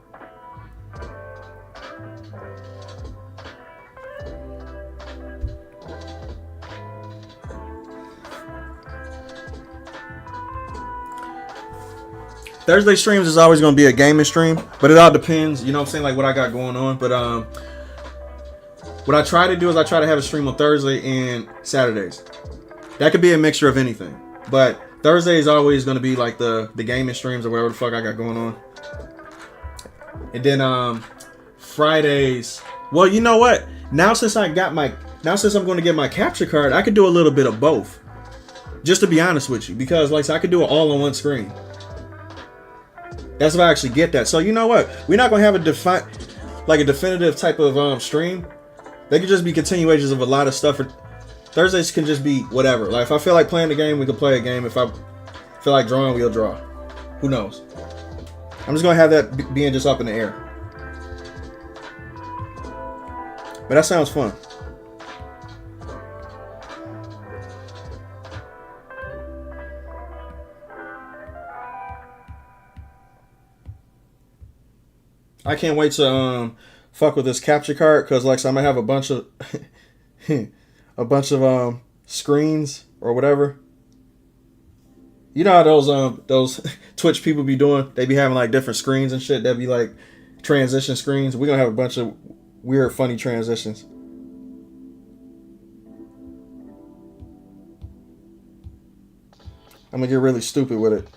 Speaker 1: Thursday streams is always going to be a gaming stream, but it all depends, you know what I'm saying, like what I got going on. But what I try to do is I try to have a stream on Thursday and Saturdays. That could be a mixture of anything, but Thursday is always going to be like the gaming streams or whatever the fuck I got going on. And then Fridays, well, you know what, now since I'm going to get my capture card, I could do a little bit of both, just to be honest with you, because like I could do it all on one screen. That's if I actually get that. So you know what? We're not gonna have a definitive type of stream. They could just be continuations of a lot of stuff. Thursdays can just be whatever. Like if I feel like playing the game, we can play a game. If I feel like drawing, we'll draw. Who knows? I'm just gonna have that being just up in the air. But that sounds fun. I can't wait to fuck with this capture card because like so I'm gonna have a bunch of screens or whatever. You know how those Twitch people be doing? They be having like different screens and shit that be like transition screens. We're gonna have a bunch of weird, funny transitions. I'm gonna get really stupid with it.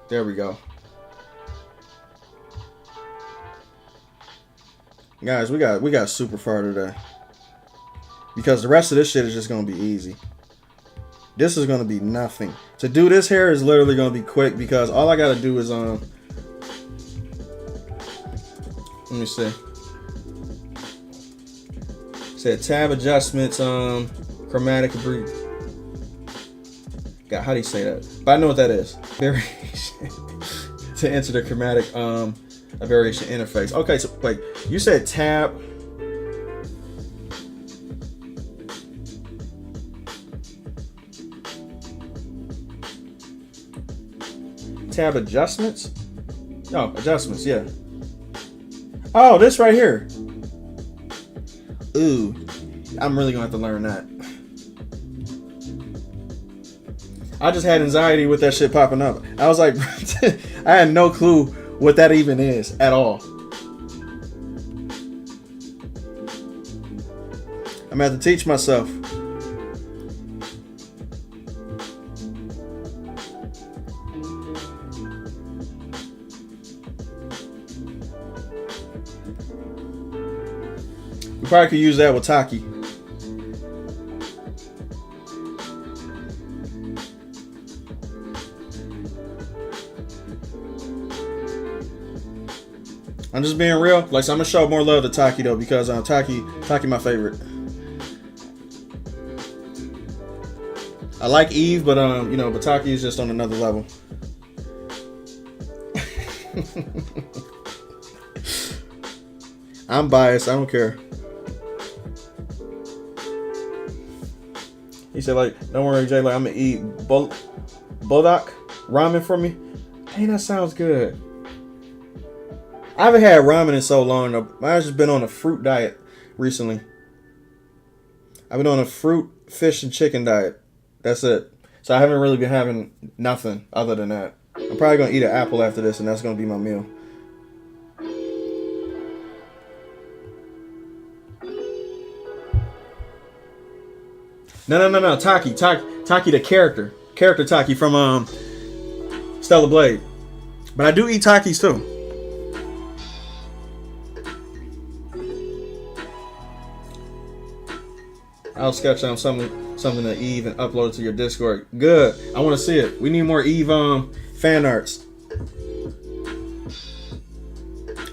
Speaker 1: There we go. Guys, we got super far today. Because the rest of this shit is just gonna be easy. This is gonna be nothing. To do this hair is literally gonna be quick because all I gotta do is let me see. Said tab adjustments, chromatic breathe. God, how do you say that? But I know what that is. Variation to enter the chromatic a variation interface. Okay, so wait, you said tab. Tab adjustments? No, adjustments, yeah. Oh, this right here. Ooh, I'm really gonna have to learn that. I just had anxiety with that shit popping up. I was like, I had no clue what that even is at all. I'm gonna have to teach myself. We probably could use that with Taki. I'm just being real. Like, so I'm gonna show more love to Taki though, because Taki my favorite. I like Eve, but but Taki is just on another level. I'm biased. I don't care. He said, like, don't worry, Jay. Like, I'm gonna eat bodak ramen for me. Hey, that sounds good. I haven't had ramen in so long. I've just been on a fruit diet recently. I've been on a fruit, fish, and chicken diet. That's it. So I haven't really been having nothing other than that. I'm probably gonna eat an apple after this, and that's gonna be my meal. No. Taki the character Taki from Stellar Blade. But I do eat Takis too. I'll sketch on something to Eve and upload it to your Discord. Good. I want to see it. We need more Eve fan arts.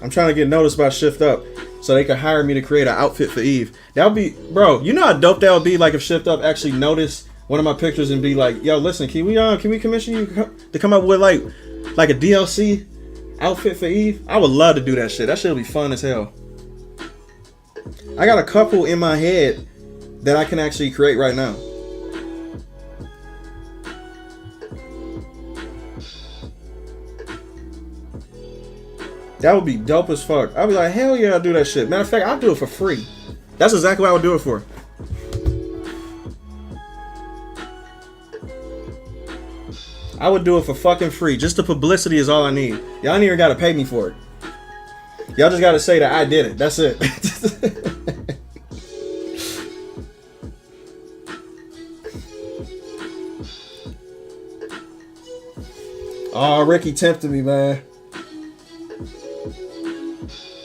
Speaker 1: I'm trying to get noticed by Shift Up so they can hire me to create an outfit for Eve. That would be, bro. You know how dope that would be? Like if Shift Up actually noticed one of my pictures and be like, "Yo, listen, can we commission you to come up with like a DLC outfit for Eve?" I would love to do that shit. That shit would be fun as hell. I got a couple in my head that I can actually create right now. That would be dope as fuck. I'd be like, hell yeah, I'll do that shit. Matter of fact, I'll do it for free. That's exactly what I would do it for. I would do it for fucking free. Just the publicity is all I need. Y'all ain't even gotta pay me for it. Y'all just gotta say that I did it. That's it. Oh, Ricky tempted me, man.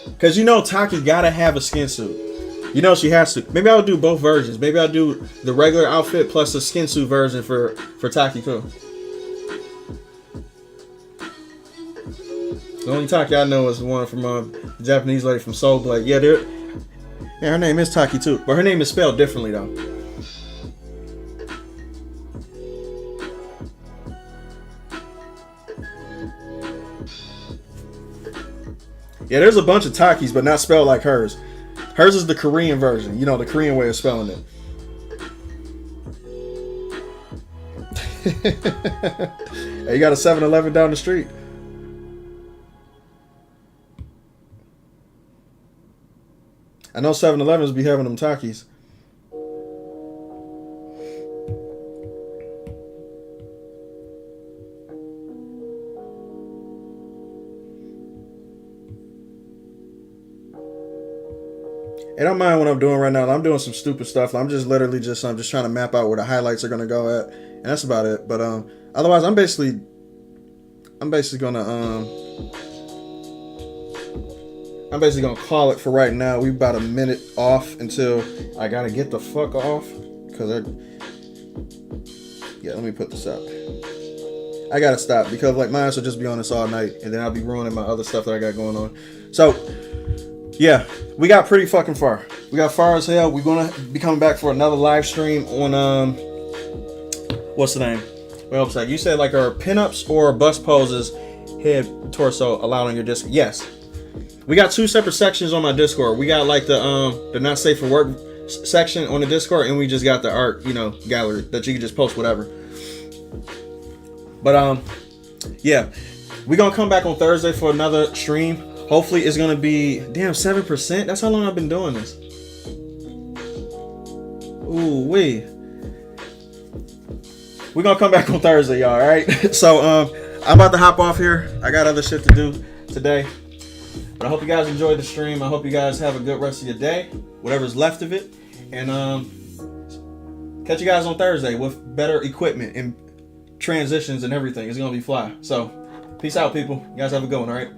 Speaker 1: Because you know Taki gotta have a skin suit. You know she has to. Maybe I'll do both versions. Maybe I'll do the regular outfit plus a skin suit version for Taki too. The only Taki I know is the one from the Japanese lady from Soul Blade. Yeah, her name is Taki too. But her name is spelled differently though. Yeah, there's a bunch of Takis, but not spelled like hers. Hers is the Korean version. You know, the Korean way of spelling it. Hey, you got a 7-Eleven down the street. I know 7-Elevens be having them Takis. I don't mind what I'm doing right now. I'm doing some stupid stuff. I'm just trying to map out where the highlights are gonna go at, and that's about it. But otherwise, I'm basically gonna call it for right now. We about a minute off until I gotta get the fuck off let me put this up. I gotta stop because like mine will just be on this all night, and then I'll be ruining my other stuff that I got going on. So. Yeah, we got pretty fucking far. We got far as hell. We're gonna be coming back for another live stream on what's the name? Website. You said like our pinups or bust poses, head, torso allowed on your Discord. Yes, we got 2 separate sections on my Discord. We got like the not safe for work section on the Discord, and we just got the art, gallery that you can just post whatever. But yeah, we gonna come back on Thursday for another stream. Hopefully it's gonna be 7%. That's how long I've been doing this. Ooh wee. We're gonna come back on Thursday, y'all. All right. So I'm about to hop off here. I got other shit to do today. But I hope you guys enjoyed the stream. I hope you guys have a good rest of your day, whatever's left of it, and catch you guys on Thursday with better equipment and transitions and everything. It's gonna be fly. So peace out, people. You guys have a good one. All right.